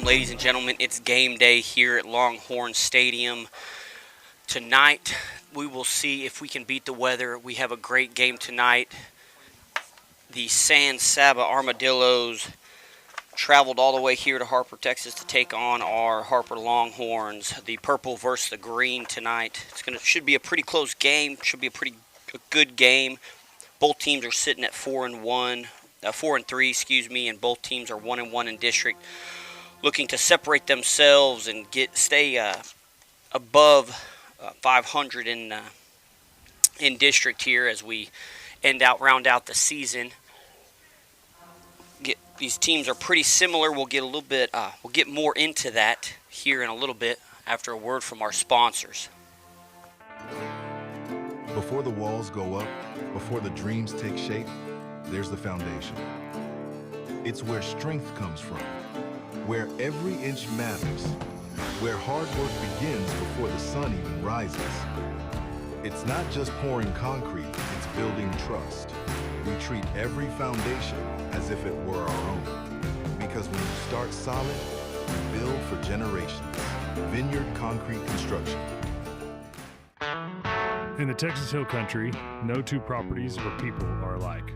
Ladies and gentlemen, it's game day here at Longhorn Stadium. Tonight, we will see if we can beat the weather. We have a great game tonight. The San Saba Armadillos traveled all the way here to Harper, Texas to take on our Harper Longhorns. The purple versus the green tonight. Should be a pretty close game. Should be a pretty good game. Both teams are sitting at 4-3, and both teams are 1-1 in district, looking to separate themselves and stay above 500 in district here as we round out the season. These teams are pretty similar. We'll get more into that here in a little bit after a word from our sponsors. Before the walls go up, before the dreams take shape, there's the foundation. It's where strength comes from, where every inch matters, where hard work begins before the sun even rises. It's not just pouring concrete, it's building trust. We treat every foundation as if it were our own. Because when you start solid, you build for generations. Vineyard Concrete Construction. In the Texas Hill Country, no two properties or people are alike.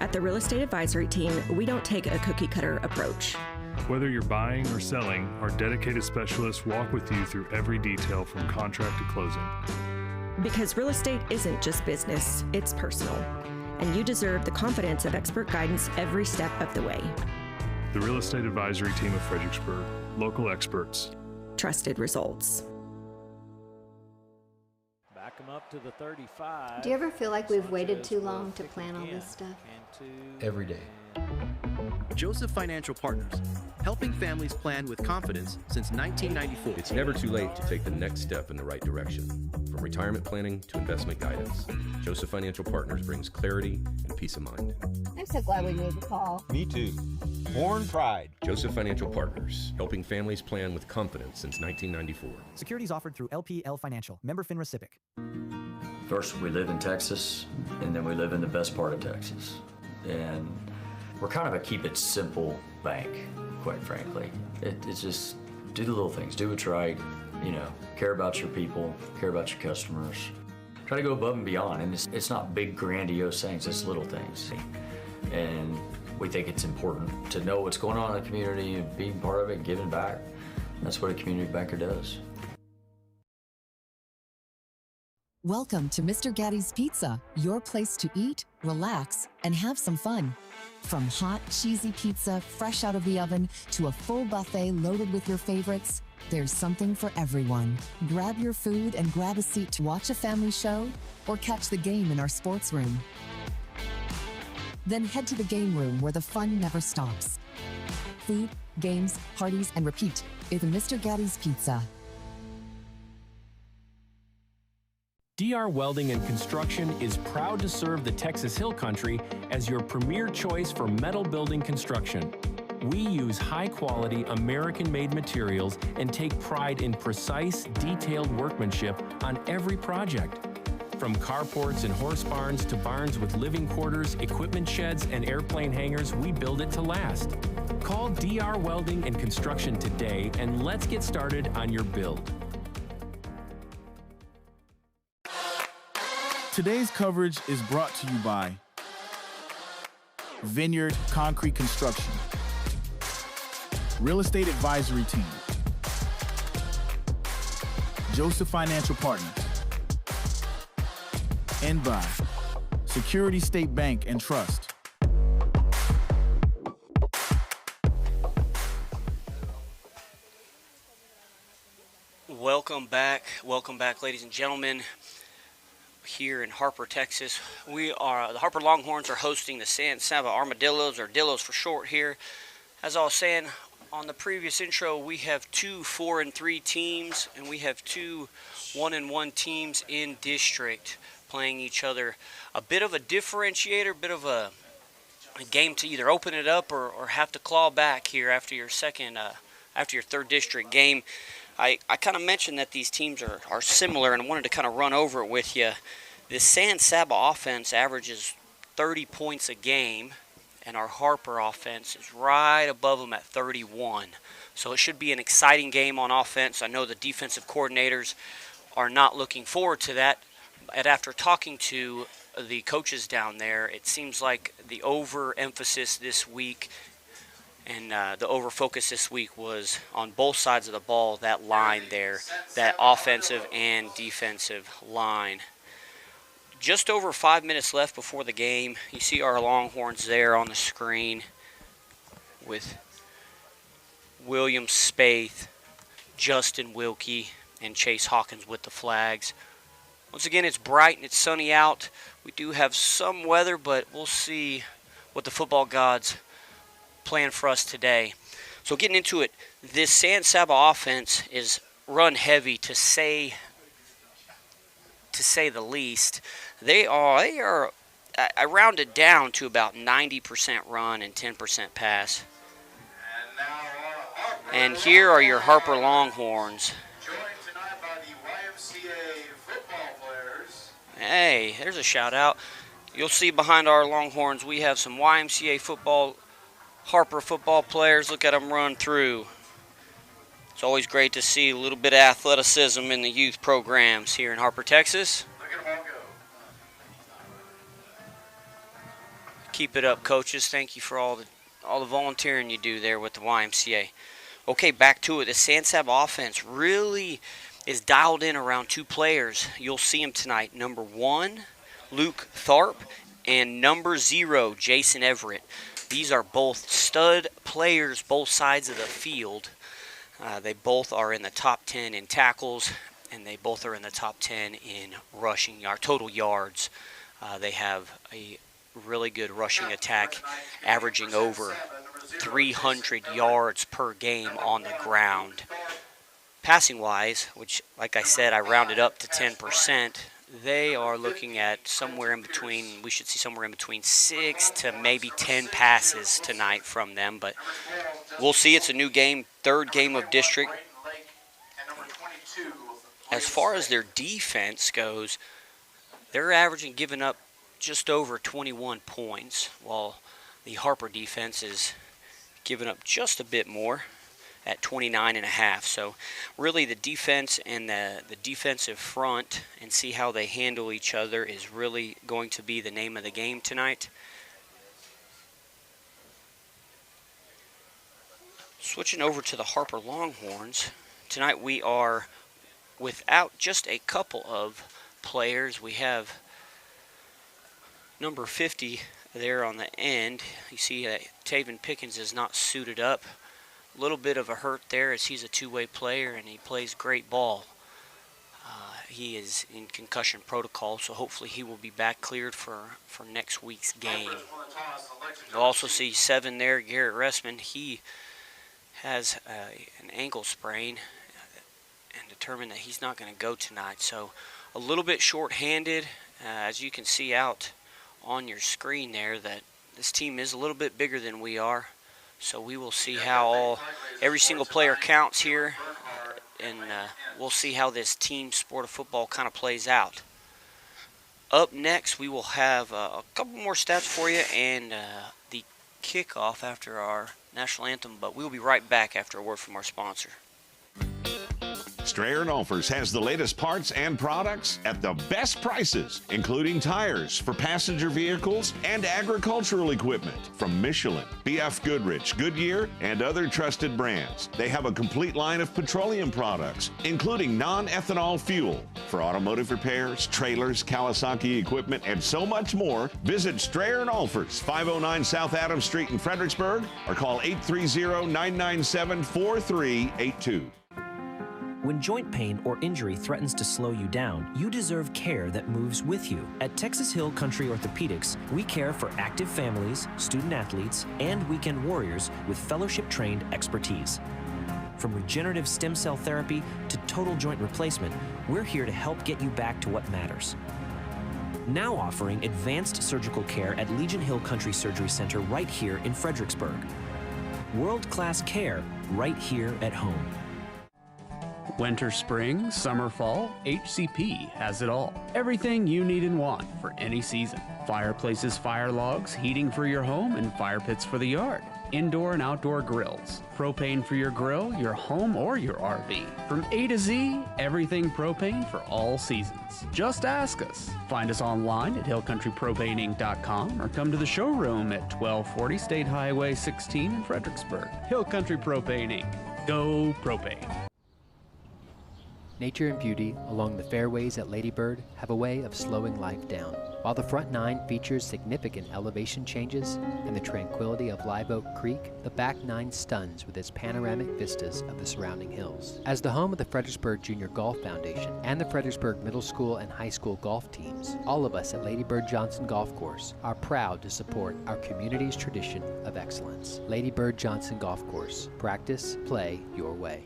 At the Real Estate Advisory Team, we don't take a cookie-cutter approach. Whether you're buying or selling, our dedicated specialists walk with you through every detail from contract to closing. Because real estate isn't just business, it's personal. And you deserve the confidence of expert guidance every step of the way. The Real Estate Advisory Team of Fredericksburg. Local experts. Trusted results. Back them up to the 35. Do you ever feel like we've waited too long to plan all this stuff? Every day. Joseph Financial Partners, helping families plan with confidence since 1994. It's never too late to take the next step in the right direction. From retirement planning to investment guidance, Joseph Financial Partners brings clarity and peace of mind. I'm so glad we made the call. Me too. Born pride. Joseph Financial Partners, helping families plan with confidence since 1994. Securities offered through LPL Financial, member FINRA SIPC. First, we live in Texas, and then we live in the best part of Texas. And we're kind of a keep it simple bank, quite frankly. It's just do the little things, do what's right, care about your people, care about your customers. Try to go above and beyond, and it's not big grandiose things, it's little things. And we think it's important to know what's going on in the community and being part of it and giving back. That's what a community banker does. Welcome to Mr. Gatti's Pizza, your place to eat, relax, and have some fun. From hot, cheesy pizza fresh out of the oven to a full buffet loaded with your favorites, there's something for everyone. Grab your food and grab a seat to watch a family show or catch the game in our sports room. Then head to the game room where the fun never stops. Food, games, parties, and repeat. It's Mr. Gatti's Pizza. DR Welding and Construction is proud to serve the Texas Hill Country as your premier choice for metal building construction. We use high-quality, American-made materials and take pride in precise, detailed workmanship on every project. From carports and horse barns to barns with living quarters, equipment sheds, and airplane hangars, we build it to last. Call DR Welding and Construction today, and let's get started on your build. Today's coverage is brought to you by Vineyard Concrete Construction, Real Estate Advisory Team, Joseph Financial Partners, and by Security State Bank and Trust. Welcome back, ladies and gentlemen. Here in Harper, Texas, the Harper Longhorns are hosting the San Saba Armadillos, or Dillos for short here. As I was saying on the previous intro, we have two 4-3 teams, and we have two 1-1 teams in district playing each other. A bit of a differentiator, a bit of a game to either open it up or have to claw back here after your third district game. I kind of mentioned that these teams are similar, and I wanted to kind of run over it with you. The San Saba offense averages 30 points a game, and our Harper offense is right above them at 31 So it should be an exciting game on offense. I know the defensive coordinators are not looking forward to that. And after talking to the coaches down there, it seems like the overemphasis this week and the overfocus this week was on both sides of the ball, that line there, that offensive and defensive line. Just over 5 minutes left before the game. You see our Longhorns there on the screen with William Spaeth, Justin Wilkie, and Chase Hawkins with the flags. Once again, it's bright and it's sunny out. We do have some weather, but we'll see what the football gods plan for us today. So getting into it, this San Saba offense is run heavy to say the least. They are I rounded down to about 90% run and 10% pass. And here are your Harper Longhorns. Hey, there's a shout out. You'll see behind our Longhorns we have some YMCA football, Harper football players. Look at them run through. It's always great to see a little bit of athleticism in the youth programs here in Harper, Texas. Keep it up, coaches. Thank you for all the volunteering you do there with the YMCA. Okay, back to it. The San Saba offense really is dialed in around two players. You'll see them tonight. Number 1, Luke Tharp, and number 0, Jason Everett. These are both stud players, both sides of the field. They both are in the top 10 in tackles, and they both are in the top 10 in rushing total yards. They have a really good rushing attack, averaging over 300 yards per game on the ground. Passing-wise, which, like I said, I rounded up to 10%, they are looking at somewhere in between, we should see somewhere in between 6 to maybe 10 passes tonight from them, but we'll see. It's a new game, third game of district. As far as their defense goes, they're averaging giving up just over 21 points, while the Harper defense is giving up just a bit more at 29.5. So really the defense and the defensive front, and see how they handle each other, is really going to be the name of the game tonight. Switching over to the Harper Longhorns, tonight we are without just a couple of players. We have number 50 there on the end. You see that Taven Pickens is not suited up. A little bit of a hurt there, as he's a two-way player and he plays great ball. He is in concussion protocol, so hopefully he will be back cleared for next week's game. You'll also see 7 there, Garrett Ressman. He has an ankle sprain and determined that he's not going to go tonight. So a little bit short-handed, as you can see out on your screen there, that this team is a little bit bigger than we are. So we will see how every single player counts here, and we'll see how this team sport of football kind of plays out. Up next, we will have a couple more stats for you and the kickoff after our national anthem, but we'll be right back after a word from our sponsor. Strayer & Olfers has the latest parts and products at the best prices, including tires for passenger vehicles and agricultural equipment from Michelin, BF Goodrich, Goodyear, and other trusted brands. They have a complete line of petroleum products, including non-ethanol fuel for automotive repairs, trailers, Kawasaki equipment, and so much more. Visit Strayer & Olfers, 509 South Adams Street in Fredericksburg, or call 830-997-4382. When joint pain or injury threatens to slow you down, you deserve care that moves with you. At Texas Hill Country Orthopedics, we care for active families, student athletes, and weekend warriors with fellowship-trained expertise. From regenerative stem cell therapy to total joint replacement, we're here to help get you back to what matters. Now offering advanced surgical care at Legion Hill Country Surgery Center right here in Fredericksburg. World-class care right here at home. Winter, spring, summer, fall, HCP has it all. Everything you need and want for any season. Fireplaces, fire logs, heating for your home, and fire pits for the yard. indoor and outdoor grills, propane for your grill, your home, or your RV. From A to Z, everything propane for all seasons. Just ask us. Find us online at hillcountrypropaneinc.com or come to the showroom at 1240 State Highway 16 in Fredericksburg. Hill Country Propane Inc. Go propane. Nature and beauty along the fairways at Lady Bird have a way of slowing life down. While the front nine features significant elevation changes and the tranquility of Live Oak Creek, the back nine stuns with its panoramic vistas of the surrounding hills. As the home of the Fredericksburg Junior Golf Foundation and the Fredericksburg Middle School and High School golf teams, all of us at Lady Bird Johnson Golf Course are proud to support our community's tradition of excellence. Lady Bird Johnson Golf Course. Practice, play your way.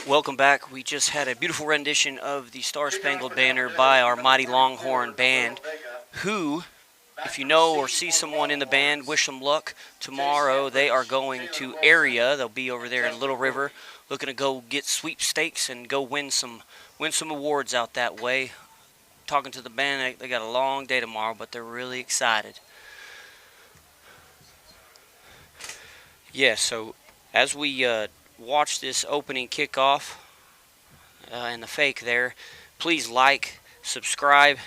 Welcome back. We just had a beautiful rendition of the Star Spangled Banner by our mighty Longhorn band, who, if you know or see someone in the band, wish them luck. Tomorrow they are going to area. They'll be over there in Little River looking to go get sweepstakes and go win some awards out that way. Talking to the band, they got a long day tomorrow, but they're really excited. Yeah, so as we watch this opening kickoff and the fake there, please like, subscribe,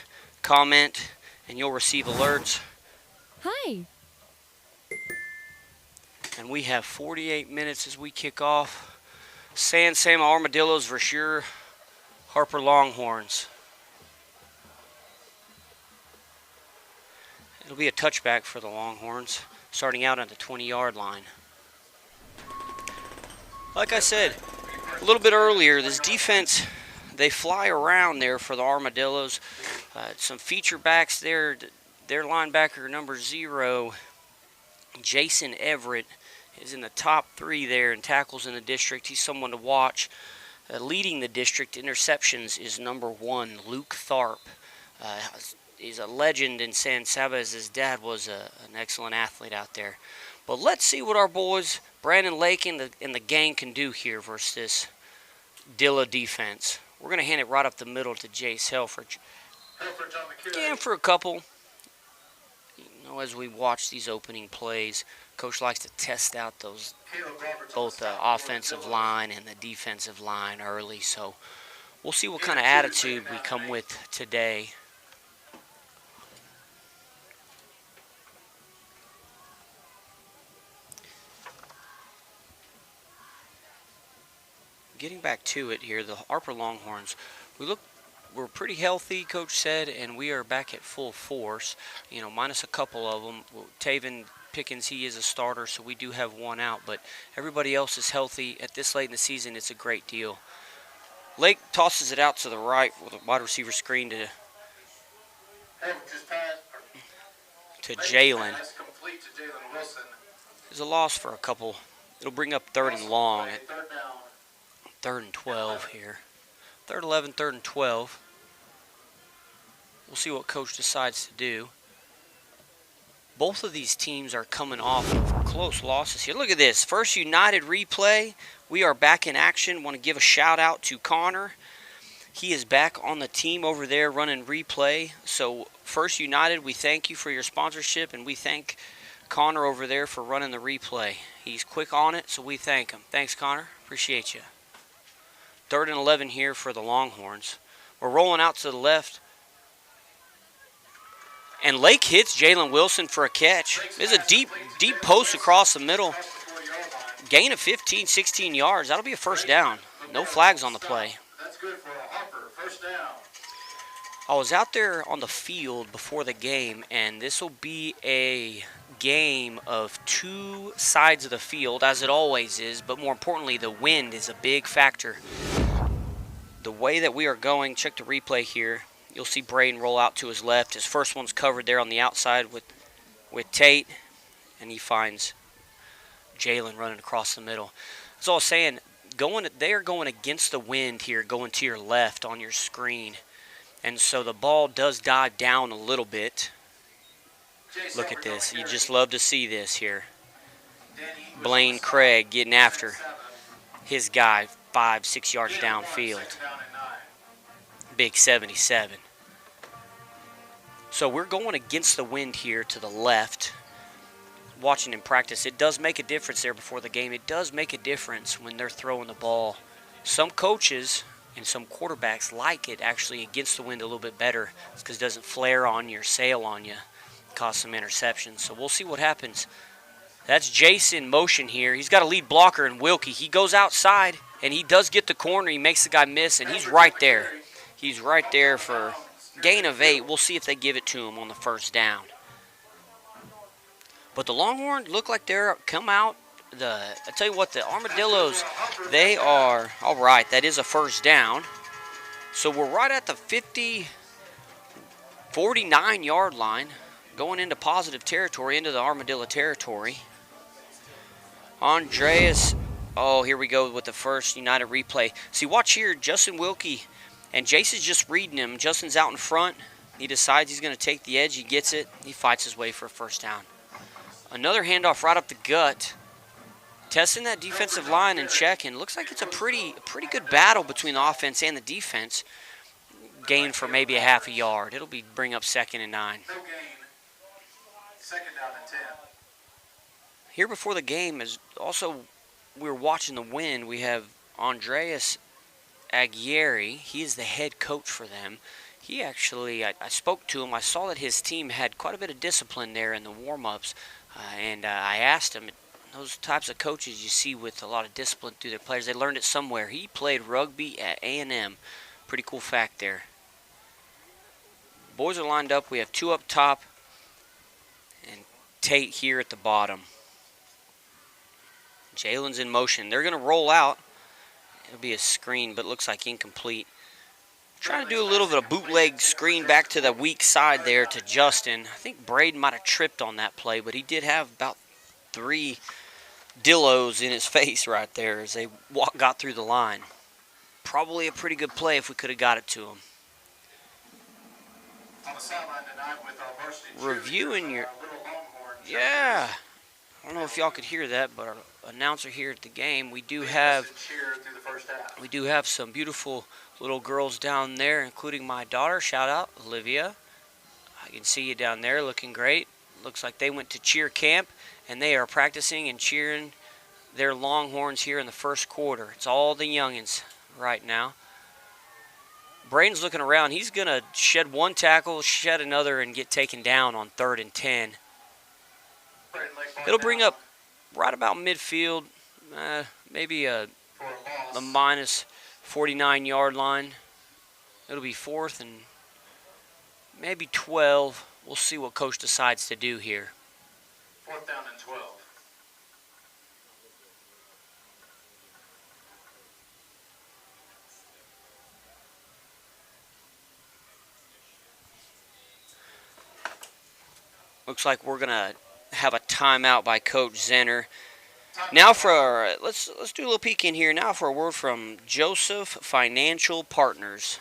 comment, and you'll receive alerts. Hi. And we have 48 minutes as we kick off. San Saba Armadillos versus your Harper Longhorns. It'll be a touchback for the Longhorns, starting out on the 20-yard line. Like I said a little bit earlier, this defense, they fly around there for the Armadillos. Some feature backs there. Their linebacker number 0, Jason Everett, is in the top 3 there in tackles in the district. He's someone to watch. Leading the district interceptions is number 1, Luke Tharp. He's a legend in San Saba, as his dad was an excellent athlete out there. But let's see what our boys, Brandon Lake and the gang, can do here versus this Dilla defense. We're going to hand it right up the middle to Jace Helfrich. Again, for a couple. You know, as we watch these opening plays, Coach likes to test out those both the offensive line and the defensive line early. So we'll see what kind of attitude we come with today. Getting back to it here, the Harper Longhorns, we're pretty healthy, Coach said, and we are back at full force, you know, minus a couple of them. Taven Pickens, he is a starter, so we do have one out, but everybody else is healthy. At this late in the season, it's a great deal. Lake tosses it out to the right with a wide receiver screen to Jalen. There's a loss for a couple. It'll bring up 3rd and long at 3rd and 12 here. 3rd 11, 3rd and 12. We'll see what Coach decides to do. Both of these teams are coming off of close losses here. Look at this. First United replay. We are back in action. Want to give a shout out to Connor. He is back on the team over there running replay. So First United, we thank you for your sponsorship, and we thank Connor over there for running the replay. He's quick on it, so we thank him. Thanks, Connor. Appreciate you. 3rd and 11 here for the Longhorns. We're rolling out to the left. And Lake hits Jalen Wilson for a catch. There's a deep post across the middle. Gain of 15, 16 yards. That'll be a first down. No flags on the play. That's good for a Harper. First down. I was out there on the field before the game, and this will be a game of 2 sides of the field, as it always is, but more importantly, the wind is a big factor. The way that we are going, check the replay here. You'll see Braden roll out to his left. His first one's covered there on the outside with Tate, and he finds Jalen running across the middle. That's all I was saying. They are going against the wind here, going to your left on your screen. And so the ball does dive down a little bit. Look at this. You just love to see this here. Blaine Craig getting after his guy 5-6 yards downfield. Big 77. So we're going against the wind here to the left. watching in practice, it does make a difference there before the game. It does make a difference when they're throwing the ball. Some coaches and some quarterbacks like it actually against the wind a little bit better. It's because it doesn't flare on you or sail on you, cause some interceptions. So we'll see what happens. That's Jason in motion here. He's got a lead blocker in Wilkie. He goes outside, and he does get the corner. He makes the guy miss, and he's right there. He's right there for gain of 8. We'll see if they give it to him on the first down. But the Longhorns look like they're come out. I tell you what, the Armadillos, they are, all right, that is a first down. So we're right at the 49-yard line, going into positive territory, into the Armadillo territory. Andreas, oh, here we go with the first United replay. See, watch here, Justin Wilkie, and Jason's just reading him. Justin's out in front. He decides he's going to take the edge. He gets it. He fights his way for a first down. Another handoff right up the gut. Testing that defensive line and checking. Looks like it's a pretty good battle between the offense and the defense. Gain for maybe a half a yard. It'll bring up 2nd and 9. No gain. 2nd down and 10. Here before the game is also, we're watching the wind. We have Andreas Aguirre. He is the head coach for them. He actually, I spoke to him. I saw that his team had quite a bit of discipline there in the warm-ups. And I asked him, those types of coaches you see with a lot of discipline through their players, they learned it somewhere. He played rugby at A&M. Pretty cool fact there. Boys are lined up. We have 2 up top and Tate here at the bottom. Jalen's in motion. They're going to roll out. It'll be a screen, but it looks like incomplete. Trying to do a little bit of bootleg screen back to the weak side there to Justin. I think Braden might have tripped on that play, but he did have about 3 dillos in his face right there as they got through the line. Probably a pretty good play if we could have got it to him. Reviewing your... Yeah. I don't know if y'all could hear that, but our announcer here at the game, we do have some beautiful little girls down there, including my daughter. Shout out, Olivia. I can see you down there looking great. Looks like they went to cheer camp, and they are practicing and cheering their Longhorns here in the first quarter. It's all the youngins right now. Braden's looking around. He's going to shed one tackle, shed another, and get taken down on 3rd and 10. It'll bring up right about midfield, maybe a minus 49-yard line. It'll be 4th and maybe 12. We'll see what coach decides to do here. 4th down and 12. Looks like we're gonna have a timeout by Coach Zenner. Now for let's do a little peek in here. Now for a word from Joseph Financial Partners.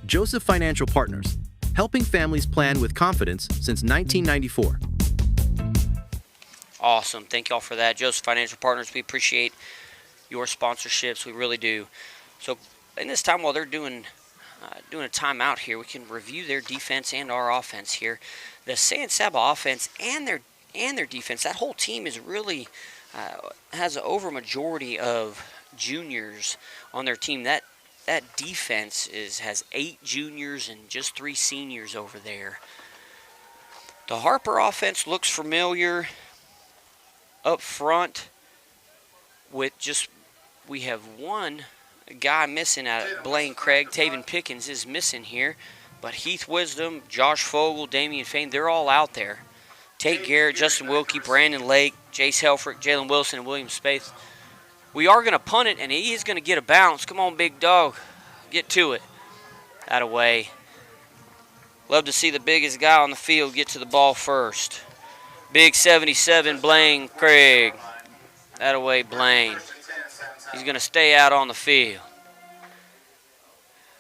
Joseph Financial Partners, helping families plan with confidence since 1994. Awesome. Thank y'all for that. Joseph Financial Partners, we appreciate your sponsorships. We really do. So in this time while they're doing a timeout here, we can review their defense and our offense here. The San Saba offense and their defense, that whole team is really has an over majority of juniors on their team. That defense has 8 juniors and just 3 seniors over there. The Harper offense looks familiar up front with we have one guy missing at Blaine Craig. Taven Pickens is missing here, but Heath Wisdom, Josh Fogel, Damian Fain, they're all out there. Tate Garrett, Justin Wilkie, Brandon Lake, Jace Helfrich, Jalen Wilson, and William Spaeth. We are going to punt it, and he is going to get a bounce. Come on, big dog. Get to it. That away. Love to see the biggest guy on the field get to the ball first. Big 77, Blaine Craig. That away, Blaine. He's going to stay out on the field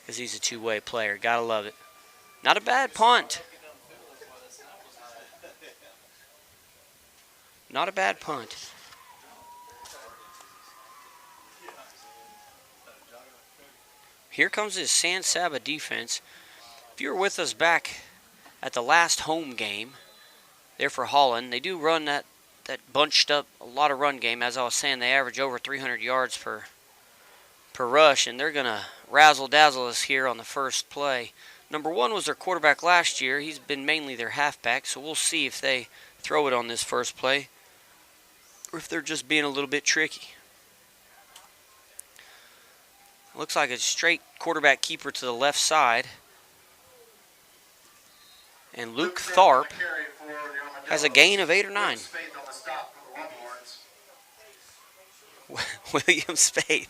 because he's a two-way player. Got to love it. Not a bad punt. Not a bad punt. Here comes this San Saba defense. If you were with us back at the last home game, there for Holland. They do run that bunched up a lot of run game. As I was saying, they average over 300 yards per rush, and they're going to razzle-dazzle us here on the first play. Number 1 was their quarterback last year. He's been mainly their halfback, so we'll see if they throw it on this first play or if they're just being a little bit tricky. Looks like a straight quarterback keeper to the left side. And Luke Tharp has a gain of 8 or 9. William Spade.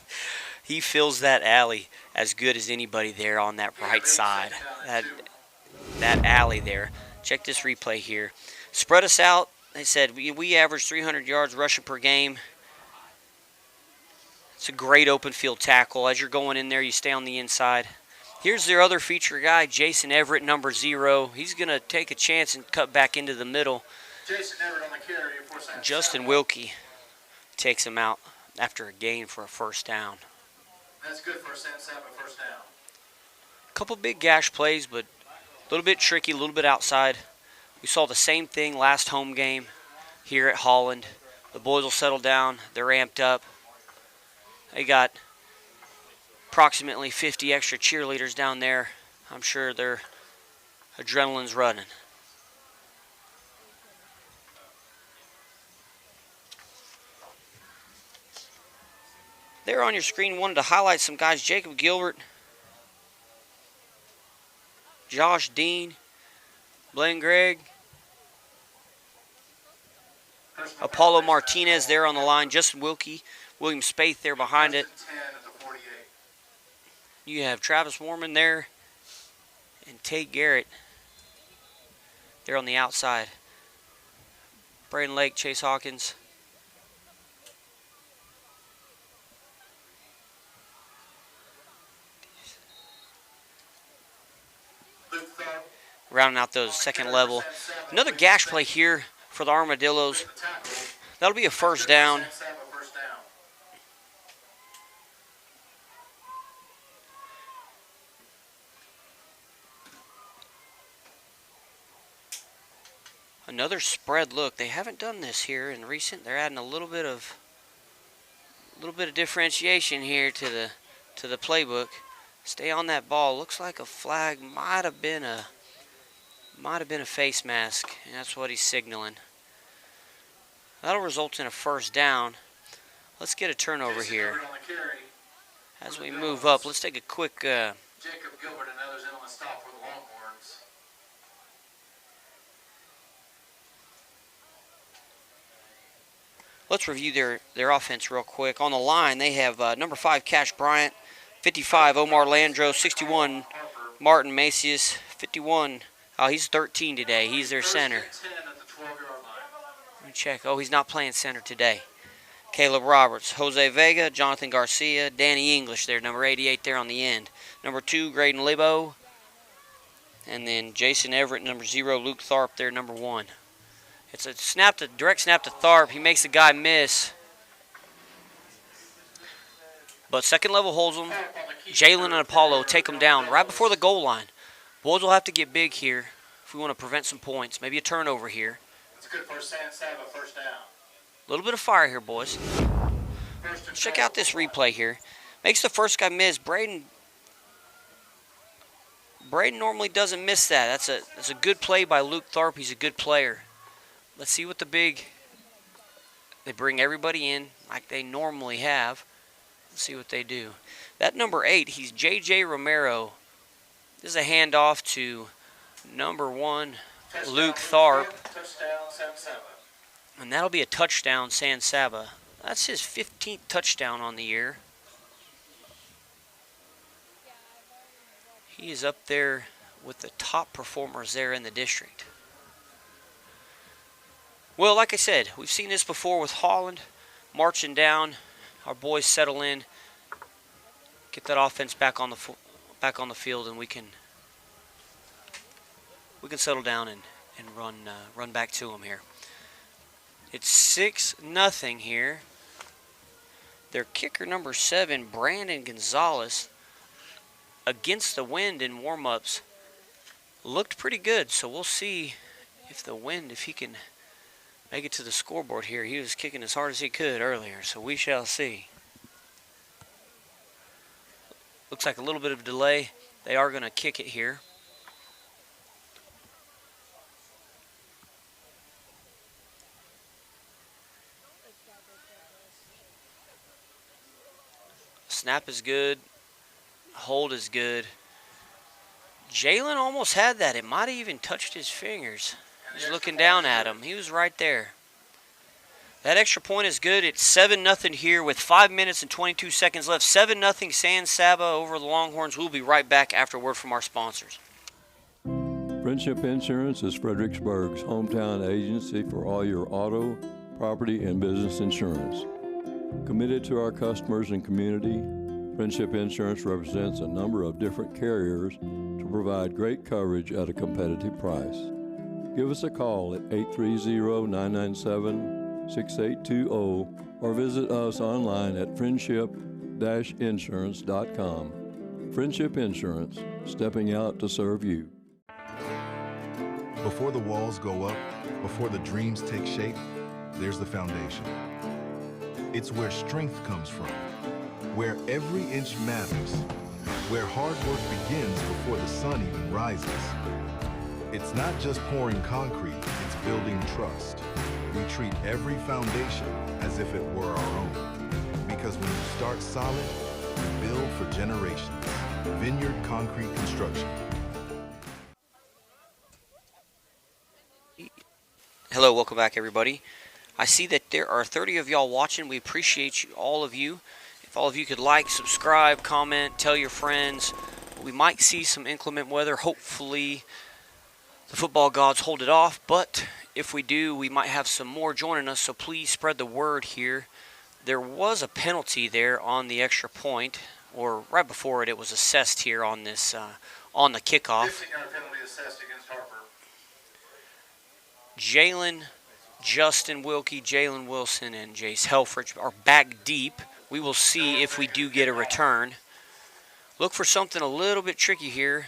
He fills that alley as good as anybody there on that right side. That alley there. Check this replay here. Spread us out. They said we average 300 yards rushing per game. It's a great open field tackle. As you're going in there, you stay on the inside. Here's their other feature guy, Jason Everett, number 0. He's going to take a chance and cut back into the middle. Jason Everett on the carry for San Saba. Justin Wilkie takes him out after a gain for a first down. That's good for a San Saba first down. A couple big gash plays, but a little bit tricky, a little bit outside. We saw the same thing last home game here at Holland. The boys will settle down. They're amped up. They got approximately 50 extra cheerleaders down there. I'm sure their adrenaline's running. There on your screen, wanted to highlight some guys. Jacob Gilbert, Josh Dean, Blaine Gregg, Apollo Martinez there on the line, Justin Wilkie, William Spaeth there behind it. You have Travis Warman there and Tate Garrett there on the outside. Braden Lake, Chase Hawkins. Rounding out those second level. Another gash play here for the Armadillos. That'll be a first down. Another spread look. They haven't done this here in recent. They're adding a little bit of differentiation here to the playbook. Stay on that ball. Looks like a flag might have been a face mask, and that's what he's signaling. That'll result in a first down. Let's get a turnover here. As we move up, let's take a quick Jacob Gilbert and others in on the stop for the Longhorns. let's review their offense real quick. On the line, they have number 5, Cash Bryant, 55, Omar Landro, 61, Martin Macias, 51. Oh, he's 13 today. He's their center. Let me check. Oh, he's not playing center today. Caleb Roberts, Jose Vega, Jonathan Garcia, Danny English there, number 88 there on the end. Number 2, Graydon Libo. And then Jason Everett, number 0, Luke Tharp there, number 1. It's a direct snap to Tharp. He makes the guy miss. But second level holds him. Jalen and Apollo take him down right before the goal line. Boys will have to get big here if we want to prevent some points. Maybe a turnover here. It's good for San Saba, first down. A little bit of fire here, boys. Let's check out this replay here. Makes the first guy miss. Braden normally doesn't miss that. That's a good play by Luke Tharp. He's a good player. Let's see what they bring everybody in like they normally have. Let's see what they do. That number 8, he's J.J. Romero. This is a handoff to number 1, Luke Tharp. Touchdown, San Saba. And that'll be a touchdown, San Saba. That's his 15th touchdown on the year. He is up there with the top performers there in the district. Well, like I said, we've seen this before with Holland marching down. Our boys settle in, get that offense back on the field, and we can settle down and run back to them here. It's 6-0 here. Their kicker, number 7, Brandon Gonzalez, against the wind in warm-ups, looked pretty good. So we'll see if he can make it to the scoreboard here. He was kicking as hard as he could earlier, so we shall see. Looks like a little bit of delay. They are going to kick it here. Snap is good. Hold is good. Jalen almost had that. It might have even touched his fingers. He's looking down at him. He was right there. That extra point is good. It's 7-0 here with 5 minutes and 22 seconds left. 7-0 San Saba over the Longhorns. We'll be right back after word from our sponsors. Friendship Insurance is Fredericksburg's hometown agency for all your auto, property, and business insurance. Committed to our customers and community, Friendship Insurance represents a number of different carriers to provide great coverage at a competitive price. Give us a call at 830-997-6820 or visit us online at friendship-insurance.com. Friendship Insurance, stepping out to serve you. Before the walls go up, before the dreams take shape, there's the foundation. It's where strength comes from, where every inch matters, where hard work begins before the sun even rises. It's not just pouring concrete, it's building trust. We treat every foundation as if it were our own. Because when you start solid, you build for generations. Vineyard Concrete Construction. Hello, welcome back, everybody. I see that there are 30 of y'all watching. We appreciate all of you. If all of you could like, subscribe, comment, tell your friends. We might see some inclement weather. Hopefully, the football gods hold it off. But if we do, we might have some more joining us. So please spread the word here. There was a penalty there on the extra point, or right before it. It was assessed here on this on the kickoff. 15-yard penalty assessed against Harper. Jalen, Justin Wilkie, Jalen Wilson, and Jace Helfrich are back deep. We will see if we do get a return. Look for something a little bit tricky here.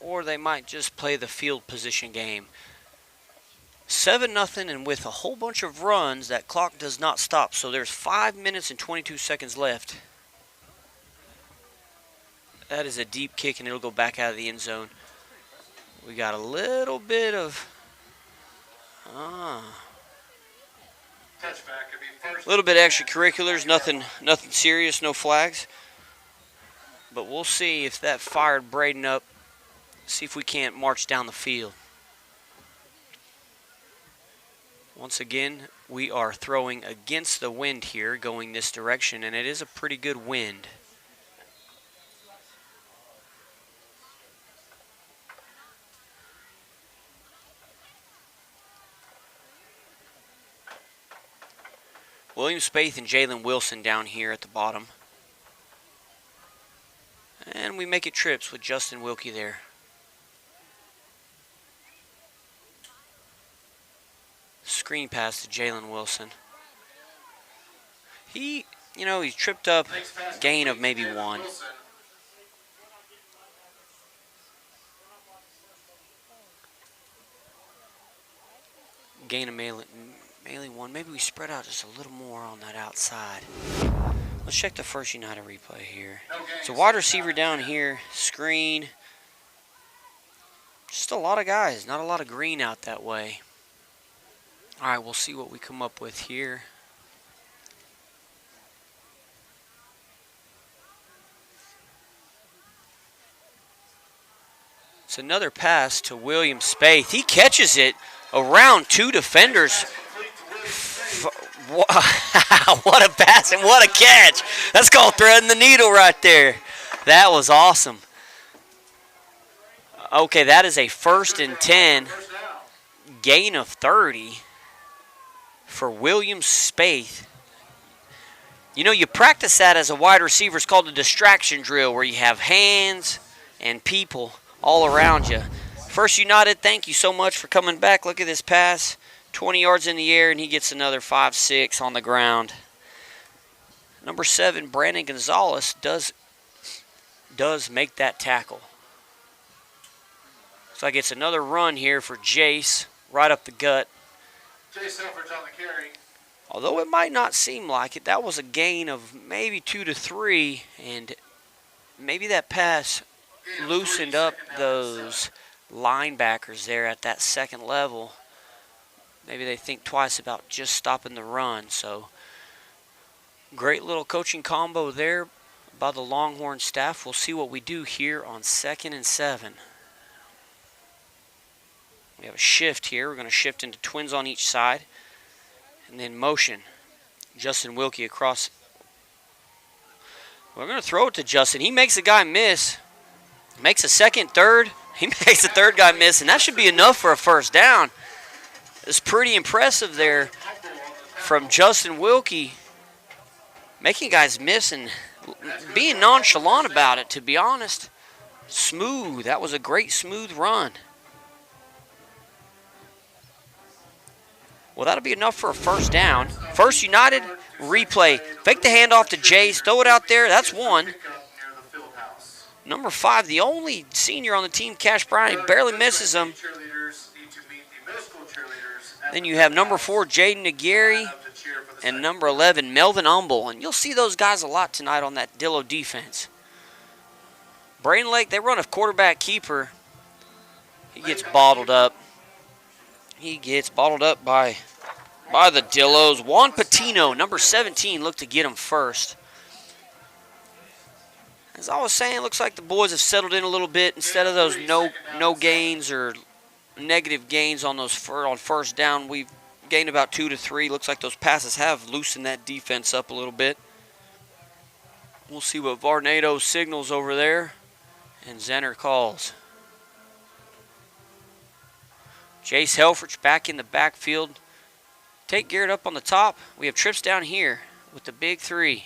Or they might just play the field position game. 7-0, and with a whole bunch of runs, that clock does not stop. So there's 5 minutes and 22 seconds left. That is a deep kick, and it'll go back out of the end zone. We got a little bit of... A little bit extracurriculars, nothing serious, no flags. But we'll see if that fired Braden up. See if we can't march down the field. Once again, we are throwing against the wind here, going this direction, and it is a pretty good wind. William Spaeth and Jalen Wilson down here at the bottom. And we make it trips with Justin Wilkie there. Screen pass to Jalen Wilson. He's tripped up, gain of maybe one. Gain of melee one. Maybe we spread out just a little more on that outside. Let's check the First United replay here. So wide receiver down here, screen. Just a lot of guys, not a lot of green out that way. All right, we'll see what we come up with here. It's another pass to William Spaeth. He catches it around two defenders. What a pass and what a catch. That's called threading the needle right there. That was awesome. Okay, that is a 1st and 10. Gain of 30 for William Spaeth. You know, you practice that as a wide receiver. It's called a distraction drill, where you have hands and people all around you. First United, thank you so much for coming back. Look at this pass. 20 yards in the air, and he gets another 5-6 on the ground. Number 7, Brandon Gonzalez, does does make that tackle. Looks like it's another run here for Jace, right up the gut. Jace Helfrich on the carry. Although it might not seem like it, that was a gain of maybe 2 to 3, and maybe that pass loosened up those linebackers there at that second level. Maybe they think twice about just stopping the run. So great little coaching combo there by the Longhorn staff. We'll see what we do here on 2nd and 7. We have a shift here. We're going to shift into twins on each side. And then motion. Justin Wilkie across. We're going to throw it to Justin. He makes a guy miss. Makes a second, third. He makes a third guy miss, and that should be enough for a first down. It's pretty impressive there from Justin Wilkie. Making guys miss and being nonchalant about it, to be honest. Smooth. That was a great smooth run. Well, that'll be enough for a first down. First United, replay. Fake the handoff to Jace. Throw it out there. That's one. Number 5, the only senior on the team, Cash Bryant. He barely misses him. Then you have number 4, Jaden Aguirre, and number 11, Melvin Umble. And you'll see those guys a lot tonight on that Dillo defense. Braden Lake, they run a quarterback keeper. He gets bottled up. He gets bottled up by the Dillos. Juan Patino, number 17, looked to get him first. As I was saying, it looks like the boys have settled in a little bit. Instead of those no gains or negative gains on those on first down, we've gained about 2 to 3. Looks like those passes have loosened that defense up a little bit. We'll see what Varnado signals over there and Zenner calls. Jace Helfrich back in the backfield. Take Garrett up on the top. We have trips down here with the big 3.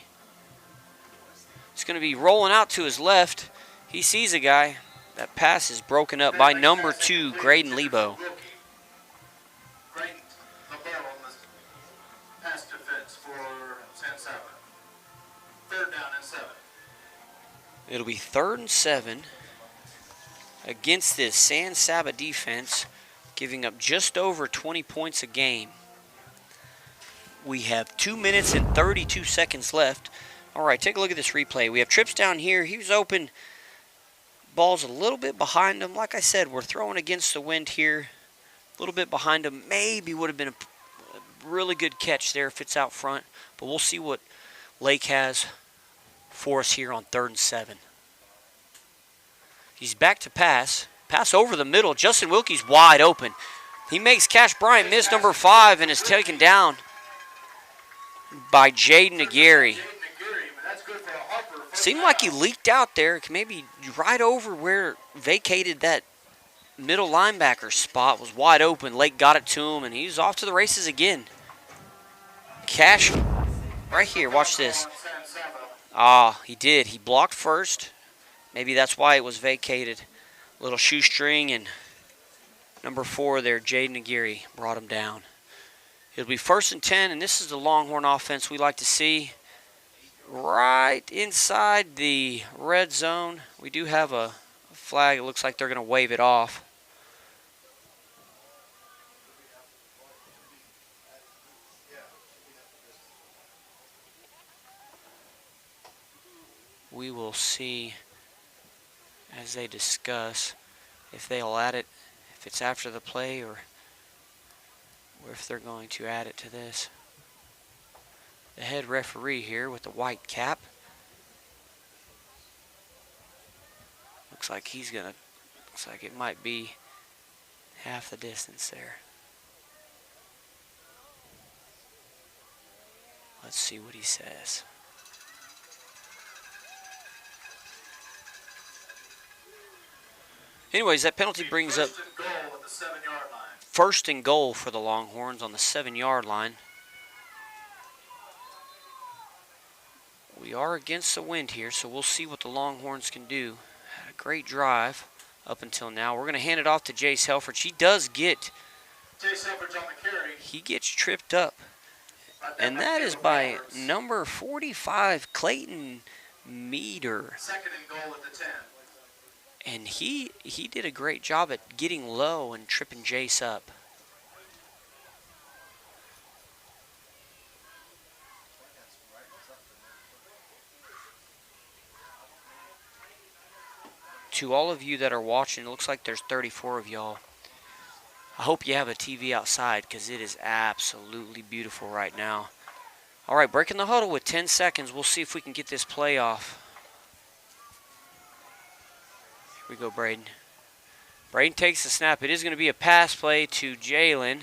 He's going to be rolling out to his left. He sees a guy. That pass is broken up by number 2, Graydon Lebo. Graydon Lebo on the pass defense for San Saba. 3rd down and 7. It'll be 3rd and 7 against this San Saba defense, giving up just over 20 points a game. We have 2 minutes and 32 seconds left. All right, take a look at this replay. We have trips down here. He was open. Ball's a little bit behind him. Like I said, we're throwing against the wind here. A little bit behind him. Maybe would have been a really good catch there if it's out front. But we'll see what Lake has for us here on 3rd and 7. He's back to pass. Pass over the middle. Justin Wilkie's wide open. He makes Cash Bryant miss, number 5, and is taken down by Jaden Aguirre. Seemed like he leaked out there, maybe right over where vacated that middle linebacker spot, was wide open. Lake got it to him, and he's off to the races again. Cash, right here, watch this. He did. He blocked first. Maybe that's why it was vacated. Little shoestring, and number 4 there, Jaden Aguirre, brought him down. It'll be 1st and 10, and this is the Longhorn offense we like to see. Right inside the red zone. We do have a flag. It looks like they're going to wave it off. We will see as they discuss if they'll add it, if it's after the play, or if they're going to add it to this. The head referee here with the white cap. Looks like it might be half the distance there. Let's see what he says. Anyways, that penalty brings up 1st and goal for the Longhorns on the 7-yard line. We are against the wind here, so we'll see what the Longhorns can do. Had a great drive up until now. We're going to hand it off to Jace Helfrich. He does get, he gets tripped up. And that is by number 45, Clayton meter. Second and goal at the 10. And he did a great job at getting low and tripping Jace up. To all of you that are watching, it looks like there's 34 of y'all. I hope you have a TV outside because it is absolutely beautiful right now. All right, breaking the huddle with 10 seconds. We'll see if we can get this play off. Here we go, Braden. Braden takes the snap. It is going to be a pass play to Jalen.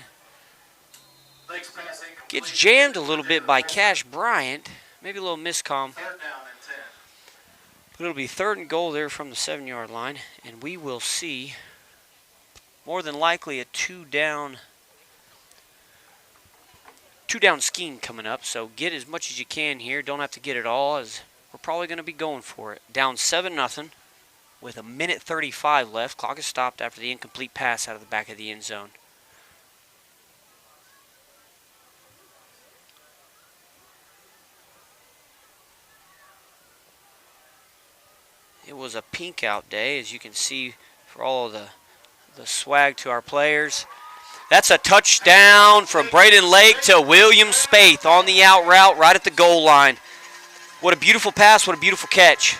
Gets jammed a little bit by Cash Bryant. Maybe a little miscomm. But it'll be 3rd and goal there from the 7-yard line. And we will see more than likely a two-down scheme coming up. So get as much as you can here. Don't have to get it all, as we're probably going to be going for it. Down 7-0 with 1:35 left. Clock is stopped after the incomplete pass out of the back of the end zone. It was a pink out day, as you can see, for all of the swag to our players. That's a touchdown from Braden Lake to William Spaeth on the out route right at the goal line. What a beautiful pass, what a beautiful catch.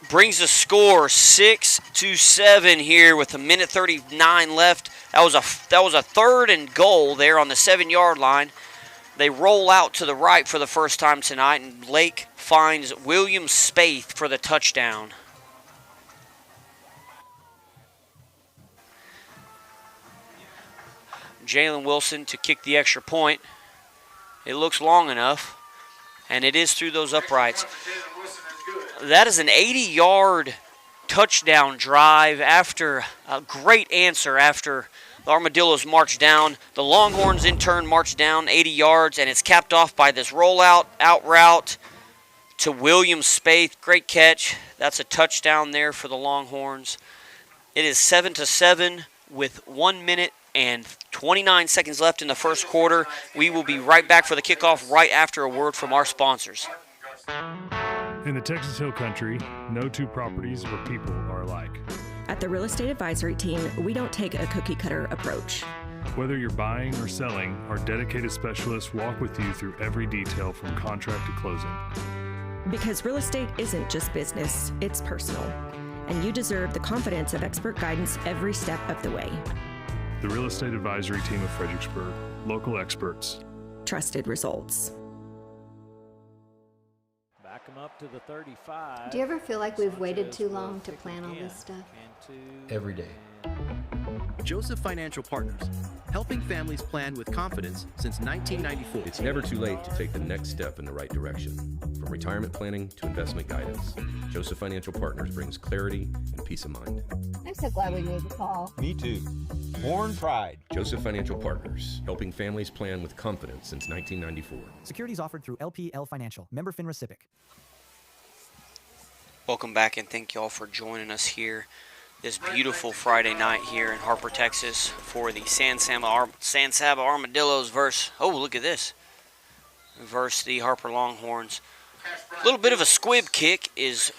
Brings the score 6-7 here with 1:39 left. That was a 3rd and goal there on the 7-yard line. They roll out to the right for the first time tonight, and Lake finds William Spaeth for the touchdown. Jalen Wilson to kick the extra point. It looks long enough, and it is through those uprights. That is an 80-yard touchdown drive after a great answer after the Armadillos marched down. The Longhorns in turn marched down 80 yards, and it's capped off by this rollout out route to William Spaeth. Great catch. That's a touchdown there for the Longhorns. It is 7-7 with 1 minute and 29 seconds left in the first quarter. We will be right back for the kickoff right after a word from our sponsors. In the Texas Hill Country, no two properties or people are alike. At the Real Estate Advisory Team, we don't take a cookie-cutter approach. Whether you're buying or selling, our dedicated specialists walk with you through every detail from contract to closing. Because real estate isn't just business, it's personal. And you deserve the confidence of expert guidance every step of the way. The Real Estate Advisory Team of Fredericksburg. Local experts. Trusted results. Back them up to the 35. Do you ever feel like we've waited too long to plan all this stuff? Every day. Joseph Financial Partners, helping families plan with confidence since 1994. It's never too late to take the next step in the right direction. From retirement planning to investment guidance, Joseph Financial Partners brings clarity and peace of mind. I'm so glad we made the call. Me too. Horn Pride. Joseph Financial Partners, helping families plan with confidence since 1994. Securities offered through LPL Financial. Member FINRA-SIPC. Welcome back, and thank you all for joining us here this beautiful Friday night here in Harper, Texas for the San Saba Armadillos versus, oh, look at this, versus the Harper Longhorns. A little bit of a squib kick is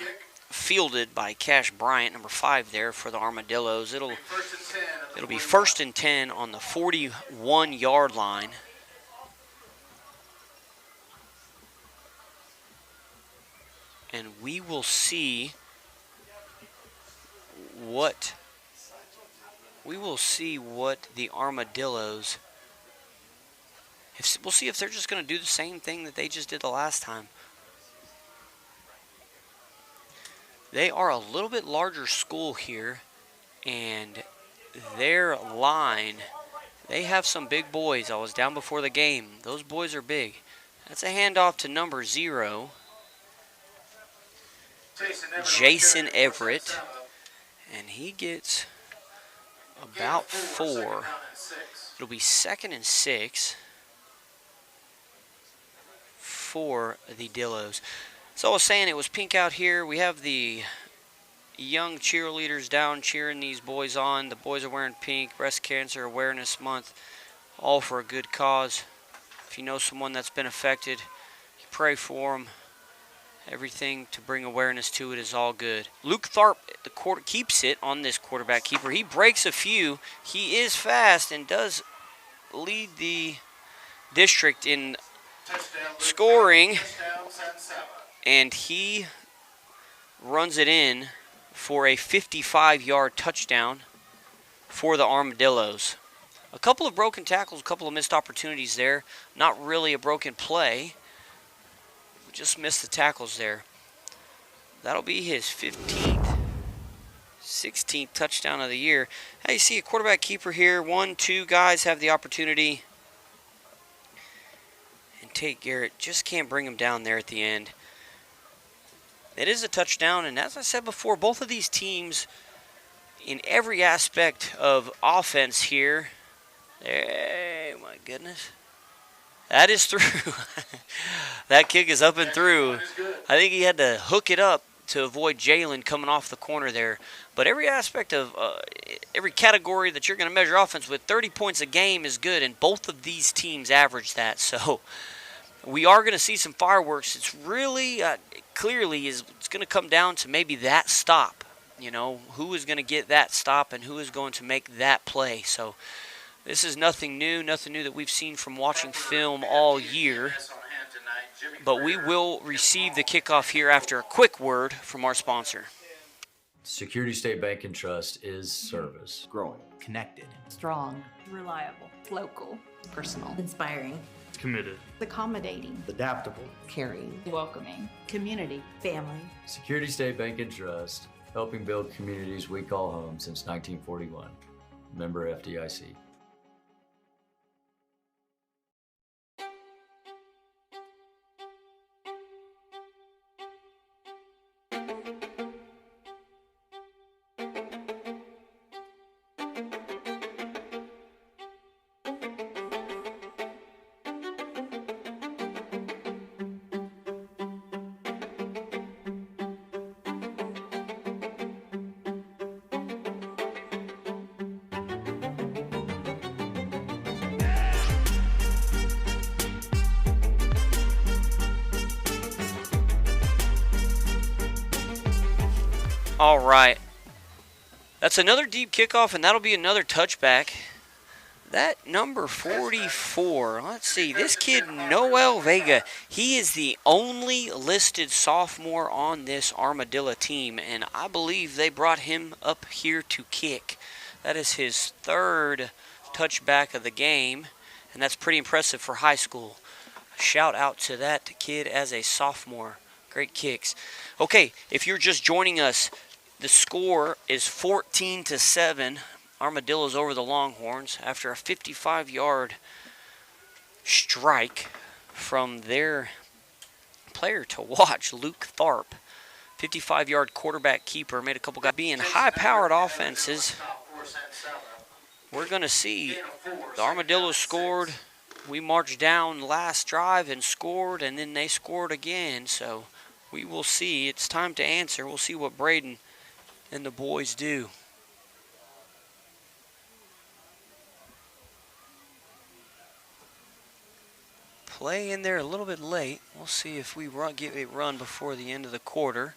fielded by Cash Bryant, number 5 there for the Armadillos. It'll be 1st and 10 on the 41-yard line. And we will see what the Armadillos, we'll see if they're just going to do the same thing that they just did the last time. They are a little bit larger school here, and their line, they have some big boys. I was down before the game. Those boys are big. That's a handoff to number 0, Jason Everett. And he gets about 4. It'll be 2nd and 6 for the Dillos. So I was saying it was pink out here. We have the young cheerleaders down cheering these boys on. The boys are wearing pink. Breast Cancer Awareness Month. All for a good cause. If you know someone that's been affected, you pray for them. Everything to bring awareness to it is all good. Luke Tharp, keeps it on this quarterback keeper. He breaks a few. He is fast and does lead the district in scoring. And he runs it in for a 55-yard touchdown for the Armadillos. A couple of broken tackles, a couple of missed opportunities there. Not really a broken play. Just missed the tackles there. That'll be his 15th, 16th touchdown of the year. Now you see a quarterback keeper here. 1, 2 guys have the opportunity. And Tate Garrett just can't bring him down there at the end. It is a touchdown, and as I said before, both of these teams in every aspect of offense here. Hey, my goodness. That is through. That kick is up and through. I think he had to hook it up to avoid Jalen coming off the corner there. But every aspect of every category that you're going to measure offense with, 30 points a game is good, and both of these teams average that. So we are going to see some fireworks. It's really clearly it's going to come down to maybe that stop. You know, who is going to get that stop and who is going to make that play. So this is nothing new that we've seen from watching film all year. But we will receive the kickoff here after a quick word from our sponsor. Security State Bank and Trust is service. Growing. Connected. Strong. Reliable. Local. Personal. Inspiring. Committed. Accommodating. Adaptable. Caring. Welcoming. Community. Family. Security State Bank and Trust, helping build communities we call home since 1941. Member FDIC. All right. That's another deep kickoff, and that'll be another touchback. That number 44, let's see, this kid, Noel Vega, he is the only listed sophomore on this Armadillo team, and I believe they brought him up here to kick. That is his third touchback of the game, and that's pretty impressive for high school. Shout out to that kid as a sophomore. Great kicks. Okay, if you're just joining us, the score is 14-7. Armadillos over the Longhorns after a 55-yard strike from their player to watch, Luke Tharp. 55-yard quarterback keeper, made a couple guys being high-powered offenses. We're going to see the Armadillos scored. We marched down last drive and scored, and then they scored again. So we will see. It's time to answer. We'll see what Braden and the boys do. Play in there a little bit late. We'll see if we get a run before the end of the quarter.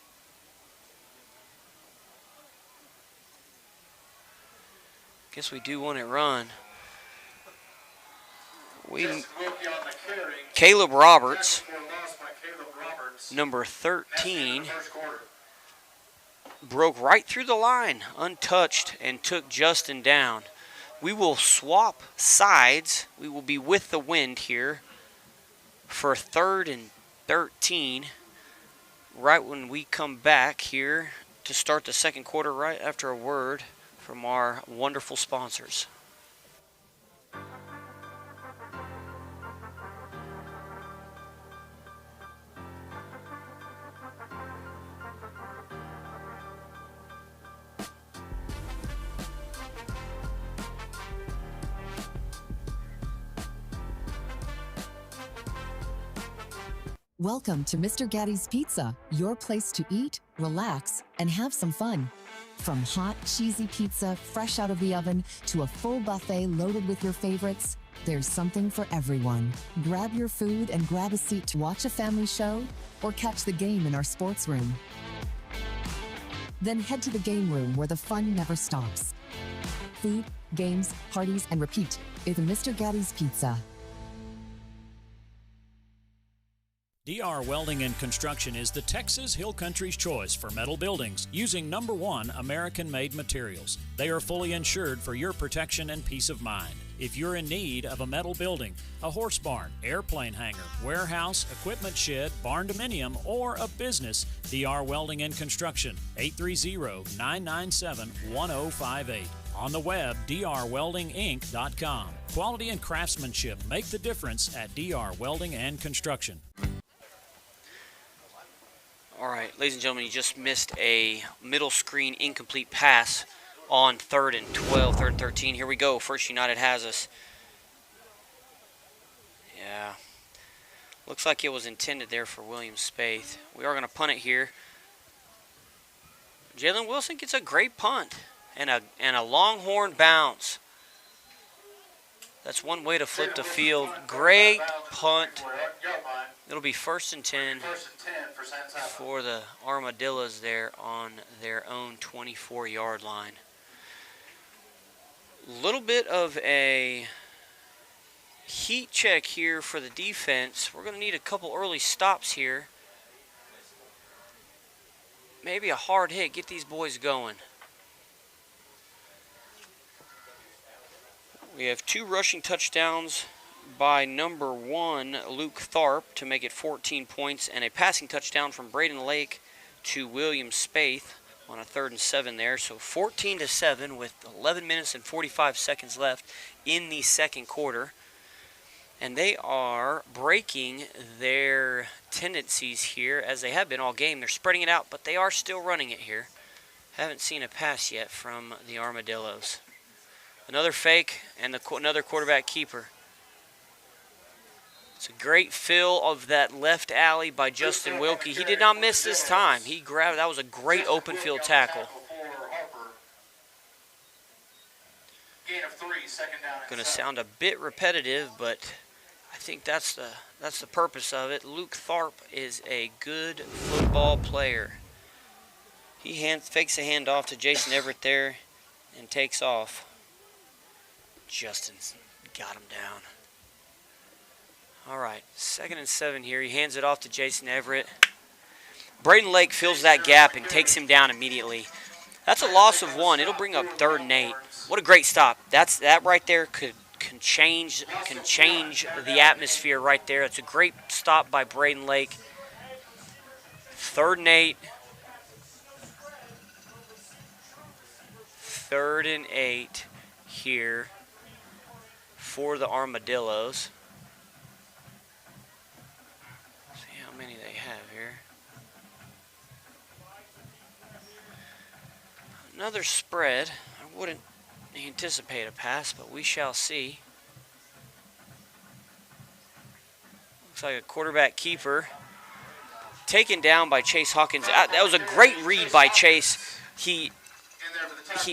Guess we do want it run. Caleb Roberts, number 13, broke right through the line, untouched, and took Justin down. We will swap sides. We will be with the wind here for 3rd and 13, right when we come back here to start the second quarter, right after a word from our wonderful sponsors. Welcome to Mr. Gatti's Pizza, your place to eat, relax, and have some fun. From hot, cheesy pizza fresh out of the oven to a full buffet loaded with your favorites, There's something for everyone. Grab your food and grab a seat to watch a family show or catch the game in our sports room. Then head to the game room where the fun never stops. Food, games, parties, and repeat. It's Mr. Gatti's Pizza. DR Welding and Construction is the Texas Hill Country's choice for metal buildings using #1 American-made materials. They are fully insured for your protection and peace of mind. If you're in need of a metal building, a horse barn, airplane hangar, warehouse, equipment shed, barn dominium, or a business, DR Welding and Construction, 830-997-1058. On the web, drweldinginc.com. Quality and craftsmanship make the difference at DR Welding and Construction. All right, ladies and gentlemen, you just missed a middle screen incomplete pass on 3rd and 12, 3rd and 13. Here we go. First United has us. Yeah. Looks like it was intended there for William Spaeth. We are going to punt it here. Jalen Wilson gets a great punt and a Longhorn bounce. That's one way to flip the field. Great punt. It'll be 1st and 10 for the Armadillos there on their own 24-yard line. Little bit of a heat check here for the defense. We're going to need a couple early stops here. Maybe a hard hit. Get these boys going. We have 2 rushing touchdowns by #1, Luke Tharp, to make it 14 points, and a passing touchdown from Braden Lake to William Spaeth on a 3rd and 7 there. So 14-7 with 11 minutes and 45 seconds left in the second quarter. And they are breaking their tendencies here, as they have been all game. They're spreading it out, but they are still running it here. Haven't seen a pass yet from the Armadillos. Another fake and another quarterback keeper. It's a great fill of that left alley by Justin Wilkie. He did not miss this time. He grabbed. That was a great open field tackle. Going to sound a bit repetitive, but I think that's the purpose of it. Luke Tharp is a good football player. He fakes a handoff to Jason Everett there and takes off. Justin's got him down. All right, 2nd and 7 here. He hands it off to Jason Everett. Braden Lake fills that gap and takes him down immediately. That's a loss of 1. It'll bring up 3rd and 8. What a great stop. That right there can change the atmosphere right there. It's a great stop by Braden Lake. 3rd and 8. 3rd and 8 here for the Armadillos. See how many they have here. Another spread. I wouldn't anticipate a pass, but we shall see. Looks like a quarterback keeper. Taken down by Chase Hawkins. That was a great read by Chase. He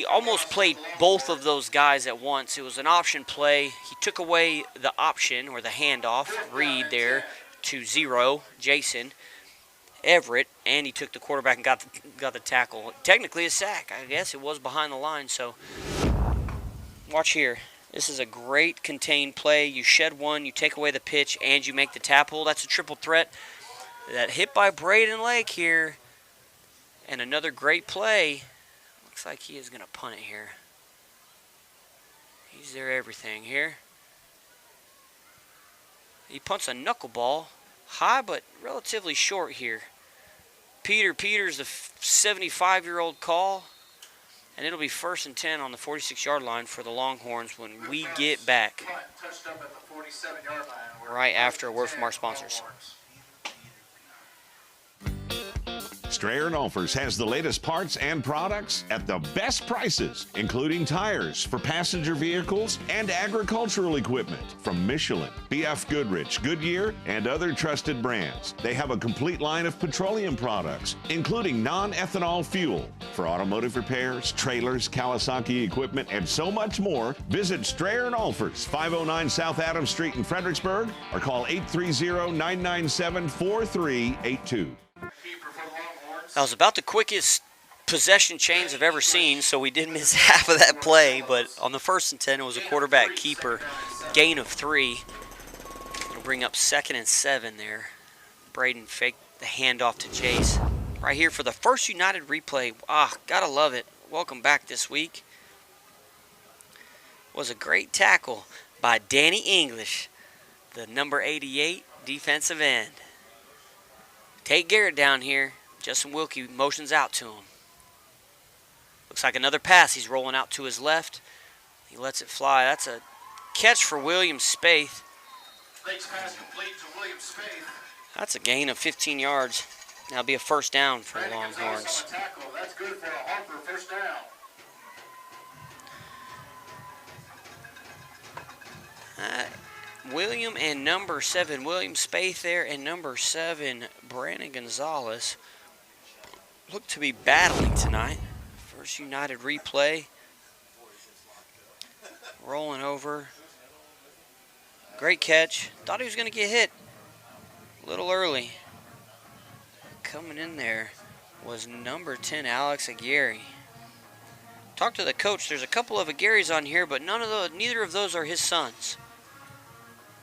almost played both of those guys at once. It was an option play. He took away the option or the handoff read there to 0, Jason Everett, and he took the quarterback and got the tackle. Technically a sack. I guess it was behind the line. So watch here. This is a great contained play. You shed one, you take away the pitch, and you make the tackle. That's a triple threat. That hit by Braden Lake here, and another great play. Looks like he is going to punt it here. He's their everything here. He punts a knuckleball, high but relatively short here. Peters, the 75-year-old call, and it'll be 1st and 10 on the 46-yard line for the Longhorns when we get back right after a word from our sponsors. Strayer & Olfers has the latest parts and products at the best prices, including tires for passenger vehicles and agricultural equipment from Michelin, B.F. Goodrich, Goodyear, and other trusted brands. They have a complete line of petroleum products, including non-ethanol fuel for automotive repairs, trailers, Kawasaki equipment, and so much more. Visit Strayer & Olfers, 509 South Adams Street in Fredericksburg, or call 830-997-4382. That was about the quickest possession chains I've ever seen, so we did miss half of that play, but on the 1st and 10, it was a quarterback keeper, gain of 3. It'll bring up 2nd and 7 there. Braden faked the handoff to Jace. Right here for the First United replay. Gotta love it. Welcome back this week. Was a great tackle by Danny English, the number 88 defensive end. Tate Garrett down here. Justin Wilkie motions out to him. Looks like another pass. He's rolling out to his left. He lets it fly. That's a catch for William Spaeth. Lake's pass complete to William Spaeth. That's a gain of 15 yards. That'll be a first down for the Longhorns. That's good for a Harper first down. William and number 7, William Spaeth there, and number 7, Brandon Gonzalez, look to be battling tonight. First United replay. Rolling over. Great catch. Thought he was going to get hit a little early. Coming in there was number 10, Alex Aguirre. Talked to the coach. There's a couple of Aguirres on here, but neither of those are his sons.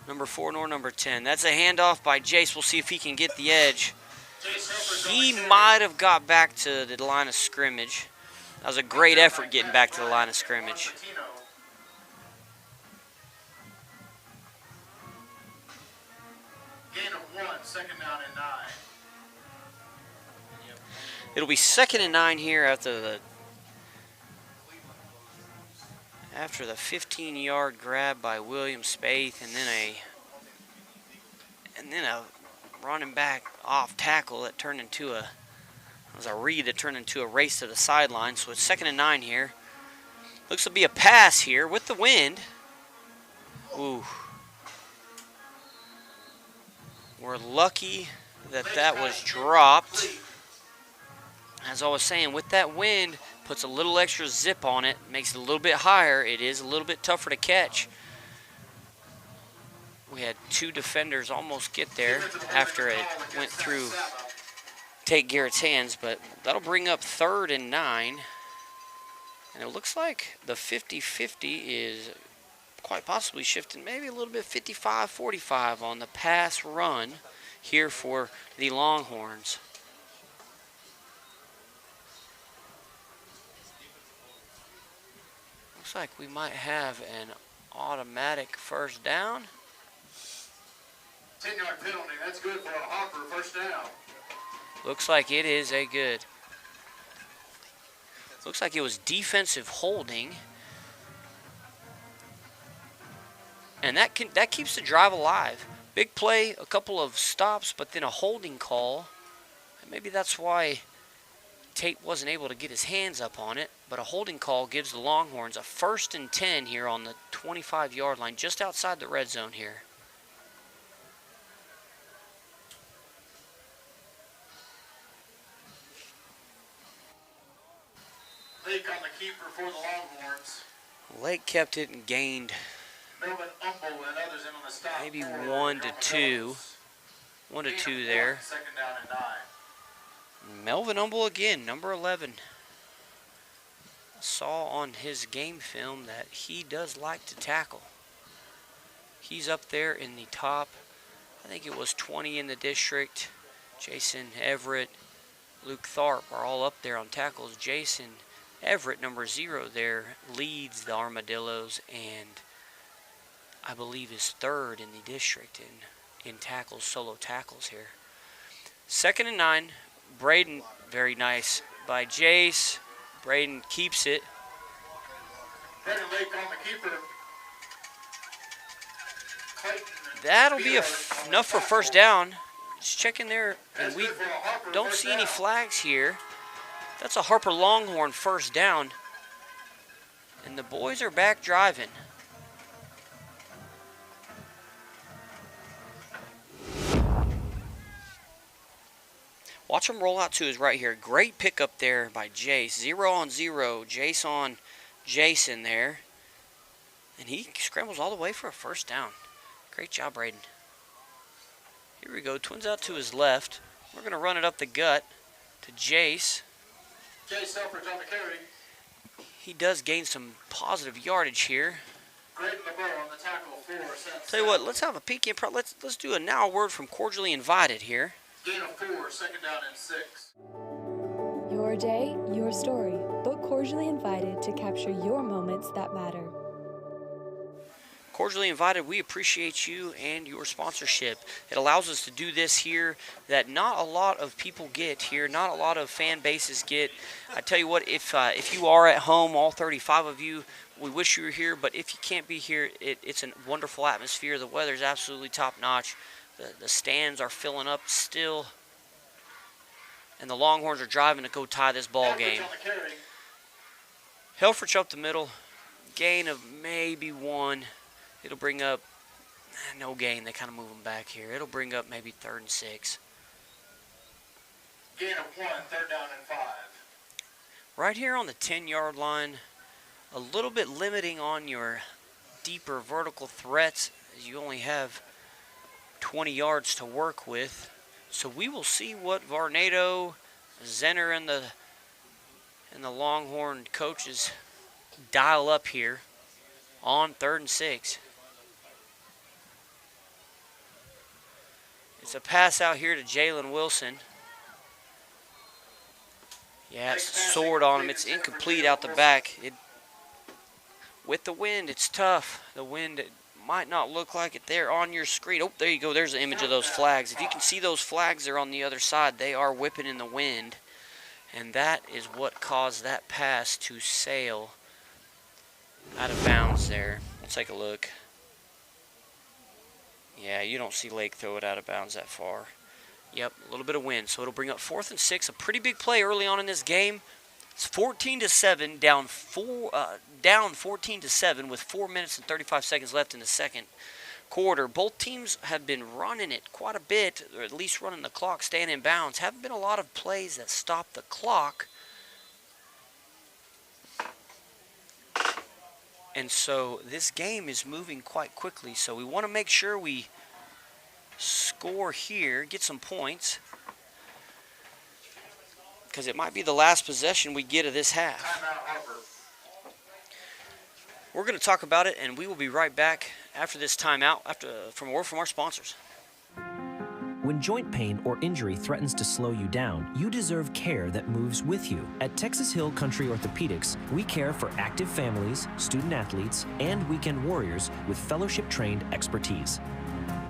Number 4 nor number 10. That's a handoff by Jace. We'll see if he can get the edge. He might have got back to the line of scrimmage. That was a great effort getting back to the line of scrimmage. Gain of 1, 2nd down and 9. It'll be 2nd and 9 here after the 15-yard grab by William Spaeth, and then a running back off tackle that turned into a read that turned into a race to the sideline. So it's 2nd and 9 here. Looks to be a pass here with the wind. Ooh. We're lucky that was dropped. As I was saying, with that wind, puts a little extra zip on it, makes it a little bit higher. It is a little bit tougher to catch. We had 2 defenders almost get there after it went through Tate Garrett's hands, but that'll bring up 3rd and 9. And it looks like the 50-50 is quite possibly shifting maybe a little bit 55-45 on the pass run here for the Longhorns. Looks like we might have an automatic first down. 10-yard penalty. That's good for a Harper first down. Looks like it is a good. Looks like it was defensive holding. And that keeps the drive alive. Big play, a couple of stops, but then a holding call. And maybe that's why Tate wasn't able to get his hands up on it, but a holding call gives the Longhorns a 1st and 10 here on the 25-yard line, just outside the red zone here. Lake on the keeper for the Longhorns. Lake kept it and gained Melvin Umble and others in on the stop. maybe 1 to 2. 1 to 2 there. 2nd down and 9. Melvin Umble again, number 11. Saw on his game film that he does like to tackle. He's up there in the top, I think it was 20 in the district. Jason Everett, Luke Tharp are all up there on tackles. Jason Everett, number 0 there, leads the Armadillos and I believe is 3rd in the district in tackles, solo tackles here. 2nd and 9. Braden, very nice by Jace. Braden keeps it. Braden Lake on the keeper. That'll be enough for first down. Just checking there, and we don't see any flags here. That's a Harper Longhorn first down. And the boys are back driving. Watch him roll out to his right here. Great pickup there by Jace. 0 on 0. Jace on Jason there. And he scrambles all the way for a first down. Great job, Braden. Here we go. Twins out to his left. We're going to run it up the gut to Jace. Jace Selfridge on the carry. He does gain some positive yardage here. Braden LeBeau on the tackle for San Saba. Tell you what, let's have a peek in. Let's do a now word from Cordially Invited here. Gain of 4, 2nd down and 6. Your day, your story, but cordially invited to capture your moments that matter. Cordially Invited, we appreciate you and your sponsorship. It allows us to do this here that not a lot of people get here, not a lot of fan bases get. I tell you what, if you are at home, all 35 of you, we wish you were here, but if you can't be here, it's a wonderful atmosphere. The weather's absolutely top-notch. The stands are filling up still, and the Longhorns are driving to go tie this ball game. Helfrich up the middle, gain of maybe 1. It'll bring up, no gain, they kind of move them back here. It'll bring up maybe 3rd and 6. Gain of 1, 3rd down and 5. Right here on the 10-yard line, a little bit limiting on your deeper vertical threats, as you only have 20 yards to work with. So we will see what Varnado, Zenner, and the Longhorn coaches dial up here on 3rd and 6. It's a pass out here to Jalen Wilson. Yeah, it's soared on him. It's incomplete out the back. With the wind, it's tough. The wind might not look like it there on your screen. Oh, there you go. There's an image of those flags. If you can see those flags there on the other side, they are whipping in the wind. And that is what caused that pass to sail out of bounds there. Let's take a look. Yeah, you don't see Lake throw it out of bounds that far. Yep, a little bit of wind. So it'll bring up 4th and 6. A pretty big play early on in this game. It's 14-7, down 14-7 with 4 minutes and 35 seconds left in the second quarter. Both teams have been running it quite a bit, or at least running the clock, staying in bounds. Haven't been a lot of plays that stop the clock. And so this game is moving quite quickly. So we want to make sure we score here, get some points, because it might be the last possession we get of this half. We're going to talk about it, and we will be right back after this timeout, from a word from our sponsors. When joint pain or injury threatens to slow you down, you deserve care that moves with you. At Texas Hill Country Orthopedics, we care for active families, student athletes, and weekend warriors with fellowship-trained expertise.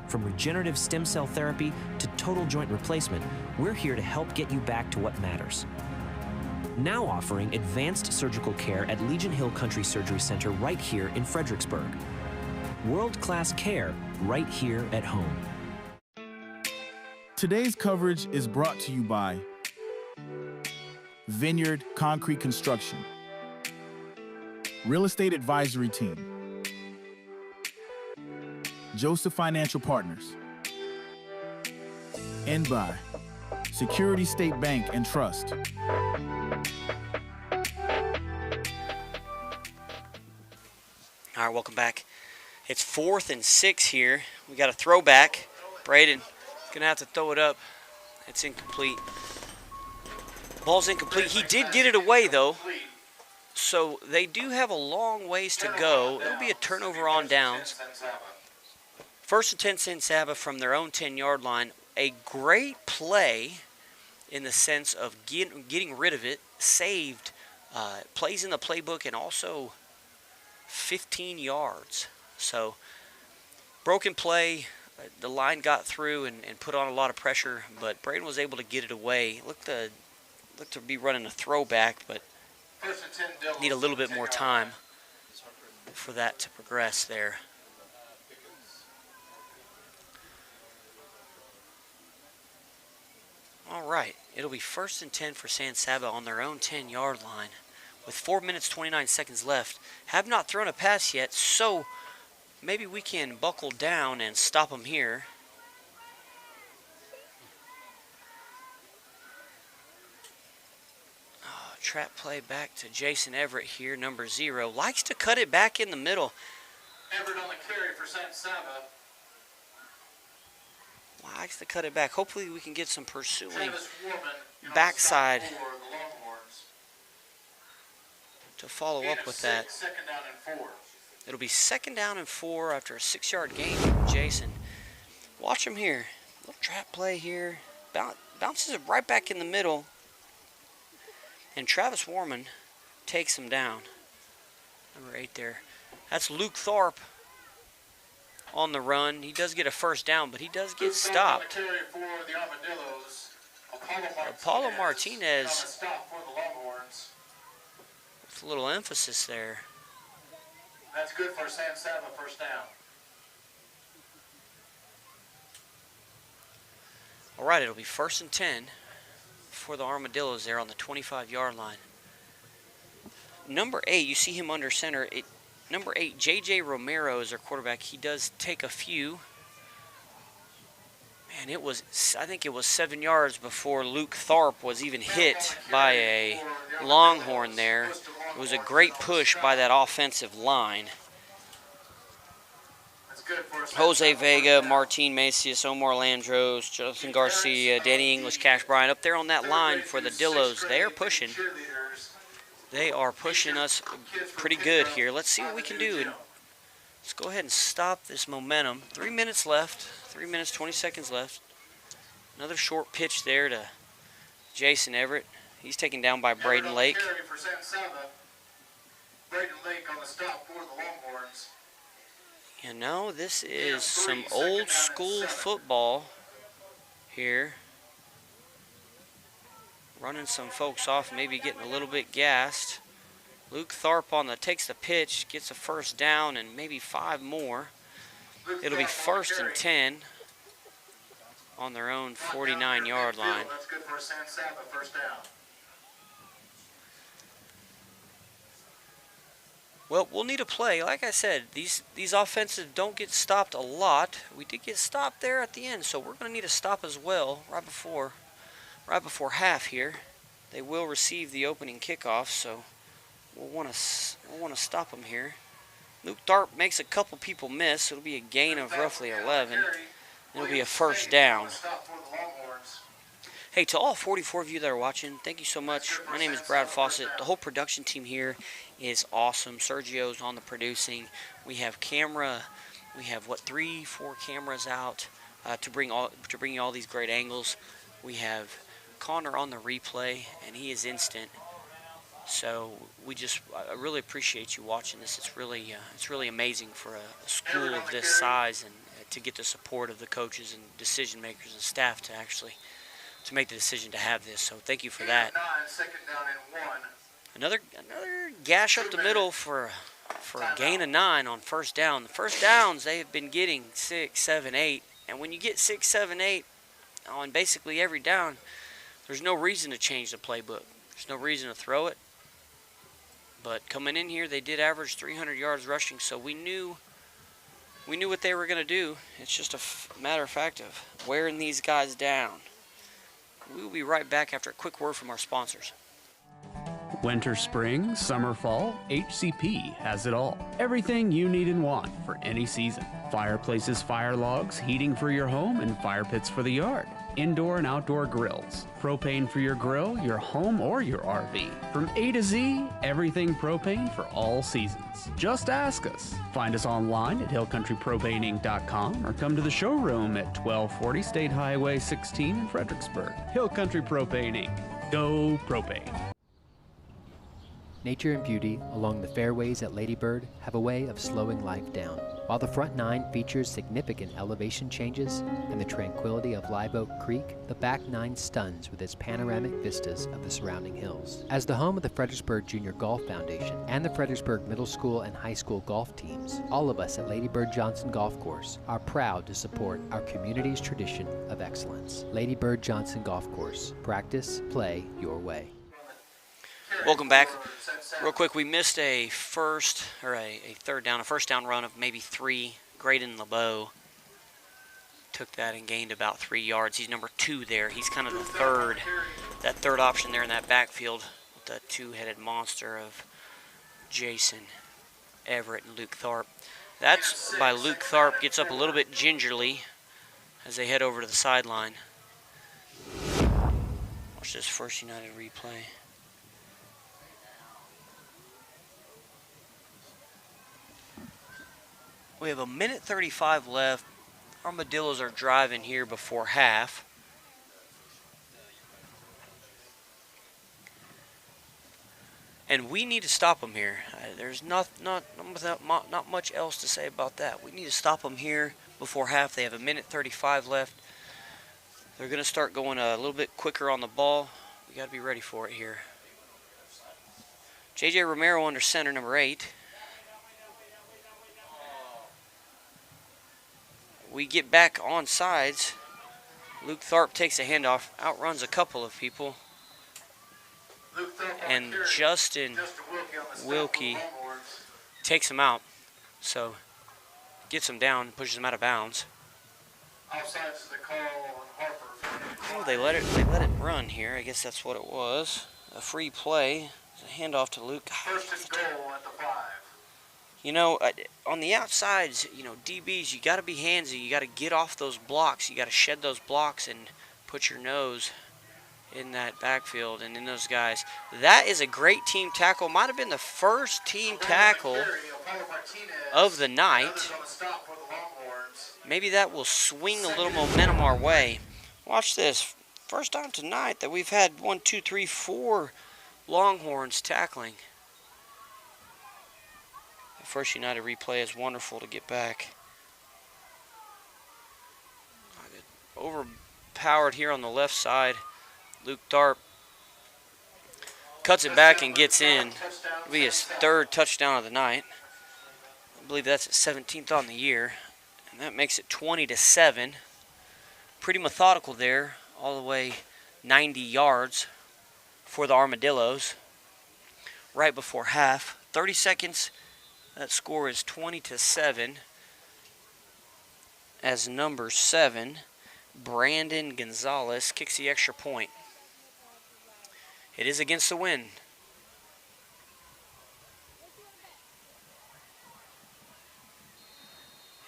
From regenerative stem cell therapy to total joint replacement, we're here to help get you back to what matters. Now offering advanced surgical care at Legion Hill Country Surgery Center right here in Fredericksburg. World-class care right here at home. Today's coverage is brought to you by Vineyard Concrete Construction, Real Estate Advisory Team, Joseph Financial Partners, and by Security State Bank and Trust. All right, welcome back. It's 4th and 6 here. We got a throwback. Braden gonna have to throw it up. It's incomplete. Ball's incomplete. He did get it away though. So they do have a long ways to go. It'll be a turnover on downs. 1st and 10 San Saba from their own 10-yard line. A great play in the sense of getting rid of it. Saved plays in the playbook and also 15 yards. So broken play. The line got through and put on a lot of pressure, but Braden was able to get it away. Looked to be running a throwback, but need a little bit more time for that to progress there. All right, it'll be 1st and 10 for San Saba on their own 10-yard line with 4 minutes, 29 seconds left. Have not thrown a pass yet, so maybe we can buckle down and stop them here. Trap play back to Jason Everett here, number 0. Likes to cut it back in the middle. Everett on the carry for San Saba. Likes to cut it back. Hopefully we can get some pursuing backside to follow up with that. Second down and 4. It'll be 2nd down and 4 after a 6-yard gain. Jason, watch him here. Little trap play here. Bounces it right back in the middle. And Travis Warman takes him down. Number 8 there. That's Luke Tharp on the run. He does get a 1st down, but he does get stopped. Apollo Martinez with a little emphasis there. That's good for San Saba, 1st down. All right, it'll be 1st and 10 for the Armadillos there on the 25-yard line. Number 8, you see him under center. Number 8, J.J. Romero is our quarterback. He does take a few. Man, I think it was 7 yards before Luke Tharp was even hit by a Longhorn there. It was a great push by that offensive line. Jose Vega, Martin Macias, Omar Landros, Jonathan Garcia, Danny English, Cash Bryan up there on that line for the Dillos. They are pushing. They are pushing us pretty good here. Let's see what we can do. Let's go ahead and stop this momentum. 3 minutes left. 3 minutes, 20 seconds left. Another short pitch there to Jason Everett. He's taken down by Braden Lake. Braden Lake on the stop for the Longhorns. You know, this is some old school football here. Running some folks off, maybe getting a little bit gassed. Luke Tharp takes the pitch, gets a 1st down and maybe 5 more. It'll be 1st and 10 on their own 49-yard line. That's good for San Saba, 1st down. Well, we'll need a play. Like I said, these offenses don't get stopped a lot. We did get stopped there at the end, so we're going to need a stop as well right before half here. They will receive the opening kickoff, so we'll want to stop them here. Luke Tharp makes a couple people miss. It'll be a gain of roughly 11. It'll be a 1st down. Hey, to all 44 of you that are watching, thank you so much. My name is Brad Fawcett. The whole production team here is awesome. Sergio's on the producing. We have 3-4 cameras out to bring you all these great angles. We have Connor on the replay, and he is instant. So I really appreciate you watching this. It's really amazing for a school of this size and to get the support of the coaches and decision makers and staff to make the decision to have this. So thank you for that. 2nd down and 1. Another gash up the middle for a gain of 9 on 1st down. The 1st downs they have been getting 6, 7, 8, and when you get 6, 7, 8 on basically every down, there's no reason to change the playbook. There's no reason to throw it. But coming in here, they did average 300 yards rushing, so we knew what they were going to do. It's just a matter of fact of wearing these guys down. We will be right back after a quick word from our sponsors. Winter, spring, summer, fall, HCP has it all. Everything you need and want for any season. Fireplaces, fire logs, heating for your home, and fire pits for the yard. Indoor and outdoor grills. Propane for your grill, your home, or your RV. From A to Z, everything propane for all seasons. Just ask us. Find us online at hillcountrypropaneinc.com or come to the showroom at 1240 State Highway 16 in Fredericksburg. Hill Country Propane Inc. Go propane. Nature and beauty along the fairways at Lady Bird have a way of slowing life down, while the front nine features significant elevation changes and the tranquility of Live Oak Creek, the back nine stuns with its panoramic vistas of the surrounding hills. As the home of the Fredericksburg Junior Golf Foundation and the Fredericksburg Middle School and High School golf teams, all of us at Lady Bird Johnson Golf Course are proud to support our community's tradition of excellence. Lady Bird Johnson Golf Course. Practice, play your way. Welcome back. Real quick, we missed a first down run of maybe 3. Graydon LeBeau took that and gained about 3 yards. He's number 2 there. He's kind of that third option there in that backfield with that two-headed monster of Jason Everett and Luke Tharp. That's by Luke Tharp. Gets up a little bit gingerly as they head over to the sideline. Watch this First United replay. We have 1:35 left. Armadillos are driving here before half. And we need to stop them here. There's not much else to say about that. We need to stop them here before half. They have 1:35 left. They're going to start going a little bit quicker on the ball. We got to be ready for it here. J.J. Romero under center, number 8. We get back on sides. Luke Tharp takes a handoff, outruns a couple of people. And Justin Wilkie takes him out. So gets him down and pushes him out of bounds. Oh, they let it run here. I guess that's what it was. A free play. A handoff to Luke. First and goal at the 5. You know, on the outsides, you know, DBs, you got to be handsy. You got to get off those blocks. You got to shed those blocks and put your nose in that backfield and in those guys. That is a great team tackle. Might have been the first team tackle of the night. Maybe that will swing a little momentum our way. Watch this. First time tonight that we've had 4 Longhorns tackling. First United replay is wonderful to get back. Overpowered here on the left side. Luke Tharp cuts it back and gets in. It'll be his 3rd touchdown of the night. I believe that's his 17th on the year. And that makes it 20-7. Pretty methodical there, all the way 90 yards for the Armadillos. Right before half. 30 seconds. That score is 20-7 as number 7, Brandon Gonzalez, kicks the extra point. It is against the wind.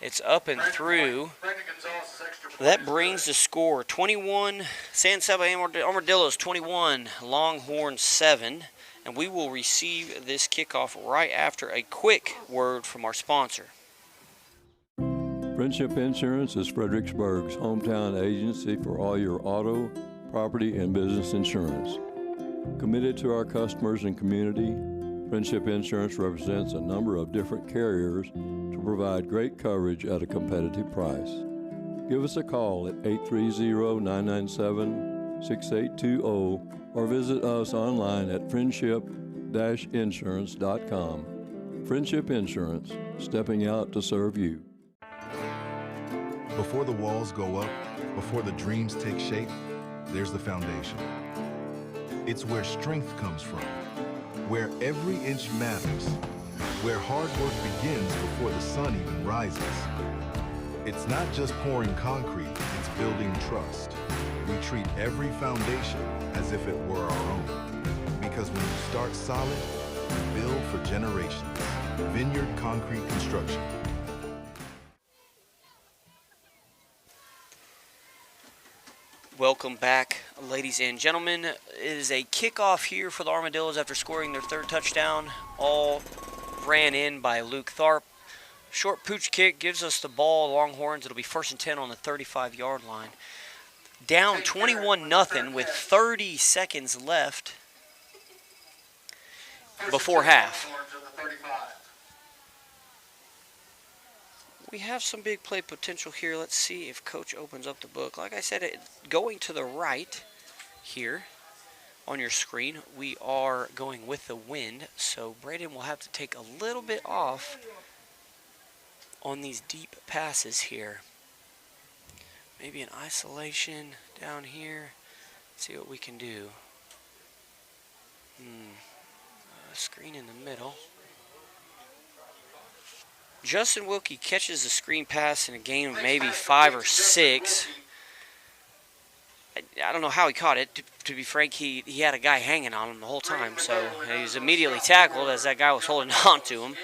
It's up and through. That brings the score 21, San Saba Armadillos 21, Longhorns 7. And we will receive this kickoff right after a quick word from our sponsor. Friendship Insurance is Fredericksburg's hometown agency for all your auto, property, and business insurance. Committed to our customers and community, Friendship Insurance represents a number of different carriers to provide great coverage at a competitive price. Give us a call at 830-997-6820 or visit us online at friendship-insurance.com. Friendship Insurance, stepping out to serve you. Before the walls go up, before the dreams take shape, there's the foundation. It's where strength comes from, where every inch matters, where hard work begins before the sun even rises. It's not just pouring concrete, it's building trust. We treat every foundation as if it were our own. Because when you start solid, you build for generations. Vineyard Concrete Construction. Welcome back, ladies and gentlemen. It is a kickoff here for the Armadillos after scoring their 3rd touchdown. All ran in by Luke Tharp. Short pooch kick gives us the ball, Longhorns. It'll be 1st and 10 on the 35-yard line. Down 21-0 with 30 seconds left before half. We have some big play potential here. Let's see if Coach opens up the book. Like I said, going to the right here on your screen, we are going with the wind, so Braden will have to take a little bit off on these deep passes here. Maybe an isolation down here. Let's see what we can do. Screen in the middle. Justin Wilkie catches the screen pass in a game of maybe 5 or 6. I don't know how he caught it. To be frank, he had a guy hanging on him the whole time, so he was immediately tackled as that guy was holding on to him.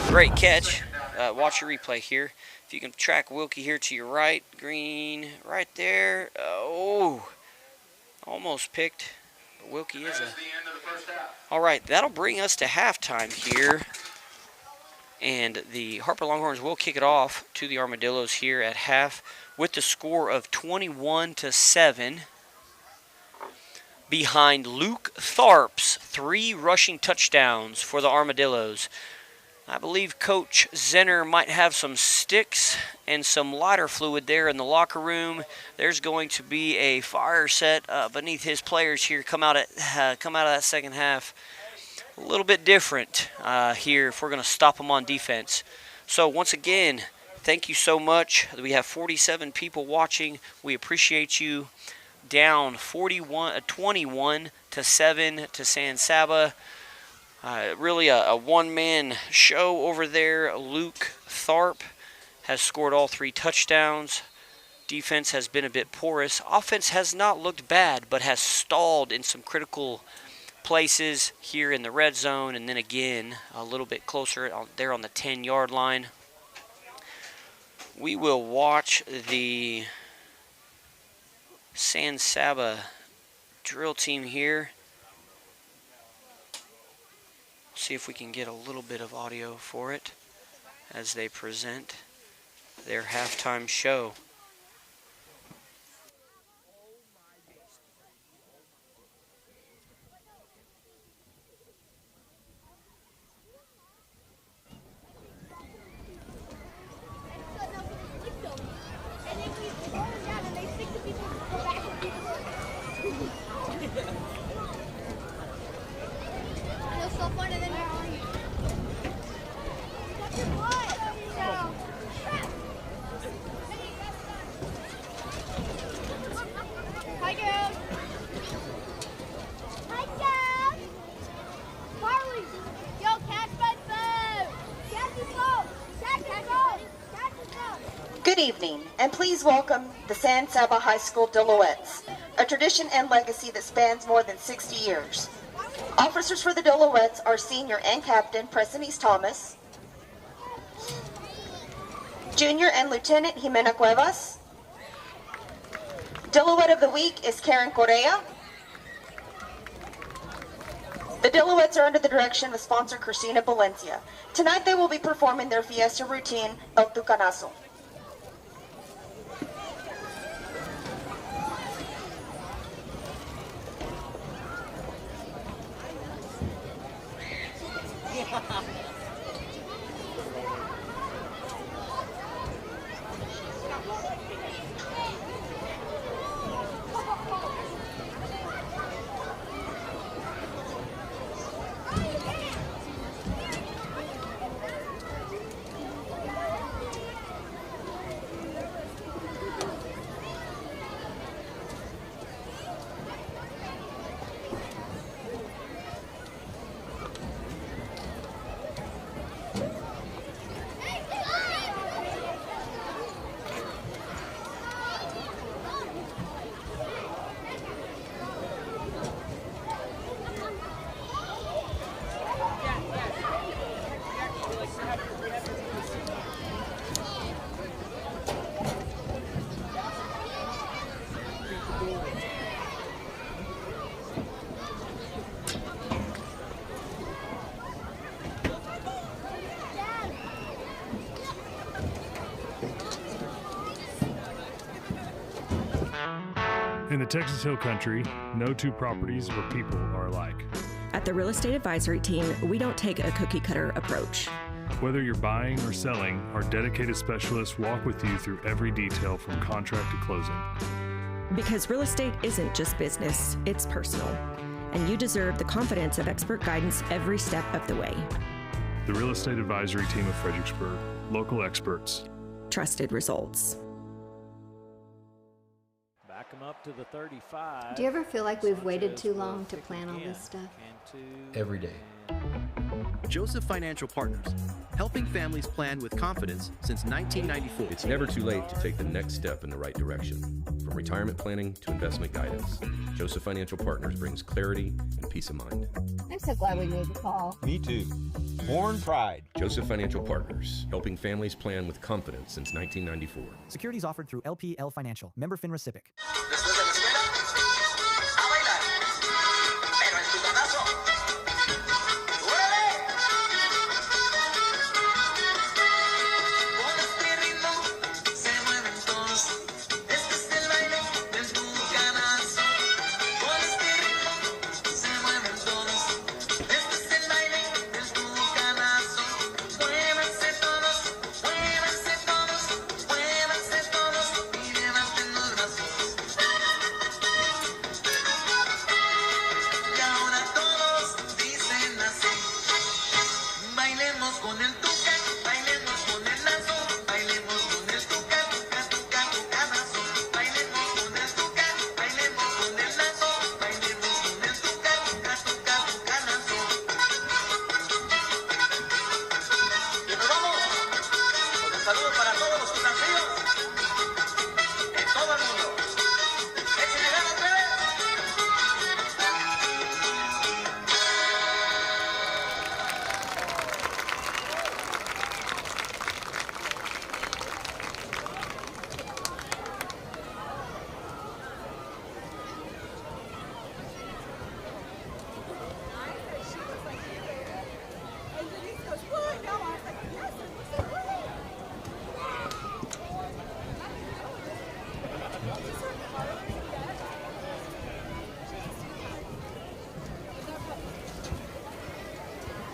Great catch. Watch your replay here. If you can track Wilkie here to your right, Green right there. Oh, almost picked. But Wilkie is a... All right, that'll bring us to halftime here. And the Harper Longhorns will kick it off to the Armadillos here at half with the score of 21-7 behind Luke Tharp's 3 rushing touchdowns for the Armadillos. I believe Coach Zenner might have some sticks and some lighter fluid there in the locker room. There's going to be a fire set beneath his players here come out of that second half. A little bit different here if we're going to stop them on defense. So once again, thank you so much. We have 47 people watching. We appreciate you. Down 21-7 to San Saba. Really a one-man show over there. Luke Tharp has scored all 3 touchdowns. Defense has been a bit porous. Offense has not looked bad, but has stalled in some critical places here in the red zone, and then again a little bit closer there on the 10-yard line. We will watch the San Saba drill team here. See if we can get a little bit of audio for it as they present their halftime show. Good evening, and please welcome the San Saba High School Dillouettes, a tradition and legacy that spans more than 60 years. Officers for the Dillouettes are Senior and Captain Preston East Thomas, Junior and Lieutenant Jimena Cuevas. Dillouette of the Week is Karen Correa. The Dillouettes are under the direction of sponsor Christina Valencia. Tonight they will be performing their fiesta routine, El Tucanazo. In the Texas Hill Country, no 2 properties or people are alike. At the Real Estate Advisory Team, we don't take a cookie-cutter approach. Whether you're buying or selling, our dedicated specialists walk with you through every detail from contract to closing. Because real estate isn't just business, it's personal. And you deserve the confidence of expert guidance every step of the way. The Real Estate Advisory Team of Fredericksburg. Local experts. Trusted results. Back them up to the 35. Do you ever feel like we've waited too long to plan all this stuff? Every day. Joseph Financial Partners, helping families plan with confidence since 1994. It's never too late to take the next step in the right direction. From retirement planning to investment guidance, Joseph Financial Partners brings clarity and peace of mind. I'm so glad we made the call. Me too. Born Pride. Joseph Financial Partners, helping families plan with confidence since 1994. Securities offered through LPL Financial. Member FINRA SIPC.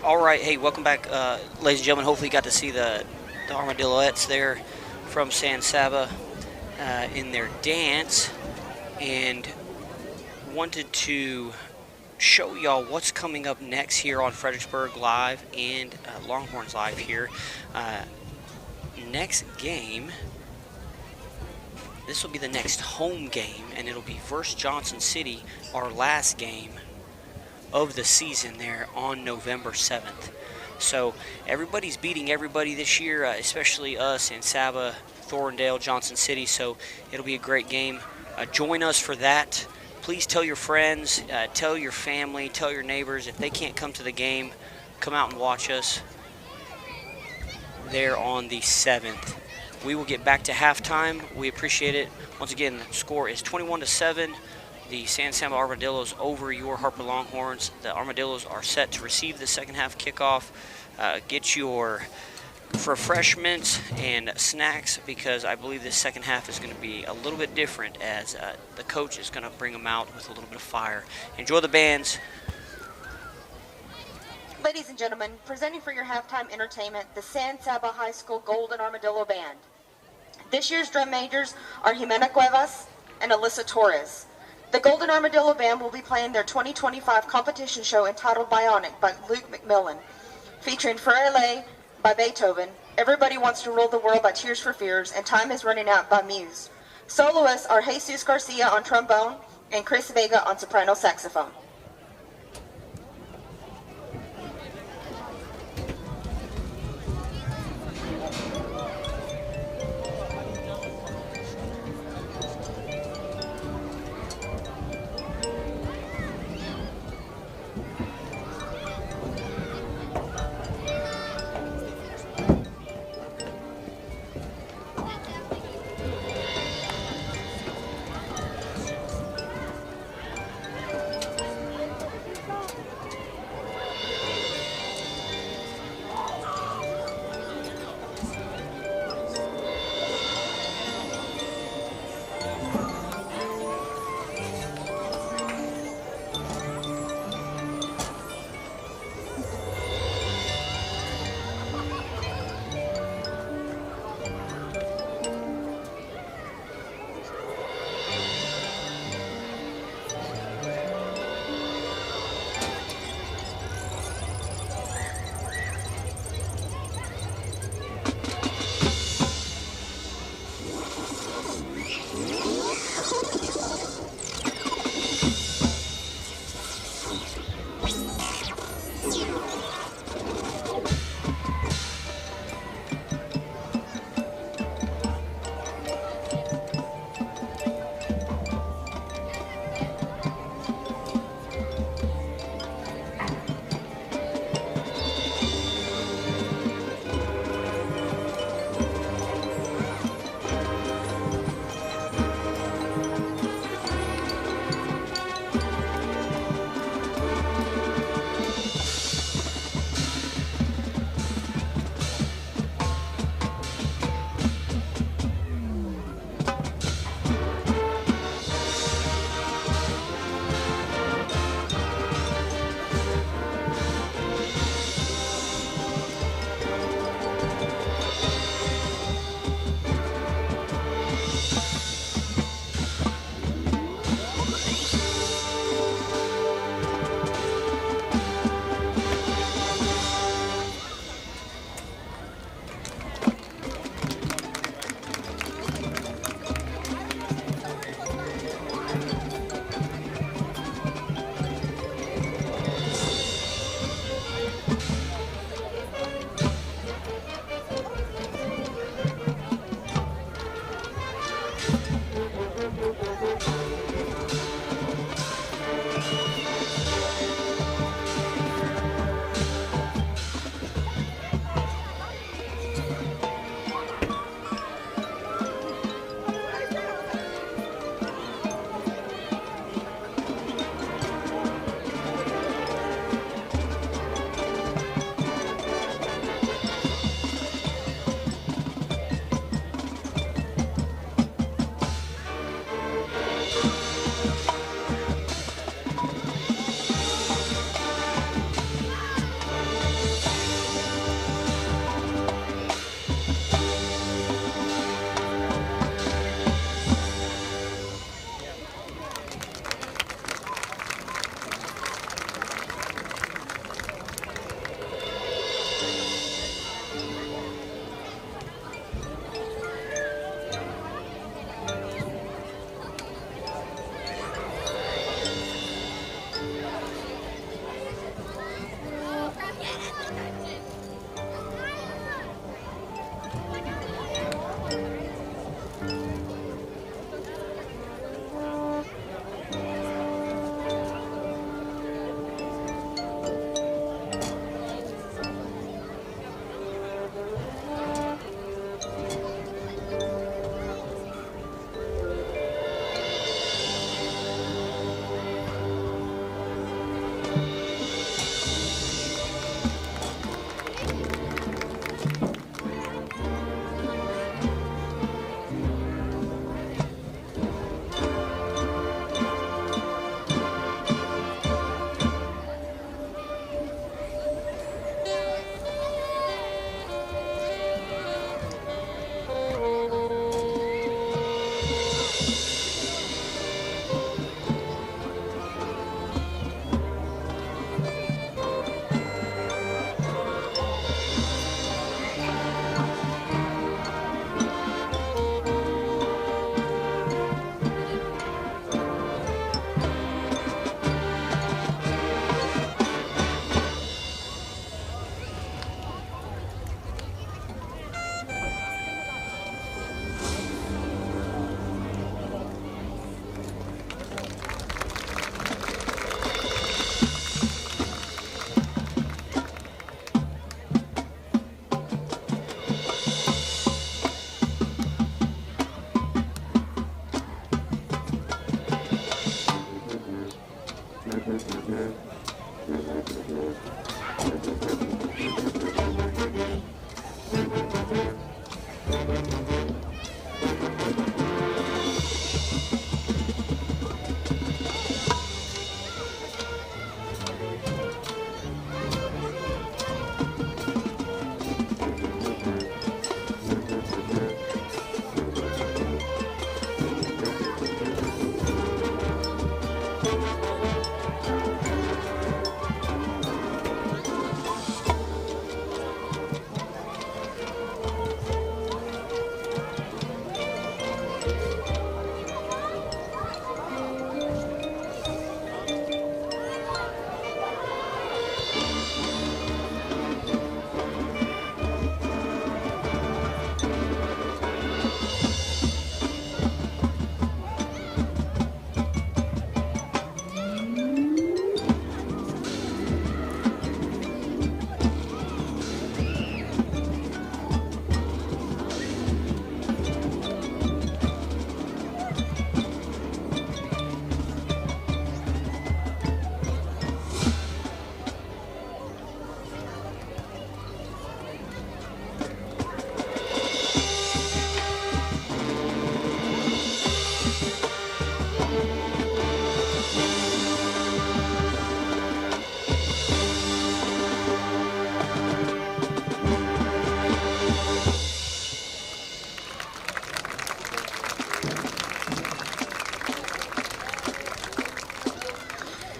All right, hey, welcome back, ladies and gentlemen. Hopefully you got to see the Armadillos there from San Saba in their dance, and wanted to show y'all what's coming up next here on Fredericksburg.Live and Longhorns.Live here. Next game, this will be the next home game, and it'll be versus Johnson City, our last game of the season there on November 7th. So everybody's beating everybody this year, especially us, San Saba, Thorndale, Johnson City, so it'll be a great game. Join us for that. Please tell your friends, tell your family, tell your neighbors. If they can't come to the game, come out and watch us there on the 7th. We will get back to halftime. We appreciate it. Once again, the score is 21-7. The San Saba Armadillos over your Harper Longhorns. The Armadillos are set to receive the second half kickoff. Get your refreshments and snacks, because I believe this second half is going to be a little bit different, as the coach is going to bring them out with a little bit of fire. Enjoy the bands. Ladies and gentlemen, presenting for your halftime entertainment, the San Saba High School Golden Armadillo Band. This year's drum majors are Jimena Cuevas and Alyssa Torres. The Golden Armadillo Band will be playing their 2025 competition show entitled Bionic by Luke McMillan, featuring Frere by Beethoven, Everybody Wants to Rule the World by Tears for Fears, and Time Is Running Out by Muse. Soloists are Jesus Garcia on trombone and Chris Vega on soprano saxophone.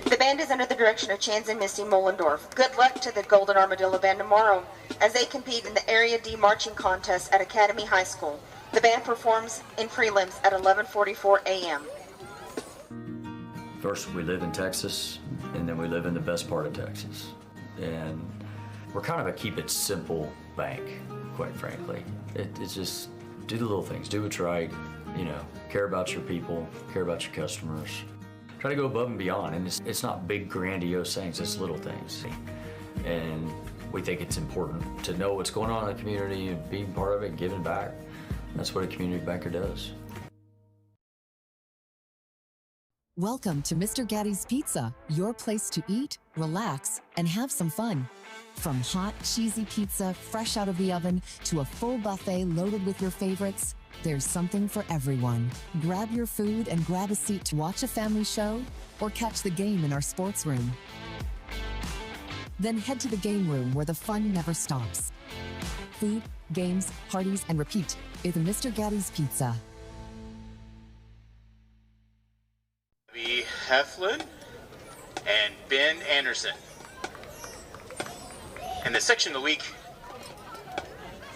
The band is under the direction of Chans and Misty Mollendorf. Good luck to the Golden Armadillo Band tomorrow as they compete in the Area D Marching Contest at Academy High School. The band performs in prelims at 11:44 a.m. First, we live in Texas, and then we live in the best part of Texas. And we're kind of a keep it simple bank, quite frankly. It's just do the little things, do what's right, you know, care about your people, care about your customers. Try to go above and beyond, and it's not big grandiose things, it's little things. And we think it's important to know what's going on in the community and being part of it and giving back. That's what a community banker does. Welcome to Mr. Gatti's Pizza, your place to eat, relax, and have some fun. From hot, cheesy pizza fresh out of the oven to a full buffet loaded with your favorites, there's something for everyone. Grab your food and grab a seat to watch a family show or catch the game in our sports room. Then head to the game room where the fun never stops. Food, games, parties, and repeat is Mr. Gatti's Pizza. B. Heflin and Ben Anderson. And the section of the week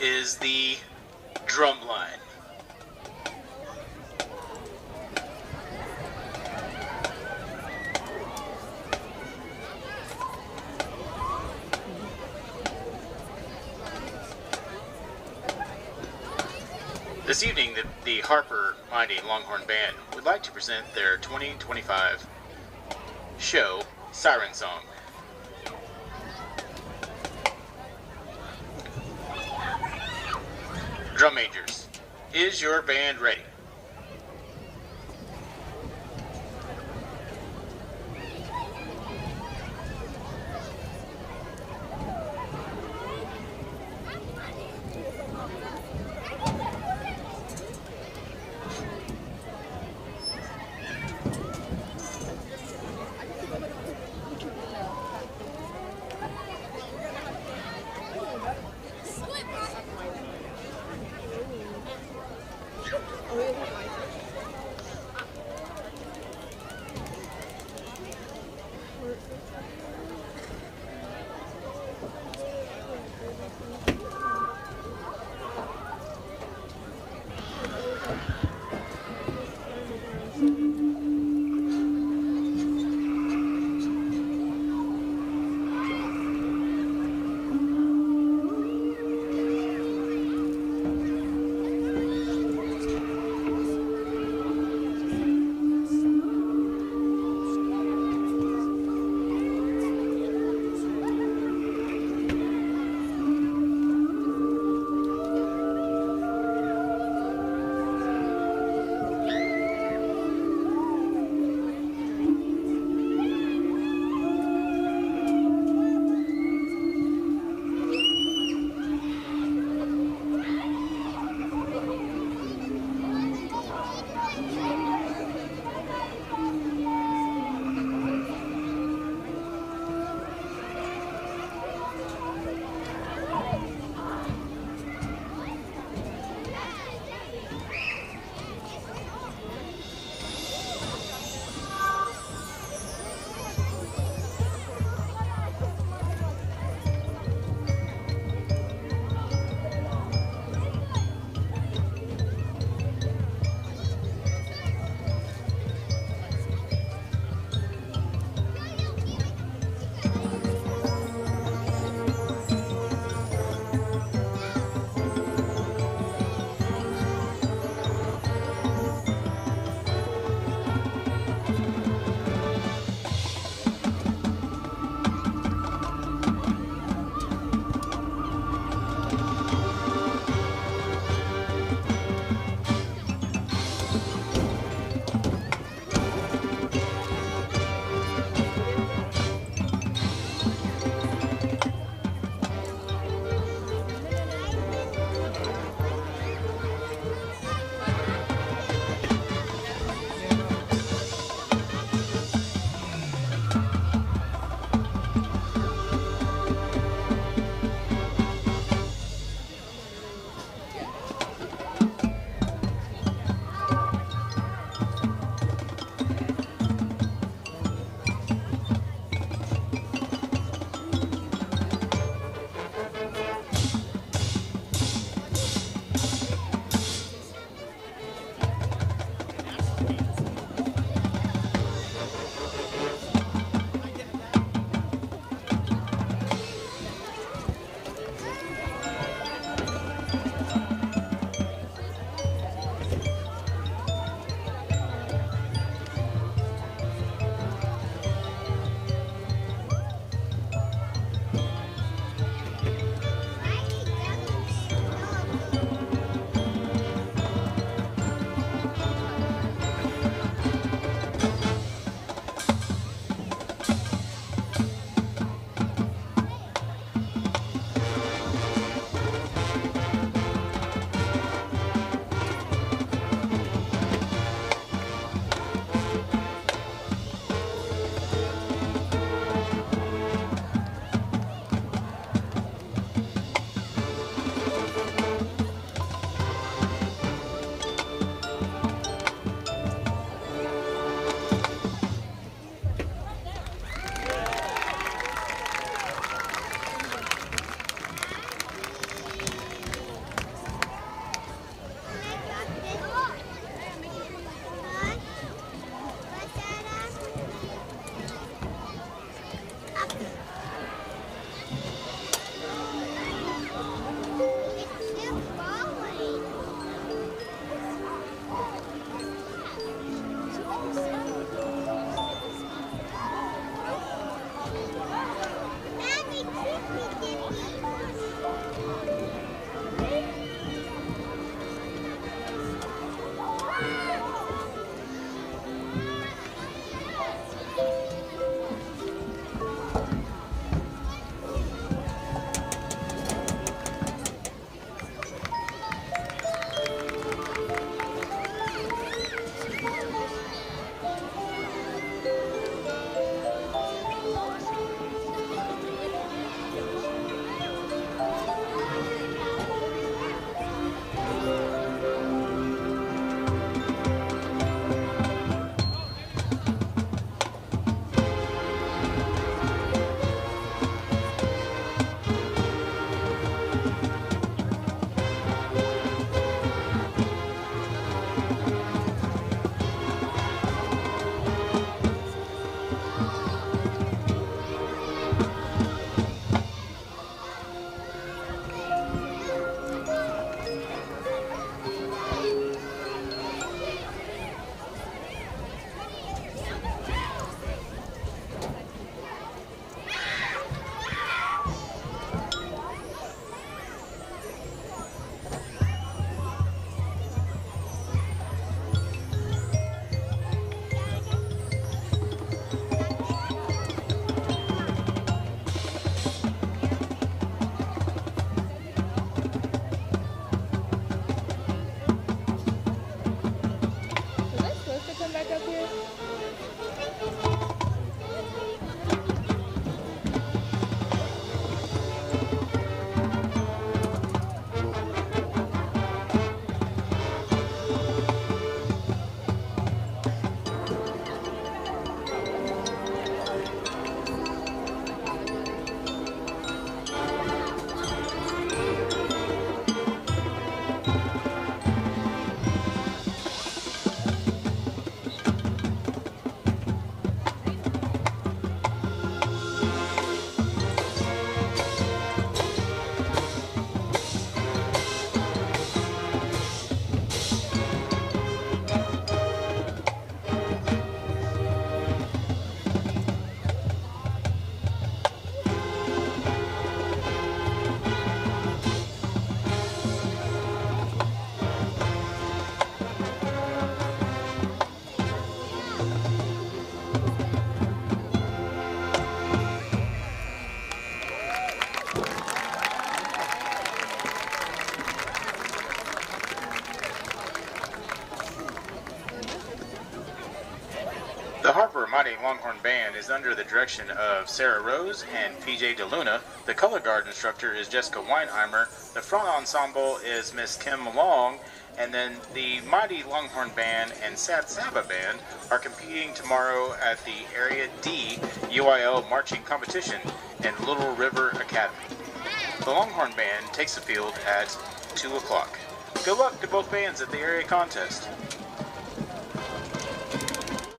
is the drum line. This evening, the Harper Longhorn Band would like to present their 2025 show, Siren Song. Drum majors, is your band ready? under the direction of Sarah Rose and PJ DeLuna. The color guard instructor is Jessica Weinheimer. The front ensemble is Miss Kim Long. And then the Mighty Longhorn Band and San Saba Band are competing tomorrow at the Area D UIL marching competition in Little River Academy. The Longhorn Band takes the field at 2 o'clock. Good luck to both bands at the area contest.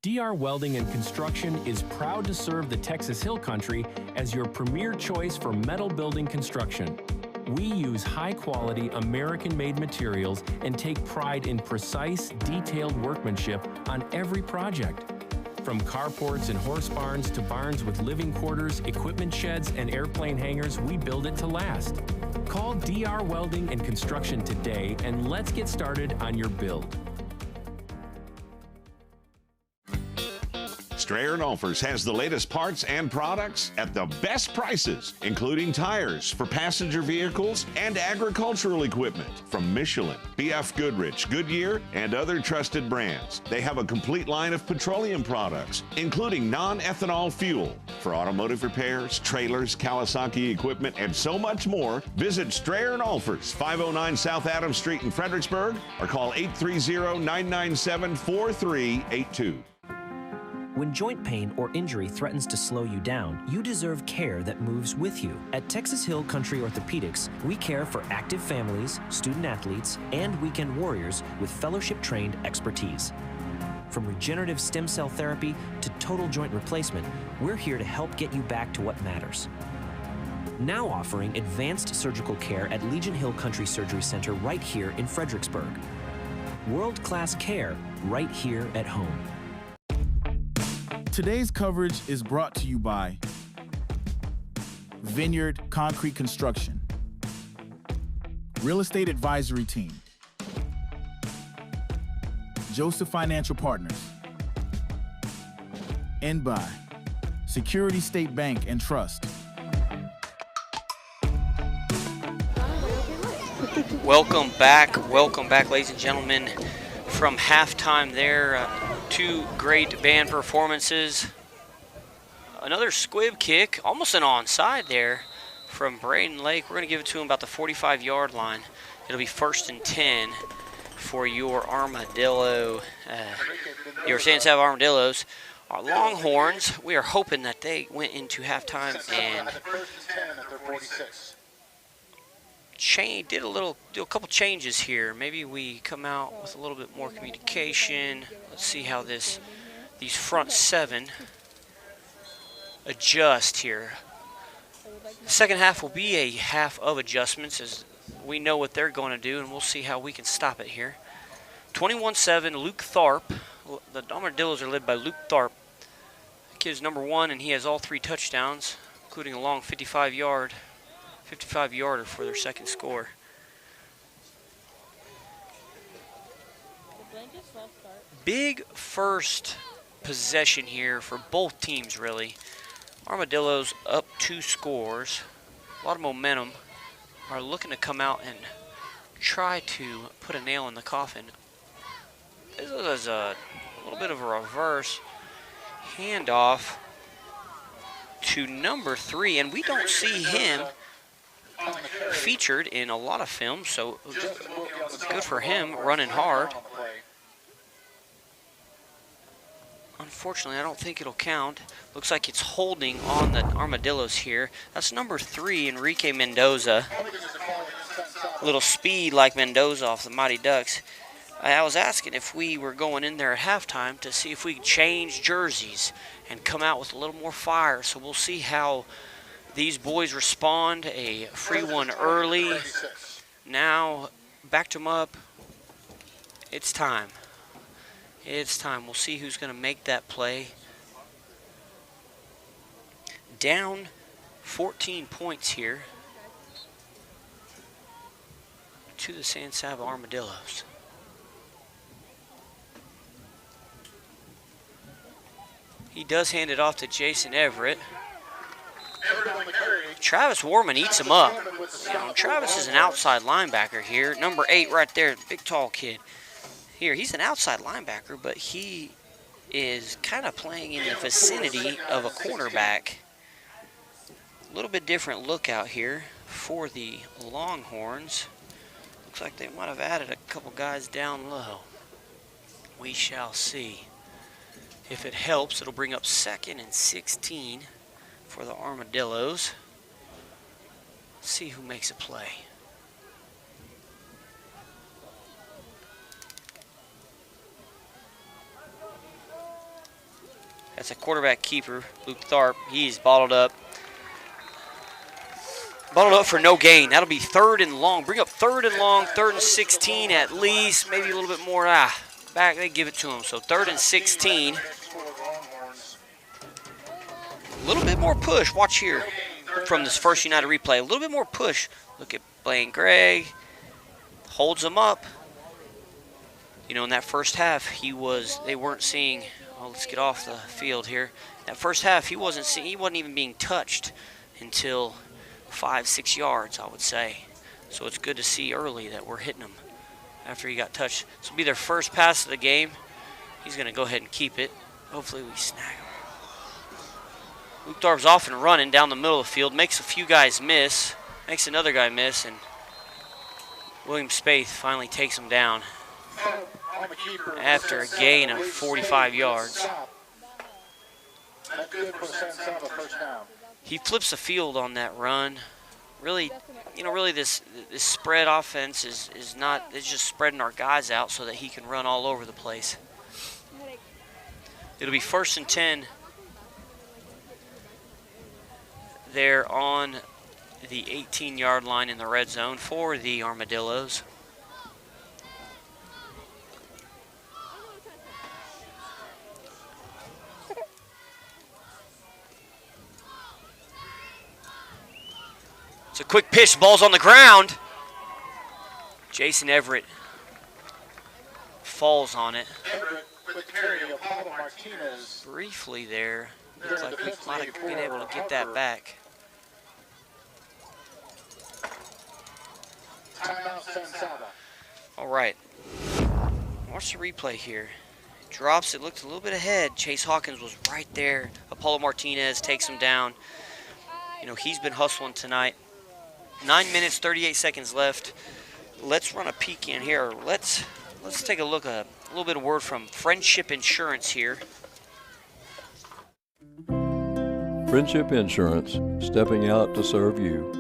DR Welding and Construction is proud to serve the Texas Hill Country as your premier choice for metal building construction. We use high-quality, American-made materials and take pride in precise, detailed workmanship on every project. From carports and horse barns to barns with living quarters, equipment sheds, and airplane hangars, we build it to last. Call DR Welding and Construction today, and let's get started on your build. Strayer & Olfers has the latest parts and products at the best prices, including tires for passenger vehicles and agricultural equipment from Michelin, BF Goodrich, Goodyear, and other trusted brands. They have a complete line of petroleum products, including non-ethanol fuel for automotive repairs, trailers, Kawasaki equipment, and so much more. Visit Strayer & Olfers, 509 South Adams Street in Fredericksburg, or call 830-997-4382. When joint pain or injury threatens to slow you down, you deserve care that moves with you. At Texas Hill Country Orthopedics, we care for active families, student athletes, and weekend warriors with fellowship-trained expertise. From regenerative stem cell therapy to total joint replacement, we're here to help get you back to what matters. Now offering advanced surgical care at Legion Hill Country Surgery Center right here in Fredericksburg. World-class care right here at home. Today's coverage is brought to you by Vineyard Concrete Construction, Real Estate Advisory Team, Joseph Financial Partners, and by Security State Bank and Trust. Welcome back, ladies and gentlemen. From halftime there, two great band performances. Another squib kick, almost an onside there from Braden Lake. We're going to give it to him about the 45-yard line. It'll be 1st and 10 for your Armadillo, your San Saba Armadillos. Our Longhorns, we are hoping that they went into halftime and did a couple changes here. Maybe we come out with a little bit more communication. Let's see how these front seven adjust here. The second half will be a half of adjustments as we know what they're going to do, and we'll see how we can stop it here. 21-7, Luke Tharp. The Armadillos are led by Luke Tharp. The kid's number 1, and he has all 3 touchdowns, including a long 55-yarder for their second score. Big first possession here for both teams, really. Armadillos up 2 scores. A lot of momentum. Are looking to come out and try to put a nail in the coffin. This is a little bit of a reverse handoff to number 3, and we don't see him featured in a lot of films, so good for him, running hard. Unfortunately, I don't think it'll count. Looks like it's holding on the Armadillos here. That's number 3, Enrique Mendoza. A little speed like Mendoza off the Mighty Ducks. I was asking if we were going in there at halftime to see if we could change jerseys and come out with a little more fire. So we'll see how these boys respond. A free one early. Now, backed them up. It's time. It's time. We'll see who's going to make that play. Down 14 points here to the San Saba Armadillos. He does hand it off to Jason Everett. Travis Warman eats him up. You know, Travis is an outside linebacker here. Number 8 right there, big tall kid. Here, he's an outside linebacker, but he is kind of playing in the vicinity of a cornerback. A little bit different look out here for the Longhorns. Looks like they might have added a couple guys down low. We shall see. If it helps, it'll bring up 2nd and 16 for the Armadillos. Let's see who makes a play. That's a quarterback keeper, Luke Tharp. He's bottled up. Bottled up for no gain. That'll be 3rd and long. Bring up 3rd and long, 3rd and 16 at least. Maybe a little bit more. Back, they give it to him. So 3rd and 16. A little bit more push. Watch here from this First United replay. A little bit more push. Look at Blaine Gregg. Holds him up. You know, in that first half, they weren't seeing. Oh, let's get off the field here. That first half, he wasn't even being touched until 5-6 yards, I would say. So it's good to see early that we're hitting him after he got touched. This will be their first pass of the game. He's going to go ahead and keep it. Hopefully we snag him. Luke Tharp's off and running down the middle of the field. Makes a few guys miss. Makes another guy miss. And William Spaeth finally takes him down after a gain of 45 yards. He flips the field on that run. Really, this spread offense is just spreading our guys out so that he can run all over the place. It'll be 1st and 10 there on the 18-yard line in the red zone for the Armadillos. It's a quick pitch. Ball's on the ground. Jason Everett falls on it. Briefly there. Looks like we might have been able to get that back. All right. Watch the replay here. Drops it. Looked a little bit ahead. Chase Hawkins was right there. Apollo Martinez takes him down. You know, he's been hustling tonight. 9 minutes, 38 seconds left. Let's run a peek in here. Let's take a look at a little bit of word from Friendship Insurance here. Friendship Insurance, stepping out to serve you.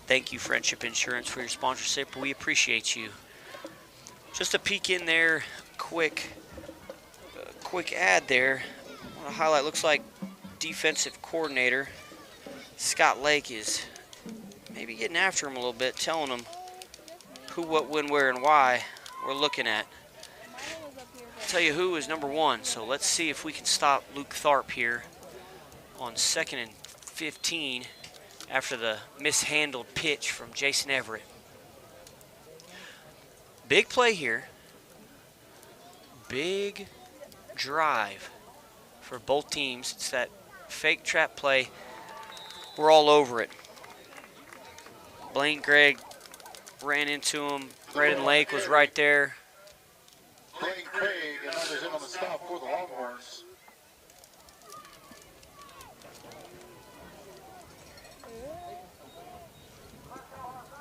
Thank you, Friendship Insurance, for your sponsorship. We appreciate you. Just a peek in there, quick ad there. I want to highlight, looks like defensive coordinator Scott Lake is maybe getting after him a little bit, telling him who, what, when, where, and why we're looking at. I'll tell you who is number 1, so let's see if we can stop Luke Tharp here on 2nd and 15 after the mishandled pitch from Jason Everett. Big play here. Big drive for both teams. It's that fake trap play. We're all over it. Blaine Gregg ran into him. Braden Lake was right there. Blaine Craig and others in on the stop for the Longhorns.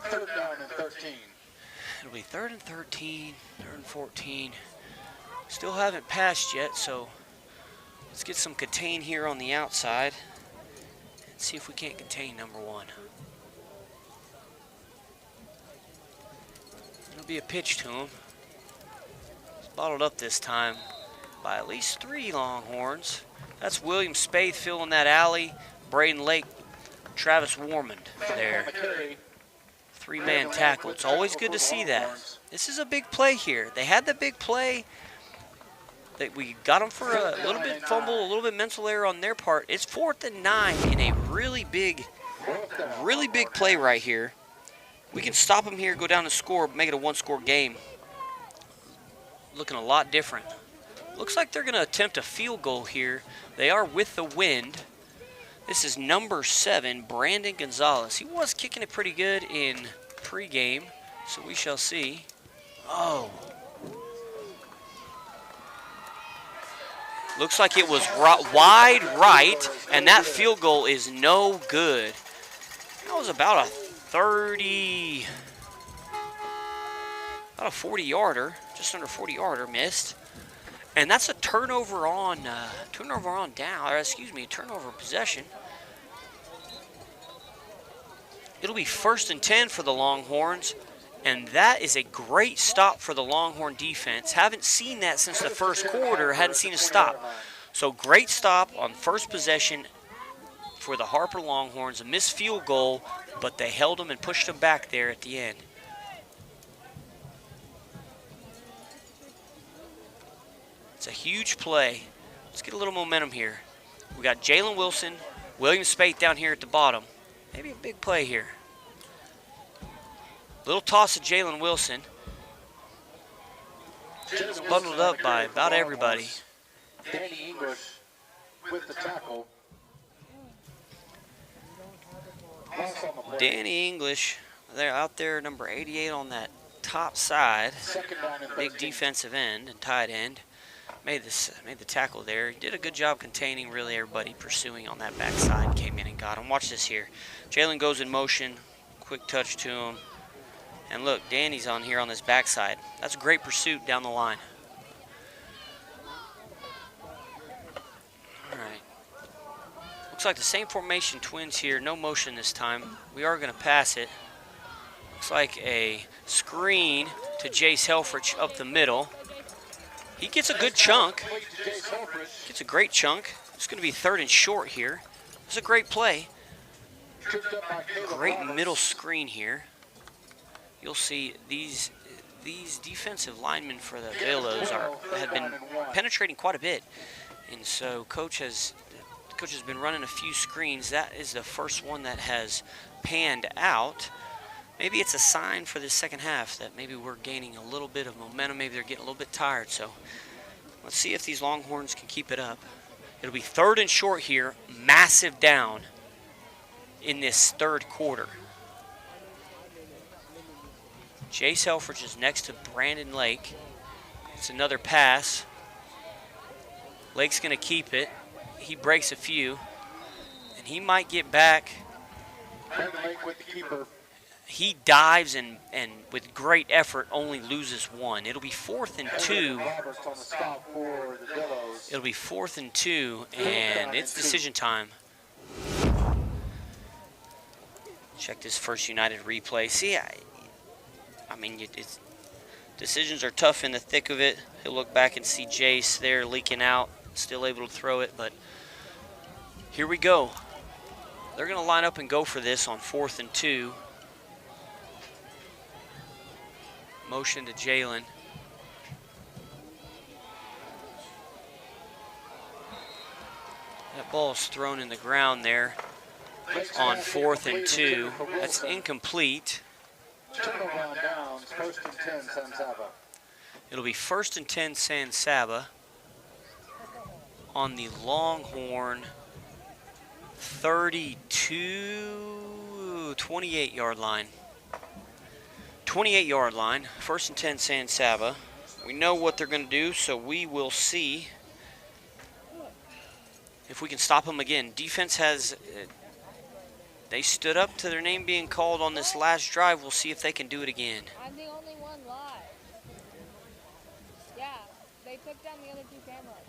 Third down and 13. It'll be 3rd and 13, 3rd and 14. Still haven't passed yet, so let's get some contain here on the outside and see if we can't contain number 1. It'll be a pitch to him. He's bottled up this time by at least 3 Longhorns. That's William Spaeth filling that alley. Braden Lake, Travis Warmond there. 3-man tackle. It's always good to see that. This is a big play here. They had the big play. That we got them for a little bit fumble, a little bit mental error on their part. It's 4th and 9 in a really big play right here. We can stop them here, go down and score, make it a 1-score game. Looking a lot different. Looks like they're going to attempt a field goal here. They are with the wind. This is number 7, Brandon Gonzalez. He was kicking it pretty good in pregame, so we shall see. Oh. Looks like it was wide right, and that field goal is no good. That was about a 40-yarder, just under 40-yarder missed. And that's a turnover on down, or excuse me, turnover possession. It'll be 1st and 10 for the Longhorns, and that is a great stop for the Longhorn defense. Haven't seen that since the first quarter, hadn't seen a stop. So great stop on first possession for the Harper Longhorns. A missed field goal, but they held them and pushed them back there at the end. It's a huge play. Let's get a little momentum here. We got Jalen Wilson, William Spate down here at the bottom. Maybe a big play here. Little toss of Jalen Wilson. Bundled up by about everybody. Danny English with the tackle. Danny English, they're out there, number 88 on that top side. Big defensive end and tight end. Made the tackle there. He did a good job containing really everybody pursuing on that backside. Came in and got him. Watch this here. Jalen goes in motion. Quick touch to him. And look, Danny's on here on this backside. That's a great pursuit down the line. All right. Looks like the same formation, Twins here. No motion this time. We are going to pass it. Looks like a screen to Jace Helfrich up the middle. He gets a good chunk. Gets a great chunk. It's going to be 3rd and short here. It's a great play. Great middle screen here. You'll see these defensive linemen for the Velos have been penetrating quite a bit, and so coach has been running a few screens. That is the first one that has panned out. Maybe it's a sign for the second half that maybe we're gaining a little bit of momentum. Maybe they're getting a little bit tired. So let's see if these Longhorns can keep it up. It'll be 3rd and short here. Massive down in this 3rd quarter. Jace Helfrich is next to Brandon Lake. It's another pass. Lake's going to keep it. He breaks a few. And he might get back. Brandon Lake with the keeper. He dives and with great effort only loses one. It'll be 4th and 2. It'll be 4th and 2, and it's decision time. Check this First United replay. See, I mean, decisions are tough in the thick of it. He'll look back and see Jace there leaking out, still able to throw it, but here we go. They're going to line up and go for this on 4th and 2. Motion to Jalen. That ball is thrown in the ground there on 4th and 2. That's incomplete. Turnover on downs, 1st and 10, San Saba. It'll be 1st and 10, San Saba on the Longhorn 28-yard line. 28-yard line, 1st and 10, San Saba. We know what they're going to do, so we will see if we can stop them again. Defense has, they stood up to their name being called on this last drive. We'll see if they can do it again. I'm the only one live. Yeah, they took down the other 2 cameras.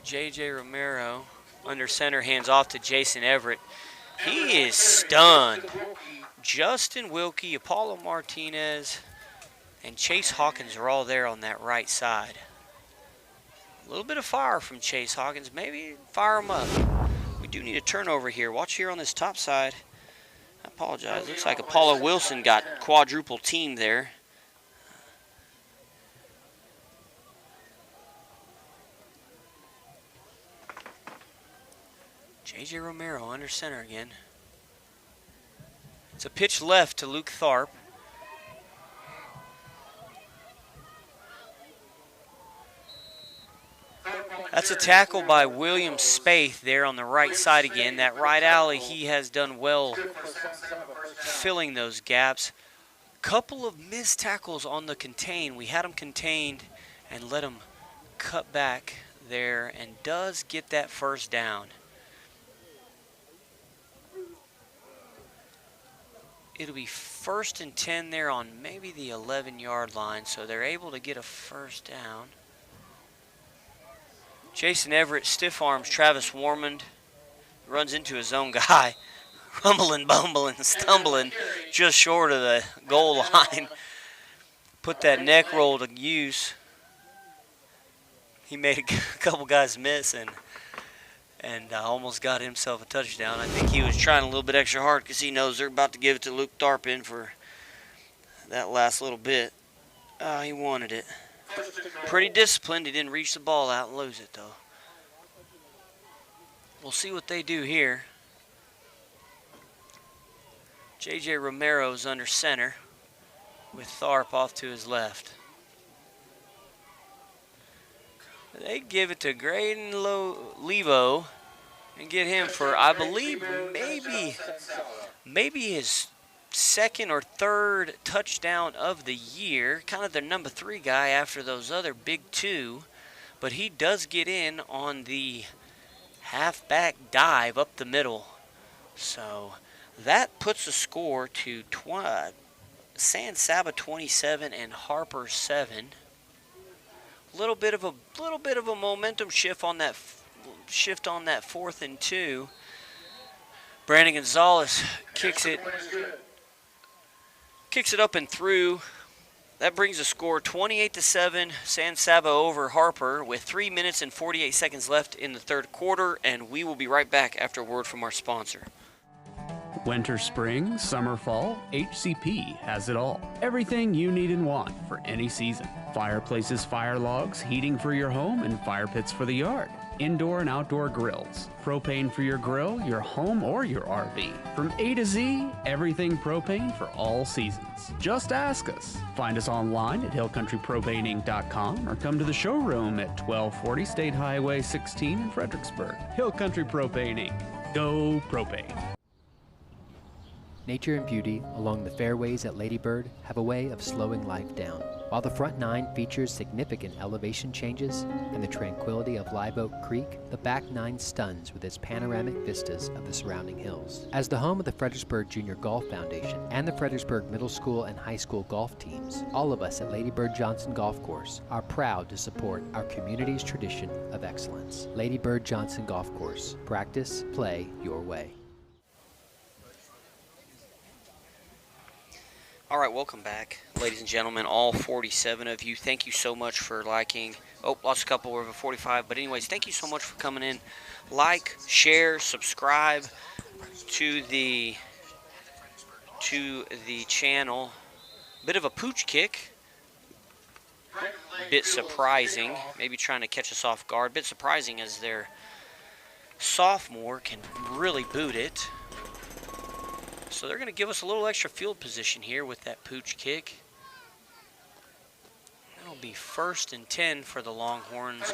J.J. Romero under center, hands off to Jason Everett. He is stunned. Justin Wilkie, Apollo Martinez, and Chase Hawkins are all there on that right side. A little bit of fire from Chase Hawkins. Maybe fire him up. We do need a turnover here. Watch here on this top side. I apologize. Looks like Apollo Wilson got quadruple teamed there. J.J. Romero under center again. It's a pitch left to Luke Tharp. That's a tackle by William Spaeth there on the right side again. That right alley, he has done well filling those gaps. Couple of missed tackles on the contain. We had him contained and let him cut back there and does get that first down. It'll be 1st and 10 there on maybe the 11-yard line, so they're able to get a first down. Jason Everett stiff arms Travis Warmond, runs into his own guy, rumbling, bumbling, stumbling just short of the goal line. Put that neck roll to use. He made a couple guys miss and almost got himself a touchdown. I think he was trying a little bit extra hard because he knows they're about to give it to Luke Tharpin for that last little bit. He wanted it. Pretty disciplined. He didn't reach the ball out and lose it, though. We'll see what they do here. J.J. Romero's under center with Tharp off to his left. They give it to Graydon Levo and get him for, I believe, maybe his second or third touchdown of the year. Kind of their number 3 guy after those other big 2. But he does get in on the halfback dive up the middle. So that puts the score to San Saba 27 and Harper 7. Little bit of a momentum shift on that 4th and 2. Brandon Gonzalez kicks it up and through. That brings the score 28-7, San Saba over Harper with 3 minutes and 48 seconds left in the 3rd quarter, and we will be right back after a word from our sponsor. Winter, spring, summer, fall, HCP has it all. Everything you need and want for any season. Fireplaces, fire logs, heating for your home, and fire pits for the yard. Indoor and outdoor grills. Propane for your grill, your home, or your RV. From A to Z, everything propane for all seasons. Just ask us. Find us online at hillcountrypropaneinc.com or come to the showroom at 1240 State Highway 16 in Fredericksburg. Hill Country Propane Inc. Go propane. Nature and beauty along the fairways at Lady Bird have a way of slowing life down. While the front 9 features significant elevation changes and the tranquility of Live Oak Creek, the back 9 stuns with its panoramic vistas of the surrounding hills. As the home of the Fredericksburg Junior Golf Foundation and the Fredericksburg Middle School and High School golf teams, all of us at Lady Bird Johnson Golf Course are proud to support our community's tradition of excellence. Lady Bird Johnson Golf Course. Practice, play your way. All right, welcome back, ladies and gentlemen, all 47 of you. Thank you so much for liking. Oh, lost a couple over 45, but anyways, thank you so much for coming in. Like, share, subscribe to the channel. Bit of a pooch kick. Bit surprising. Maybe trying to catch us off guard. Bit surprising as their sophomore can really boot it. So they're going to give us a little extra field position here with that pooch kick. It'll be 1st and 10 for the Longhorns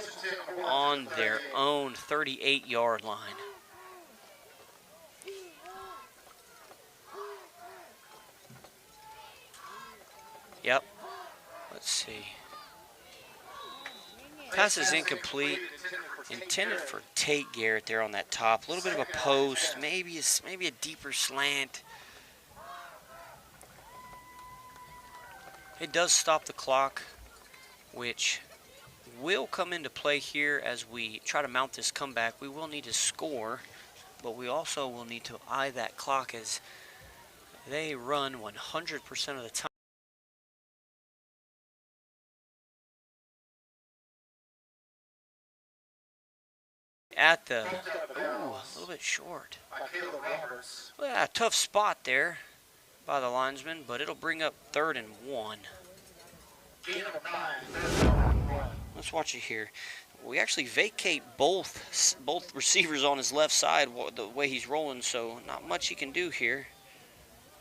on their own 38-yard line. Yep. Let's see. Pass is incomplete. Intended for Tate Garrett there on that top. A little bit of a post, maybe a deeper slant. It does stop the clock, which will come into play here as we try to mount this comeback. We will need to score, but we also will need to eye that clock as they run 100% of the time. At the, a little bit short. Well, yeah, tough spot there by the linesman, but it'll bring up 3rd and 1. Let's watch it here. We actually vacate both receivers on his left side the way he's rolling, so not much he can do here.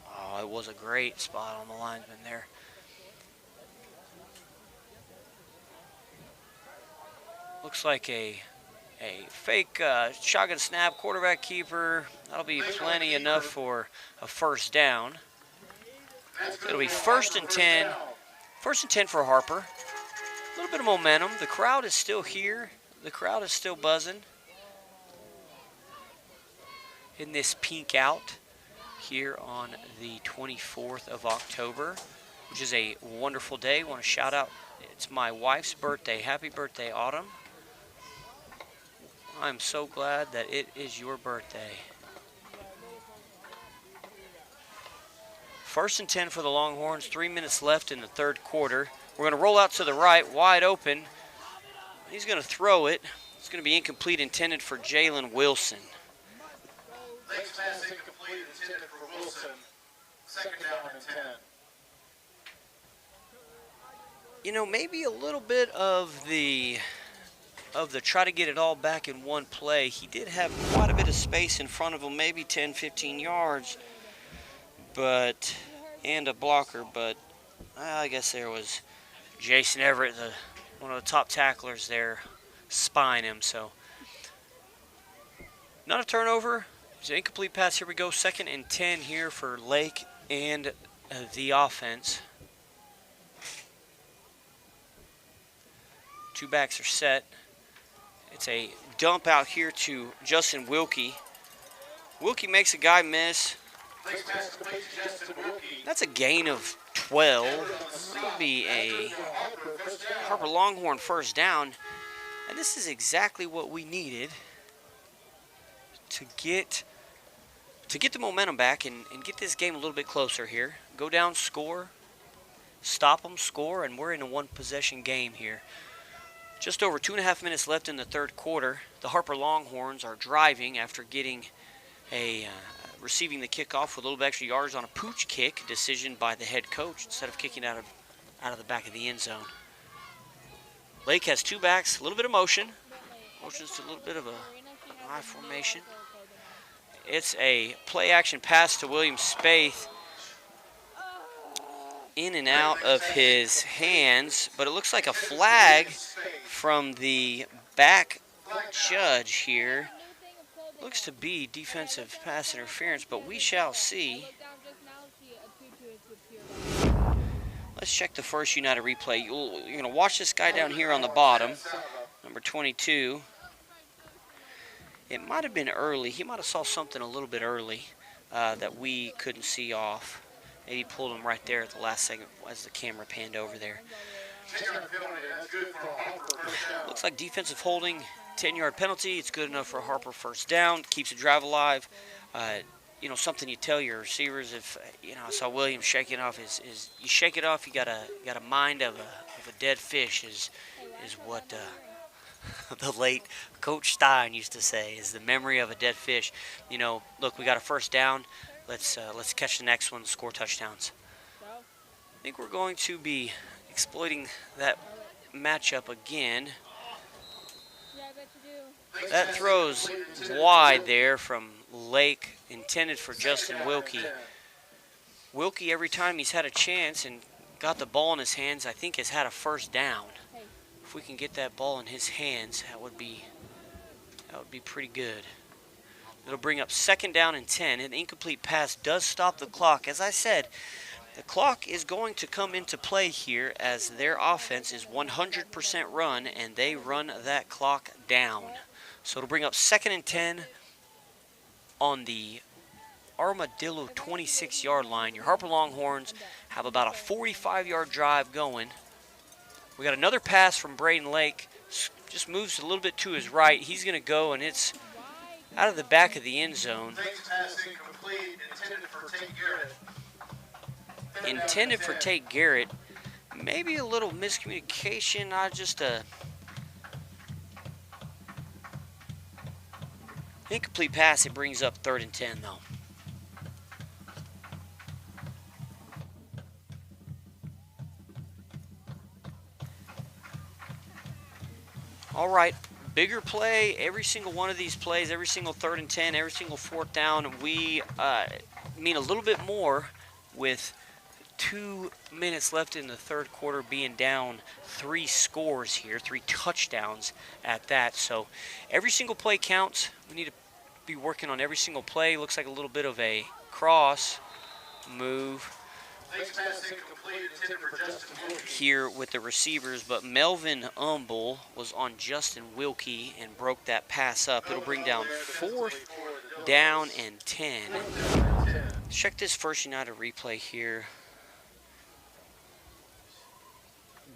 Oh, it was a great spot on the linesman there. Looks like a fake shotgun snap, quarterback keeper. That'll be plenty enough for a first down. It'll be 1st and 10. 1st and 10 for Harper. A little bit of momentum. The crowd is still here. The crowd is still buzzing in this pink out here on the 24th of October, which is a wonderful day. I want to shout out, it's my wife's birthday. Happy birthday, Autumn. I'm so glad that it is your birthday. 1st and 10 for the Longhorns. 3 minutes left in the third quarter. We're going to roll out to the right, wide open. He's going to throw it. It's going to be incomplete, intended for Jalen Wilson. Next pass incomplete, intended for Wilson. 2nd down and 10. You know, maybe a little bit of the try to get it all back in one play. He did have quite a bit of space in front of him, maybe 10, 15 yards, and a blocker, but I guess there was Jason Everett, one of the top tacklers there, spying him. So not a turnover. It's an incomplete pass. Here we go. 2nd and 10 here for Lake and the offense. 2 backs are set. It's a dump out here to Justin Wilkie. Wilkie makes a guy miss. That's a gain of 12. That'll be a Harper Longhorn first down. And this is exactly what we needed to get the momentum back and get this game a little bit closer here. Go down, score, stop them, score, and we're in a one-possession game here. Just over 2.5 minutes left in the third quarter. The Harper Longhorns are driving after getting receiving the kickoff with a little bit extra yards on a pooch kick decision by the head coach instead of kicking out of the back of the end zone. Lake has 2 backs, a little bit of motion. Motion's to a little bit of a I formation. It's a play action pass to William Spaeth. In and out of his hands, but it looks like a flag from the back judge here. Looks to be defensive pass interference, but we shall see. Let's check the First United replay. You're going to watch this guy down here on the bottom, number 22. It might have been early. He might have saw something a little bit early that we couldn't see off. Maybe pulled him right there at the last second as the camera panned over there. Looks like defensive holding, 10-yard penalty. It's good enough for a Harper first down. Keeps the drive alive. You know, something you tell your receivers if, I saw Williams shaking off is you shake it off, you got a mind of a dead fish is what the late Coach Stein used to say, is the memory of a dead fish. Look, we got a first down. Let's catch the next one and score touchdowns. I think we're going to be exploiting that matchup again. That throws wide there from Lake, intended for Justin Wilkie. Wilkie, every time he's had a chance and got the ball in his hands, I think has had a first down. If we can get that ball in his hands, that would be pretty good. It'll bring up 2nd down and 10. An incomplete pass does stop the clock. As I said, the clock is going to come into play here as their offense is 100% run, and they run that clock down. So it'll bring up 2nd and 10 on the Armadillo 26-yard line. Your Harper Longhorns have about a 45-yard drive going. We got another pass from Braden Lake. Just moves a little bit to his right. He's going to go, and it's out of the back of the end zone. Intended for Tate Garrett. Maybe a little miscommunication, not just a incomplete pass. It brings up 3rd and 10 though. All right, bigger play. Every single one of these plays, every single 3rd and 10, every single 4th down, we mean a little bit more with 2 minutes left in the third quarter, being down 3 scores here, 3 touchdowns at that. So every single play counts. We need to be working on every single play. Looks like a little bit of a cross move here with the receivers, but Melvin Umble was on Justin Wilkie and broke that pass up. It'll bring down 4th down and 10. Let's check this First United replay here.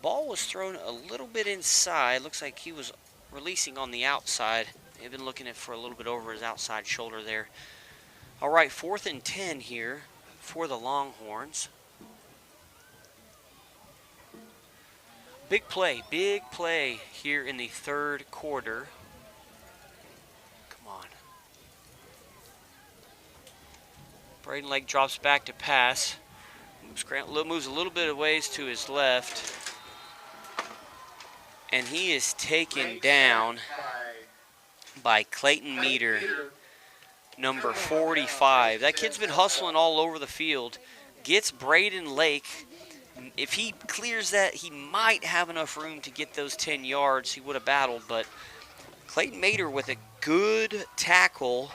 Ball was thrown a little bit inside. Looks like he was releasing on the outside. They've been looking at for a little bit over his outside shoulder there. All right, 4th and 10 here for the Longhorns. Big play here in the third quarter. Come on. Braden Lake drops back to pass. Moves a little bit of ways to his left. And he is taken down by Clayton Meter, number 45. That kid's been hustling all over the field. Gets Braden Lake. If he clears that, he might have enough room to get those 10 yards. He would have battled, but Clayton Mater with a good tackle,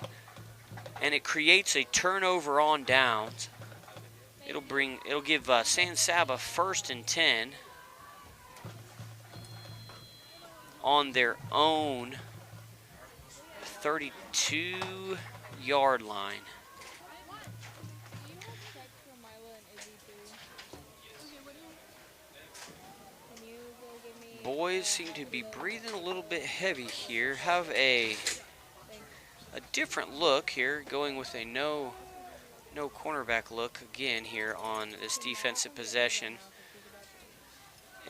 and it creates a turnover on downs. It'll give San Saba 1st and 10 on their own 32-yard line. Boys seem to be breathing a little bit heavy here. Have a different look here, going with a no cornerback look again here on this defensive possession.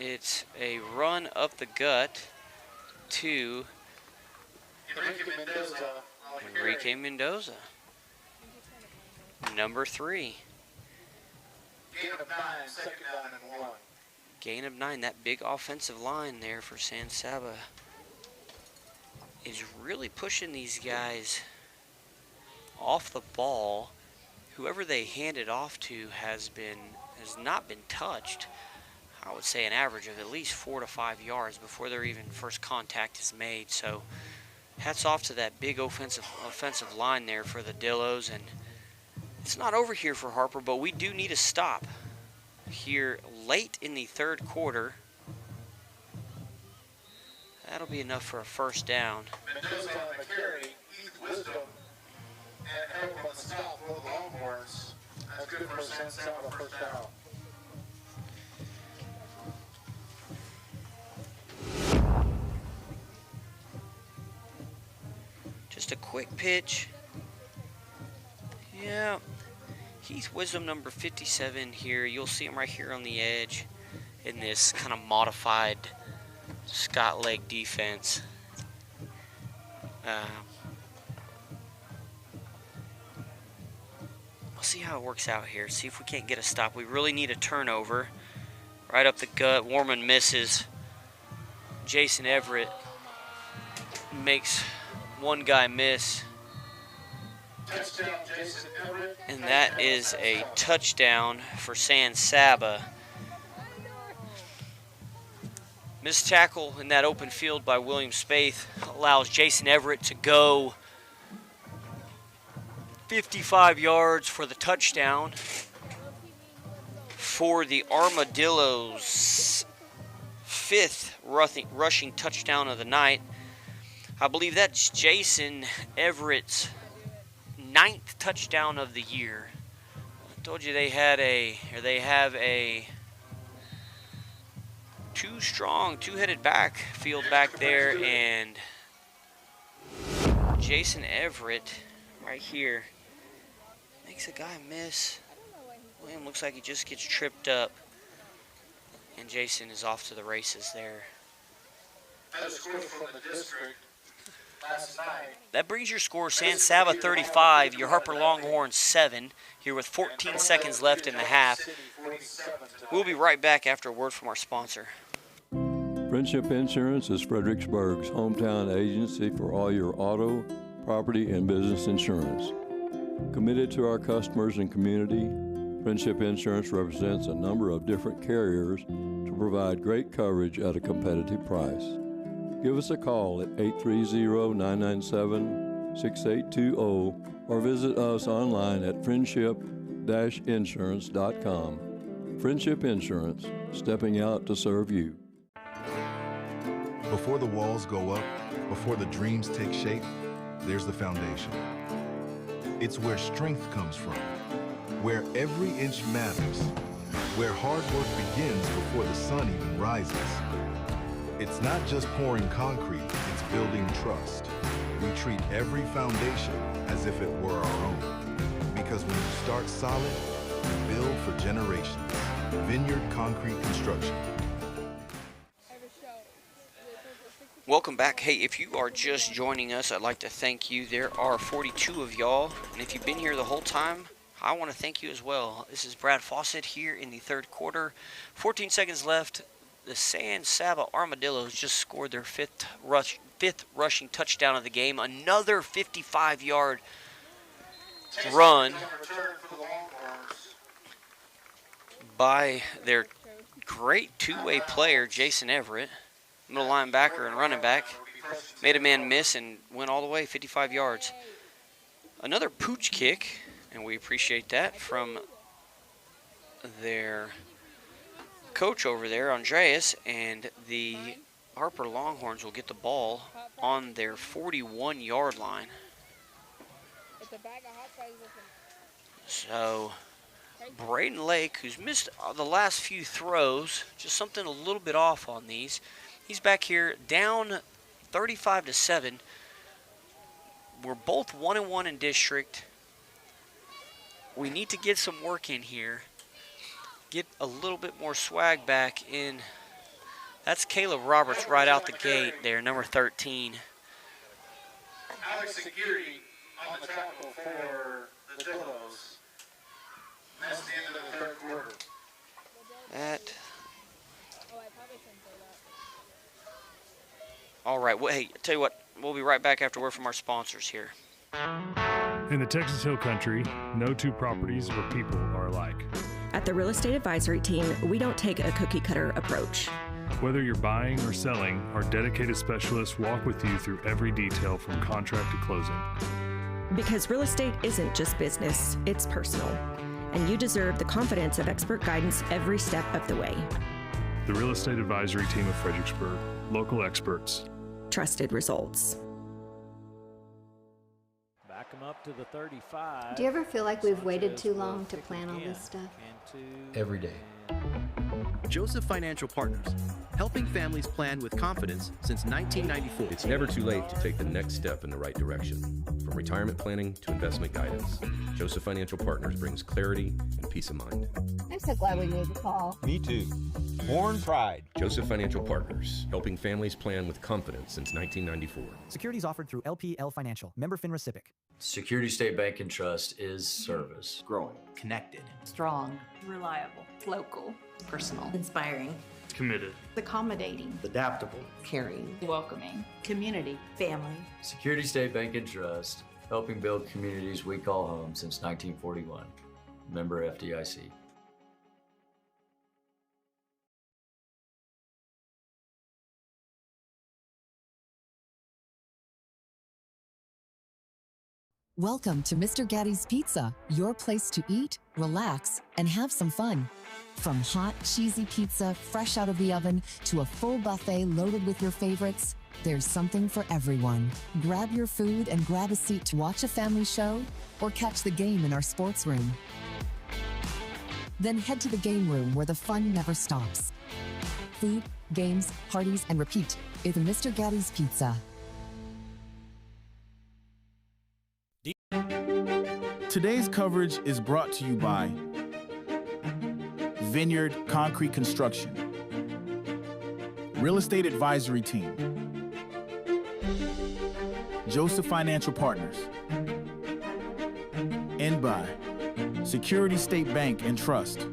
It's a run up the gut to Enrique Mendoza, number 3. Gain of 9, 2nd down and 1. Gain of 9. That big offensive line there for San Saba is really pushing these guys off the ball. Whoever they hand it off to has not been touched. I would say an average of at least 4 to 5 yards before their even first contact is made. So hats off to that big offensive line there for the Dillos. And it's not over here for Harper, but we do need a stop here late in the third quarter. That'll be enough for a 1st down. Mendoza on the carry, Heath Wisdom, and help on the stop for the Longhorns. That's good for San Saba 1st down. Just a quick pitch. Yeah. Heath Wisdom, number 57 here. You'll see him right here on the edge in this kind of modified Scott Lake defense. We'll see how it works out here. See if we can't get a stop. We really need a turnover. Right up the gut. Warman misses. Jason Everett makes one guy miss. Touchdown, Jason Everett. And that is a touchdown for San Saba. Missed tackle in that open field by William Spaeth allows Jason Everett to go 55 yards for the touchdown for the Armadillos' 5th rushing touchdown of the night. I believe that's Jason Everett's 9th touchdown of the year. I told you they have a two-headed backfield back there, and Jason Everett right here makes a guy miss. William looks like he just gets tripped up, and Jason is off to the races there. That score from the district last night. That brings your score San Saba 35, your Harper Longhorns 7, here with 14 seconds left in the half. We'll be right back after a word from our sponsor. Friendship Insurance is Fredericksburg's hometown agency for all your auto, property, and business insurance. Committed to our customers and community, Friendship Insurance represents a number of different carriers to provide great coverage at a competitive price. Give us a call at 830-997-6820 or visit us online at friendship-insurance.com. Friendship Insurance, stepping out to serve you. Before the walls go up, before the dreams take shape, there's the foundation. It's where strength comes from, where every inch matters, where hard work begins before the sun even rises. It's not just pouring concrete, it's building trust. We treat every foundation as if it were our own. Because when you start solid, you build for generations. Vineyard Concrete Construction. Welcome back. Hey, if you are just joining us, I'd like to thank you. There are 42 of y'all, and if you've been here the whole time, I want to thank you as well. This is Brad Fawcett here in the third quarter. 14 seconds left. The San Saba Armadillos just scored their fifth rushing touchdown of the game. Another 55-yard run by their great two-way player, Jason Everett, middle linebacker and running back. Made a man miss and went all the way, 55 yards. Another pooch kick, and we appreciate that from their coach over there, Andreas, and the Harper Longhorns will get the ball on their 41-yard line. So Braden Lake, who's missed the last few throws, just something a little bit off on these. He's back here down 35-7. We're both 1-1 in district. We need to get some work in here. Get a little bit more swag back in. That's Caleb Roberts right out the gate there, number 13. Alex Aguirre on the tackle for the Dillos. That's the end of the third quarter. All right, well, hey, tell you what, we'll be right back after word from our sponsors here. In the Texas Hill Country, no two properties or people are alike. At the Real Estate Advisory Team, we don't take a cookie-cutter approach. Whether you're buying or selling, our dedicated specialists walk with you through every detail from contract to closing. Because real estate isn't just business, it's personal. And you deserve the confidence of expert guidance every step of the way. The Real Estate Advisory Team of Fredericksburg, local experts. Trusted results. Back them up to the 35. Do you ever feel like we've waited too long to plan all this stuff? Every day. Joseph Financial Partners, helping families plan with confidence since 1994. It's never too late to take the next step in the right direction. From retirement planning to investment guidance, Joseph Financial Partners brings clarity and peace of mind. I'm so glad we made the call. Me too. Born Pride. Joseph Financial Partners, helping families plan with confidence since 1994. Securities offered through LPL Financial, member FINRA/SIPC. Security State Bank and Trust is service. Growing. Connected. Strong. Reliable. Local. Personal. Inspiring. Committed. Accommodating. Adaptable. Caring. Welcoming. Community. Family. Security State Bank and Trust, helping build communities we call home since 1941. Member FDIC. Welcome to Mr. Gatti's Pizza, your place to eat, relax, and have some fun. From hot, cheesy pizza fresh out of the oven to a full buffet loaded with your favorites, there's something for everyone. Grab your food and grab a seat to watch a family show or catch the game in our sports room. Then head to the game room where the fun never stops. Food, games, parties, and repeat is Mr. Gatti's Pizza. Today's coverage is brought to you by Vineyard Concrete Construction, Real Estate Advisory Team, Joseph Financial Partners, and by Security State Bank and Trust.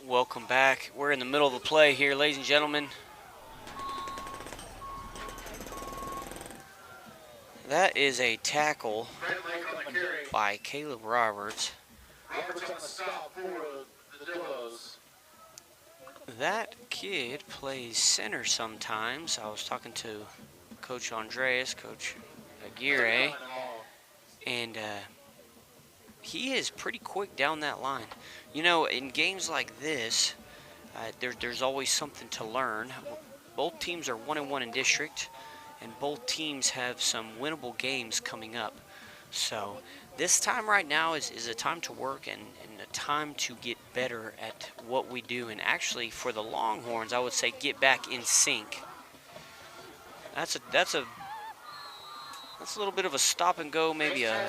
Welcome back. We're in the middle of the play here, ladies and gentlemen. That is a tackle by Caleb Roberts. Roberts on the stop for the Dillos. That kid plays center sometimes. I was talking to Coach Andreas, Coach Aguirre, and he is pretty quick down that line. You know, in games like this, there's always something to learn. Both teams are 1-1 in district, and both teams have some winnable games coming up. So this time right now is a time to work and a time to get better at what we do. And actually, for the Longhorns, I would say get back in sync. That's a little bit of a stop and go, maybe a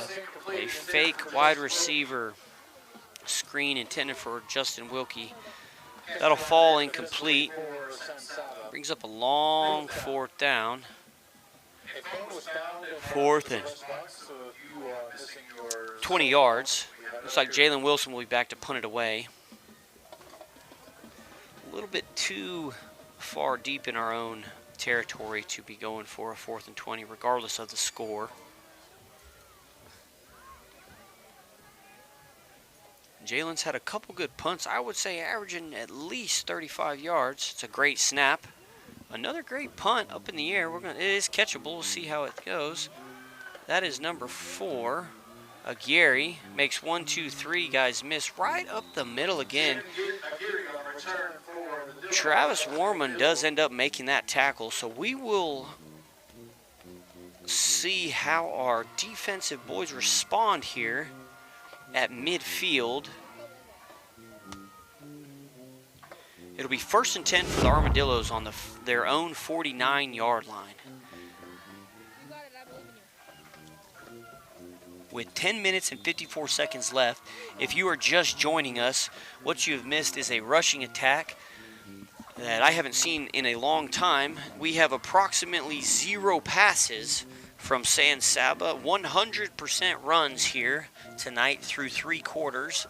fake wide receiver screen intended for Justin Wilkie. That'll fall incomplete. Brings up a long 4th down. 4th and 20 yards. Looks like Jalen Wilson will be back to punt it away. A little bit too far deep in our own territory to be going for a 4th and 20, regardless of the score. Jalen's had a couple good punts. I would say averaging at least 35 yards. It's a great snap. Another great punt up in the air. It is catchable. We'll see how it goes. That is number 4. Aguirre makes 1, 2, 3 guys miss right up the middle again. Travis Warman does end up making that tackle, so we will see how our defensive boys respond here at midfield. It'll be 1st and 10 for the Armadillos on their own 49-yard line. With 10 minutes and 54 seconds left, if you are just joining us, what you have missed is a rushing attack that I haven't seen in a long time. We have approximately 0 passes from San Saba, 100% runs here tonight through 3 quarters,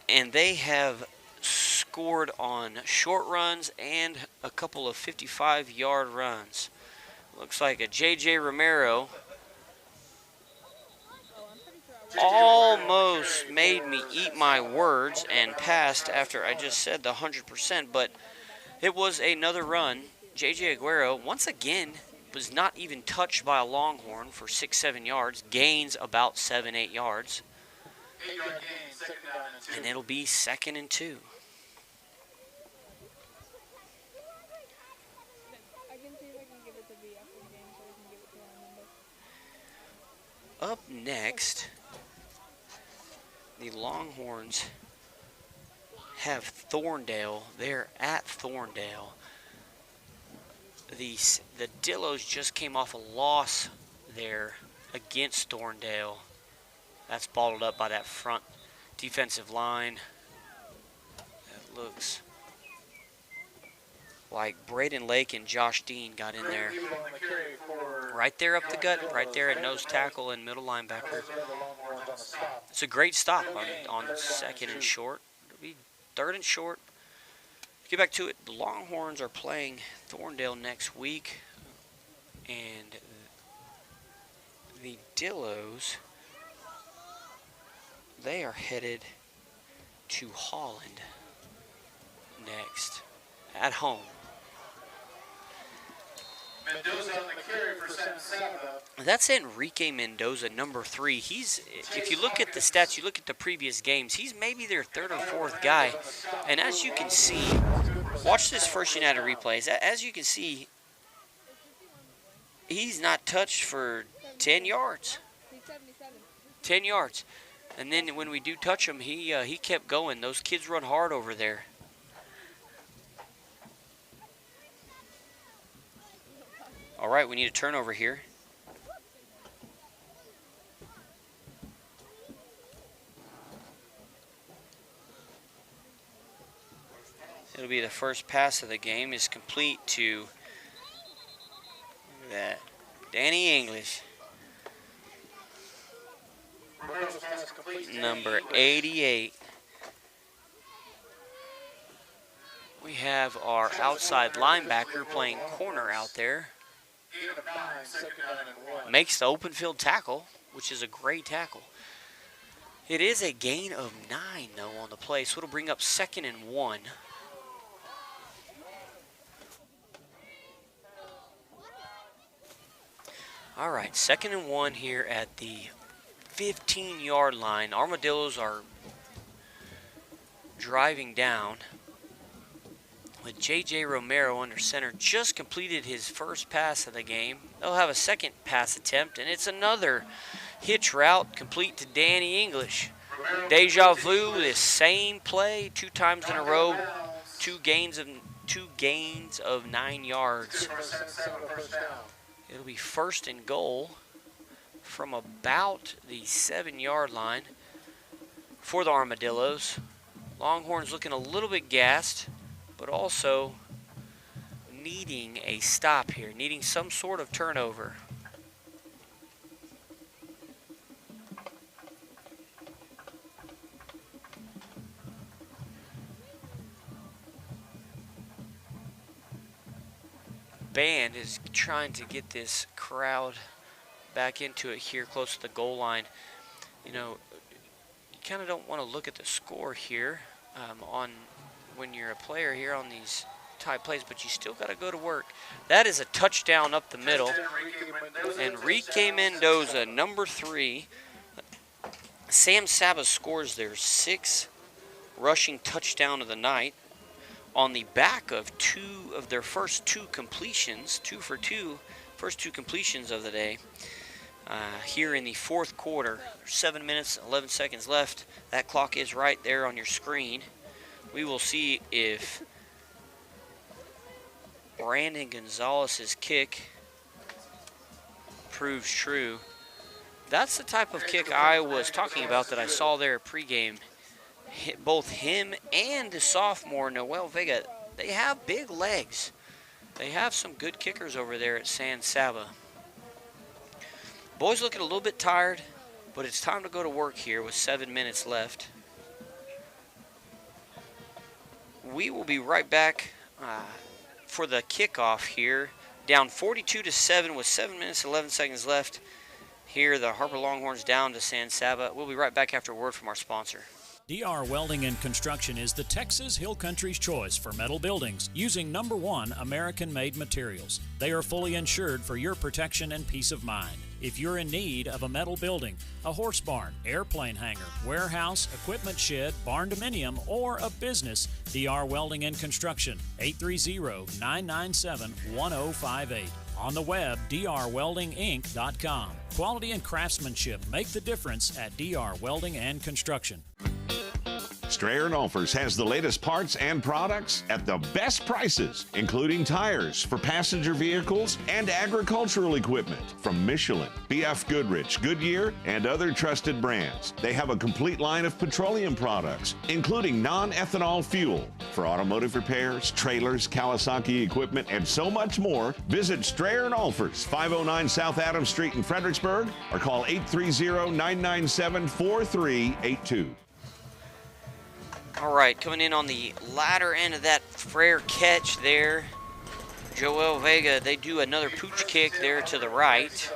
and they have scored on short runs and a couple of 55-yard runs. Looks like a J.J. Romero almost made me eat my words and passed after I just said the 100%, but it was another run. J.J. Aguero, once again, was not even touched by a Longhorn for 6-7 yards, gains about 7-8 yards. 8-yard gain, 2nd down and 2. And it'll be 2nd and 2. Up next, the Longhorns have Thorndale. They're at Thorndale. The Dillos just came off a loss there against Thorndale. That's bottled up by that front defensive line. That looks like Braden Lake and Josh Dean got in there. Right there up the gut, right there at nose tackle and middle linebacker. It's a great stop on 2nd and short. It'll be 3rd and short. Get back to it. The Longhorns are playing Thorndale next week, and the Dillos, they are headed to Holland next, at home. Mendoza on the carry for San Saba. That's Enrique Mendoza, number 3. If you look at the stats, you look at the previous games, he's maybe their 3rd or 4th guy. And as you can see, watch this First United replays. As you can see, he's not touched for 10 yards. 10 yards. And then when we do touch him, he kept going. Those kids run hard over there. All right, we need a turnover here. It'll be the first pass of the game is complete to that Danny English, number 88. We have our outside linebacker playing corner out there. Makes the open field tackle, which is a great tackle. It is a gain of 9, though, on the play, so it'll bring up 2nd and 1. All right, 2nd and 1 here at the 15-yard line. Armadillos are driving down with J.J. Romero under center. Just completed his first pass of the game. They'll have a second pass attempt, and it's another hitch route complete to Danny English. Deja vu, this same play 2 times in a row, two gains of 9 yards. It'll be 1st and goal from about the 7-yard line for the Armadillos. Longhorns looking a little bit gassed, but also needing a stop here, needing some sort of turnover. Band is trying to get this crowd back into it here close to the goal line. You know, you kind of don't want to look at the score here on when you're a player here on these type plays, but you still got to go to work. That is a touchdown up the middle. Enrique Mendoza, number 3. San Saba scores their 6th rushing touchdown of the night on the back of 2 of their first 2 completions, 2 for 2, first 2 completions of the day. Here in the 4th quarter, 7 minutes, 11 seconds left. That clock is right there on your screen. We will see if Brandon Gonzalez's kick proves true. That's the type of kick I was talking about that I saw there at pregame. Both him and the sophomore Noel Vega, they have big legs. They have some good kickers over there at San Saba. Boys looking a little bit tired, but it's time to go to work here with 7 minutes left. We will be right back for the kickoff here. Down 42-7 with 7 minutes, 11 seconds left. Here, the Harper Longhorns down to San Saba. We'll be right back after a word from our sponsor. DR Welding and Construction is the Texas Hill Country's choice for metal buildings using #1 American-made materials. They are fully insured for your protection and peace of mind. If you're in need of a metal building, a horse barn, airplane hangar, warehouse, equipment shed, barn dominium, or a business, DR Welding and Construction, 830-997-1058. On the web, drweldinginc.com. Quality and craftsmanship make the difference at DR Welding and Construction. Strayer & Olfers has the latest parts and products at the best prices, including tires for passenger vehicles and agricultural equipment from Michelin, BF Goodrich, Goodyear, and other trusted brands. They have a complete line of petroleum products, including non-ethanol fuel for automotive repairs, trailers, Kawasaki equipment, and so much more. Visit Strayer & Olfers, 509 South Adams Street in Fredericksburg, or call 830-997-4382. All right, coming in on the latter end of that Frere catch there, Joel Vega, they do another pooch kick there to the right.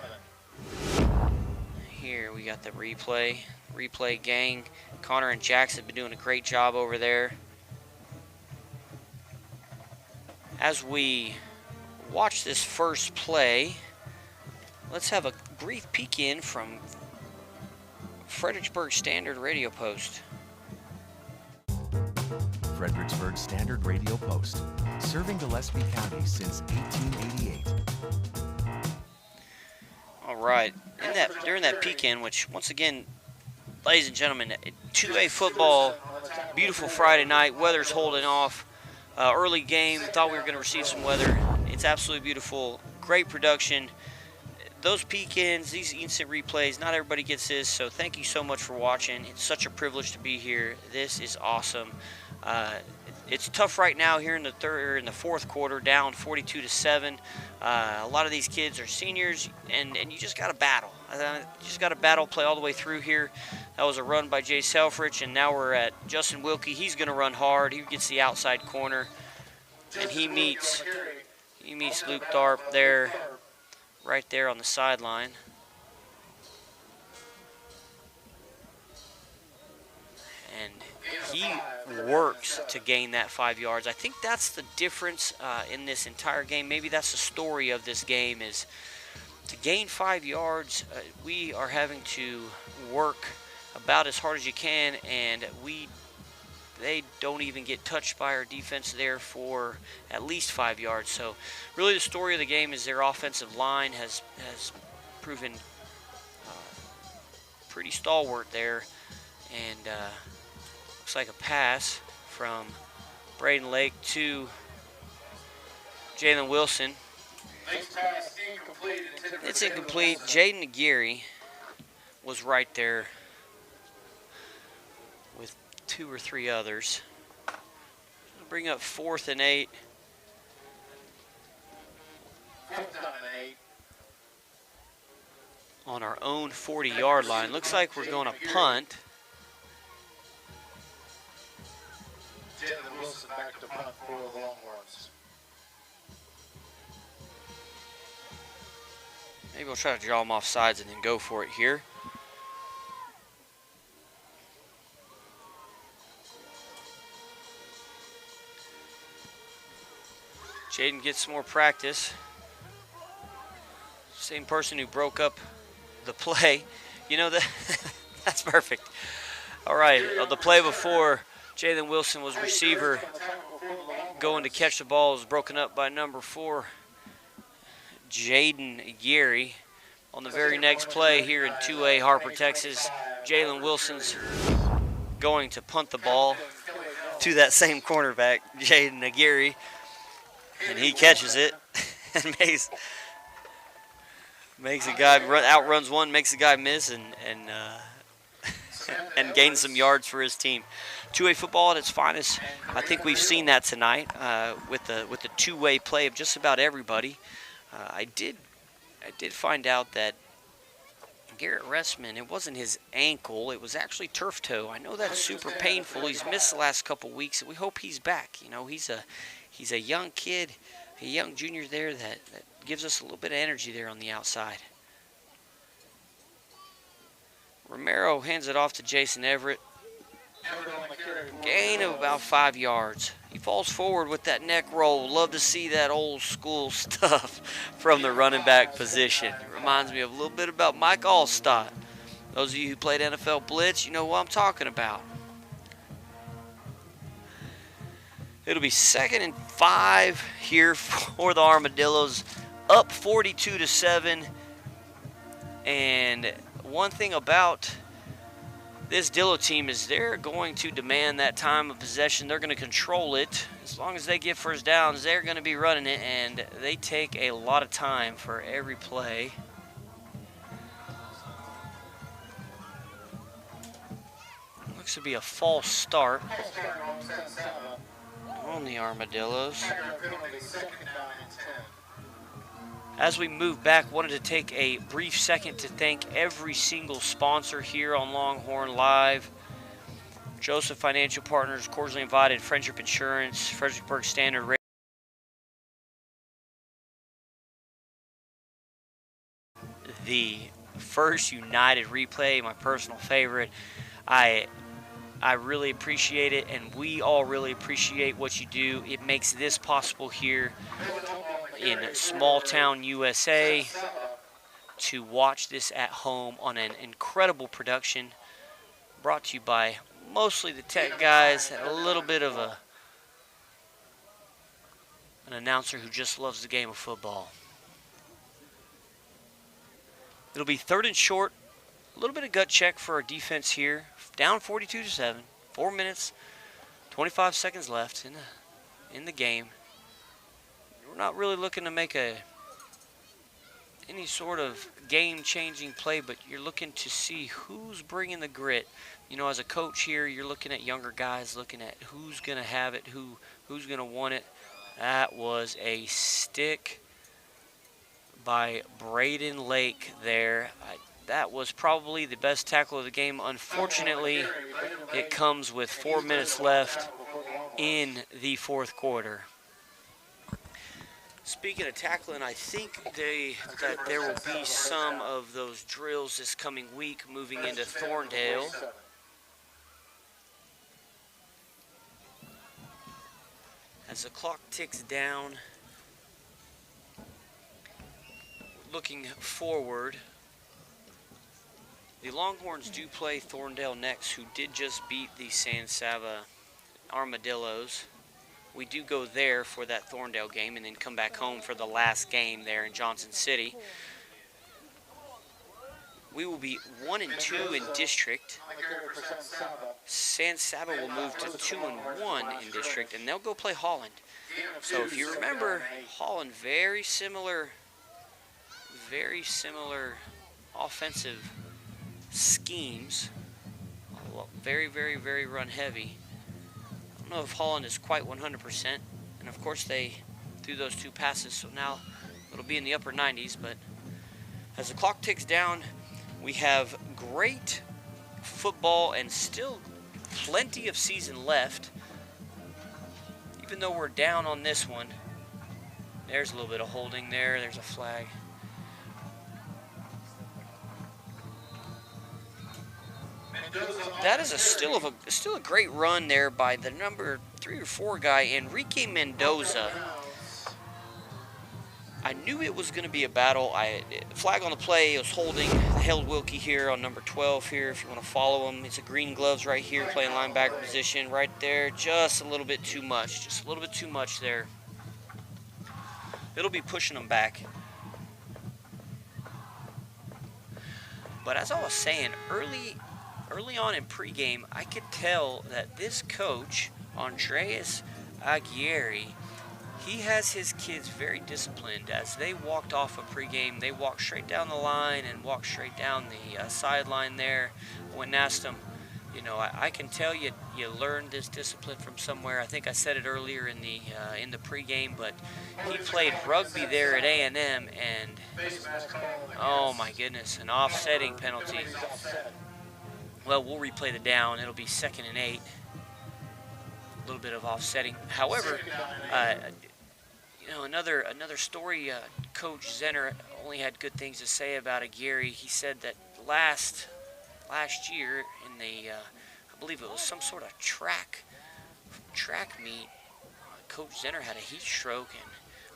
Here we got the replay gang. Connor and Jackson have been doing a great job over there. As we watch this first play, let's have a brief peek in from Fredericksburg Standard Radio Post. Fredericksburg Standard Radio Post, serving Gillespie County since 1888. All right, during that peek-in, which once again, ladies and gentlemen, 2A football, beautiful Friday night, weather's holding off. Early game, thought we were going to receive some weather. It's absolutely beautiful, great production. Those peek-ins, these instant replays, not everybody gets this, so thank you so much for watching. It's such a privilege to be here. This is awesome. It's tough right now here in the fourth quarter, down 42-7. A lot of these kids are seniors, and you just got to battle. You just got to battle, play all the way through here. That was a run by Jay Selfridge, and now we're at Justin Wilkie. He's going to run hard. He gets the outside corner, and he meets Luke Tharp there. right there on the sideline. And he works to gain that 5 yards. I think that's the difference in this entire game. Maybe that's the story of this game, is to gain 5 yards, we are having to work about as hard as you can, and they don't even get touched by our defense there for at least 5 yards. So really the story of the game is their offensive line has proven pretty stalwart there. And looks like a pass from Braden Lake to Jalen Wilson. It's incomplete. Jaden Aguirre was right there with 2 or 3 others. Bring up 4th and 8. 4th down and 8. On our own 40-yard line. Looks like we're going to punt. Jalen Wilson back to punt for the Longhorns. Maybe we'll try to draw them off sides and then go for it here. Jaden gets some more practice. Same person who broke up the play. You know, that's perfect. All right, the play before Jalen Wilson was receiver going to catch the ball was broken up by number 4, Jaden Aguirre. On the very next play here in 2A Harper, Texas, Jalen Wilson's going to punt the ball to that same cornerback, Jaden Aguirre, and he catches it and makes a guy outruns one, makes a guy miss, and gains some yards for his team. 2A football at its finest. I think we've seen that tonight with the 2-way play of just about everybody. I did find out that Garrett Ressman, it wasn't his ankle, it was actually turf toe. I know that's super painful. He's missed the last couple weeks, and we hope he's back. You know, he's a young kid, a young junior there that gives us a little bit of energy there on the outside. Romero hands it off to Jason Everett. Gain of about 5 yards. He falls forward with that neck roll. Love to see that old school stuff from the running back position. It reminds me of a little bit about Mike Allstott. Those of you who played NFL Blitz, you know what I'm talking about. It'll be 2nd and 5 here for the Armadillos. Up 42-7. And one thing about this Dillo team is they're going to demand that time of possession. They're going to control it. As long as they get first downs, they're going to be running it, and they take a lot of time for every play. Looks to be a false start on the Armadillos. As we move back, wanted to take a brief second to thank every single sponsor here on Longhorn.Live. Joseph Financial Partners, cordially invited, Friendship Insurance, Fredericksburg Standard Radio. The First United replay, my personal favorite. I really appreciate it, and we all really appreciate what you do. It makes this possible here in small town USA to watch this at home on an incredible production brought to you by mostly the tech guys and a little bit of an announcer who just loves the game of football. It'll be 3rd and short. A little bit of gut check for our defense here. Down 42-7. 4 minutes, 25 seconds left in the game. We're not really looking to make any sort of game-changing play, but you're looking to see who's bringing the grit. You know, as a coach here, you're looking at younger guys, looking at who's going to have it, who's going to want it. That was a stick by Braden Lake there. That was probably the best tackle of the game. Unfortunately, it comes with 4 minutes left in the 4th quarter. Speaking of tackling, I think that there will be some of those drills this coming week moving into Thorndale. As the clock ticks down, looking forward, the Longhorns do play Thorndale next, who did just beat the San Saba Armadillos. We do go there for that Thorndale game and then come back home for the last game there in Johnson City. We will be 1-2 in district. San Saba will move to 2-1 in district, and they'll go play Holland. So if you remember, Holland, very similar offensive schemes. Very, very, very run heavy. I don't know if Holland is quite 100%, and of course they threw those 2 passes, so now it'll be in the upper 90s. But as the clock ticks down, we have great football and still plenty of season left. Even though we're down on this one, there's a little bit of holding there. There's a flag. That is still a great run there by the number 3 or 4 guy, Enrique Mendoza. I knew it was going to be a battle. Flag on the play, it was holding. Held Wilkie here on number 12 here, if you want to follow him. It's a green gloves right here, playing linebacker position right there. Just a little bit too much. Just a little bit too much there. It'll be pushing them back. But as I was saying, early on in pregame, I could tell that this coach, Andreas Aguirre, he has his kids very disciplined. As they walked off of pregame, they walked straight down the line and walked straight down the sideline there. Went and asked them, you know, I can tell you learned this discipline from somewhere. I think I said it earlier in the pregame, but he played rugby there at A&M, and oh my goodness, an offsetting penalty. Well, we'll replay the down. It'll be 2nd and 8. A little bit of offsetting. However, you know, another story. Coach Zenner only had good things to say about Aguirre. He said that last year in the, I believe it was some sort of track meet, Coach Zenner had a heat stroke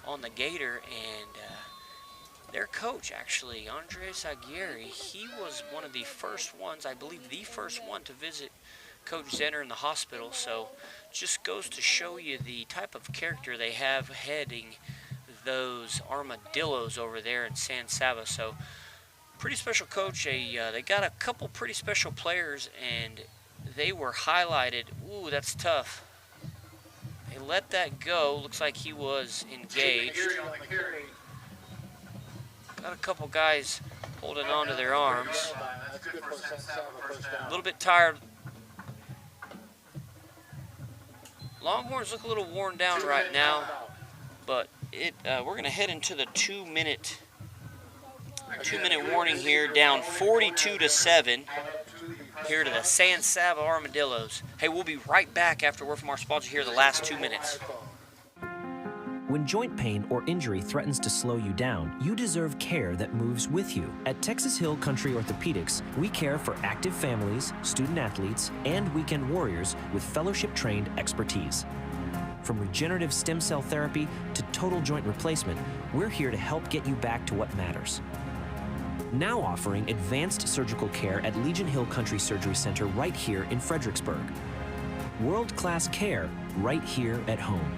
on the gator, and their coach, actually, Andres Aguirre, he was one of the first ones, I believe the first one to visit Coach Zenner in the hospital. So just goes to show you the type of character they have heading those Armadillos over there in San Saba. So pretty special coach. They got a couple pretty special players, and they were highlighted. Ooh, that's tough. They let that go. Looks like he was engaged. Got a couple guys holding on to their arms. A little bit tired. Longhorns look a little worn down right now, but we're going to head into the 2-minute warning here, down 42-7 here to the San Saba Armadillos. Hey, we'll be right back after a word from our sponsor here the last 2 minutes. When joint pain or injury threatens to slow you down, you deserve care that moves with you. At Texas Hill Country Orthopedics, we care for active families, student athletes, and weekend warriors with fellowship-trained expertise. From regenerative stem cell therapy to total joint replacement, we're here to help get you back to what matters. Now offering advanced surgical care at Legion Hill Country Surgery Center right here in Fredericksburg. World-class care right here at home.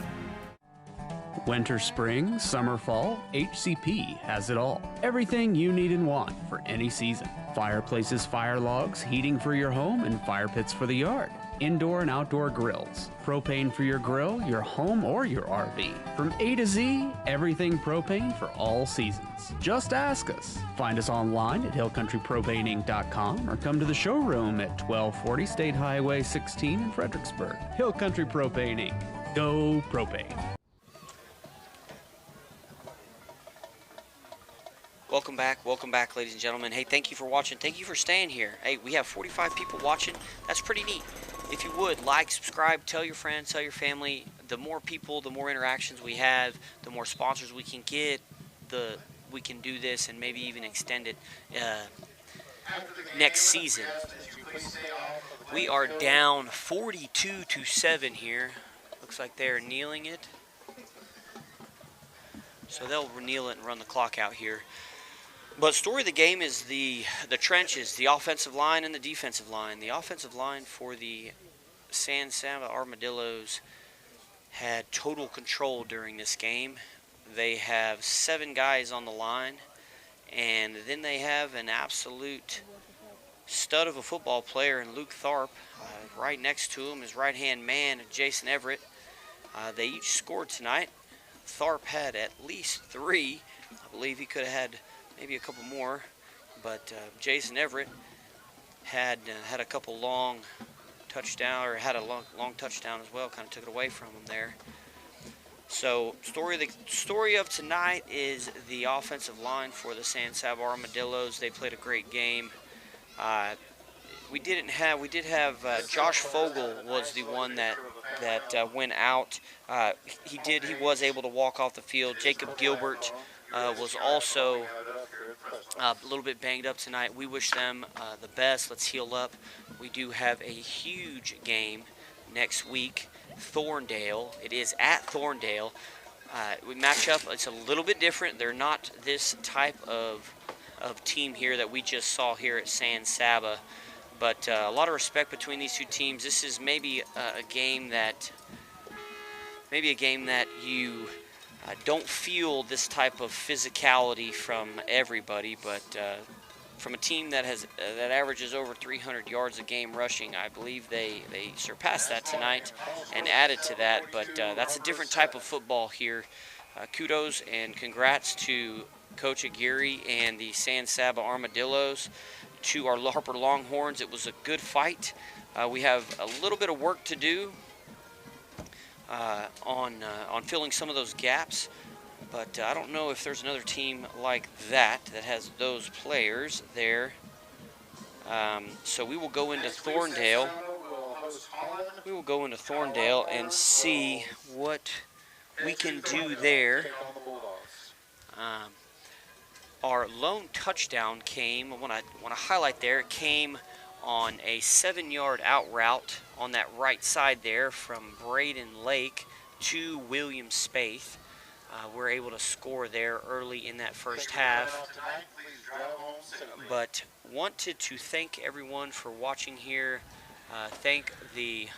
Winter, spring, summer, fall, HCP has it all. Everything you need and want for any season. Fireplaces, fire logs, heating for your home, and fire pits for the yard. Indoor and outdoor grills. Propane for your grill, your home, or your RV. From A to Z, everything propane for all seasons. Just ask us. Find us online at hillcountrypropaneinc.com or come to the showroom at 1240 State Highway 16 in Fredericksburg. Hill Country Propane Inc. Go propane. Welcome back, ladies and gentlemen. Hey, thank you for watching. Thank you for staying here. Hey, we have 45 people watching. That's pretty neat. If you would, like, subscribe, tell your friends, tell your family. the more people, the more interactions we have, the more sponsors we can get, we can do this and maybe even extend it next season. We are down 42-7 here. Looks like they're kneeling it. So they'll kneel it and run the clock out here. But story of the game is the trenches, the offensive line and the defensive line. The offensive line for the San Saba Armadillos had total control during this game. They have 7 guys on the line, and then they have an absolute stud of a football player in Luke Tharp. Right next to him, his right-hand man, Jason Everett. They each scored tonight. Tharp had at least 3. I believe he could have had maybe a couple more, but Jason Everett had a couple long touchdown, or had a long touchdown as well. Kind of took it away from him there. So story of tonight is the offensive line for the San Saba Armadillos. They played a great game. We did have Josh Fogel was the one that went out. He was able to walk off the field. Jacob Gilbert was also a little bit banged up tonight. We wish them the best. Let's heal up. We do have a huge game next week. Thorndale. It is at Thorndale. We match up. It's a little bit different. They're not this type of team here that we just saw here at San Saba. But a lot of respect between these two teams. This is maybe a game that you don't feel this type of physicality from everybody, but from a team that averages over 300 yards a game rushing, I believe they surpassed that tonight and added to that. But that's a different type of football here. Kudos and congrats to Coach Aguirre and the San Saba Armadillos. To our Harper Longhorns, it was a good fight. We have a little bit of work to do on filling some of those gaps, but I don't know if there's another team like that has those players there. So we will go into Thorndale. We will go into Thorndale and see what we can do there. Our lone touchdown came, I want to highlight there, it came on a 7-yard out route on that right side there from Braden Lake to William Spaeth. We're able to score there early in that first half. But wanted to thank everyone for watching here. Thank the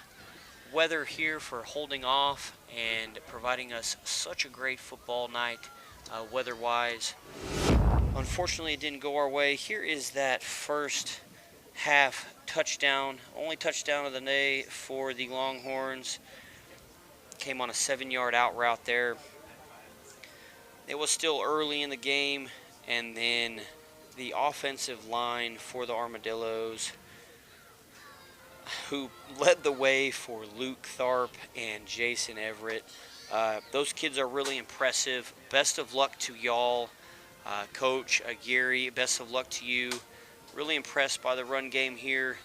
weather here for holding off and providing us such a great football night weather-wise. Unfortunately, it didn't go our way. Here is that first half touchdown, only touchdown of the day for the Longhorns. Came on a 7-yard out route there. It was still early in the game, and then the offensive line for the Armadillos, who led the way for Luke Tharp and Jason Everett. Those kids are really impressive. Best of luck to y'all. Coach Aguirre, best of luck to you. Really impressed by the run game here.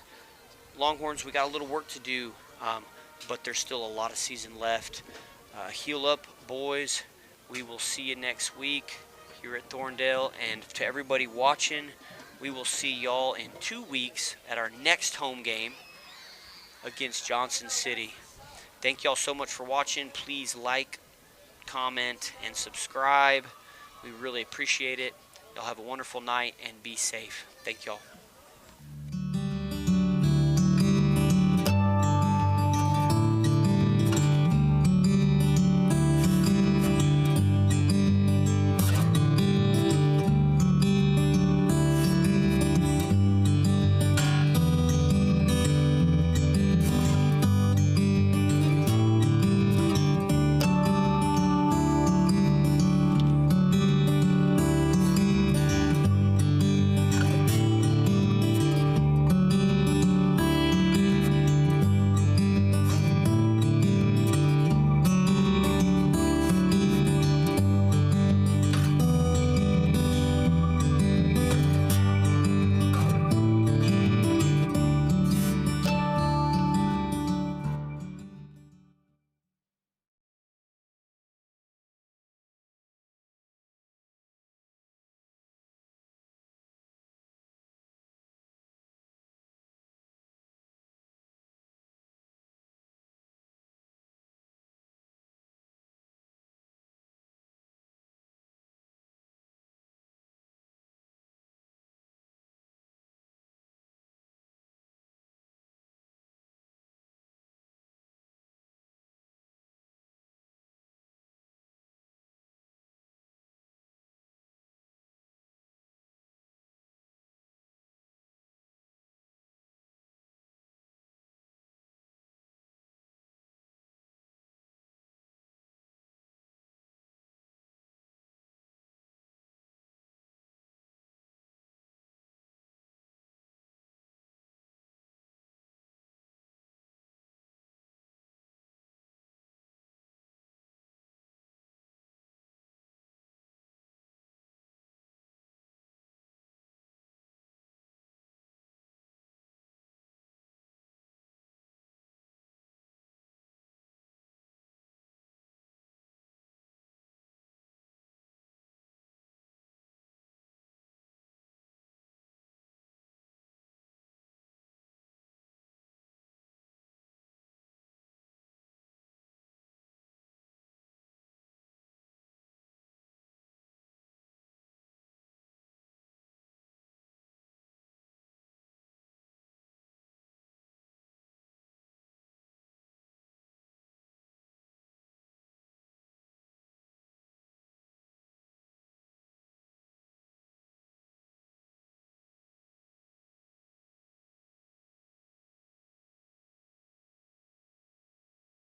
Longhorns, we got a little work to do, but there's still a lot of season left. Heal up, boys. We will see you next week here at Thorndale. And to everybody watching, we will see y'all in 2 weeks at our next home game against Johnson City. Thank y'all so much for watching. Please like, comment, and subscribe. We really appreciate it. Y'all have a wonderful night and be safe. Thank y'all.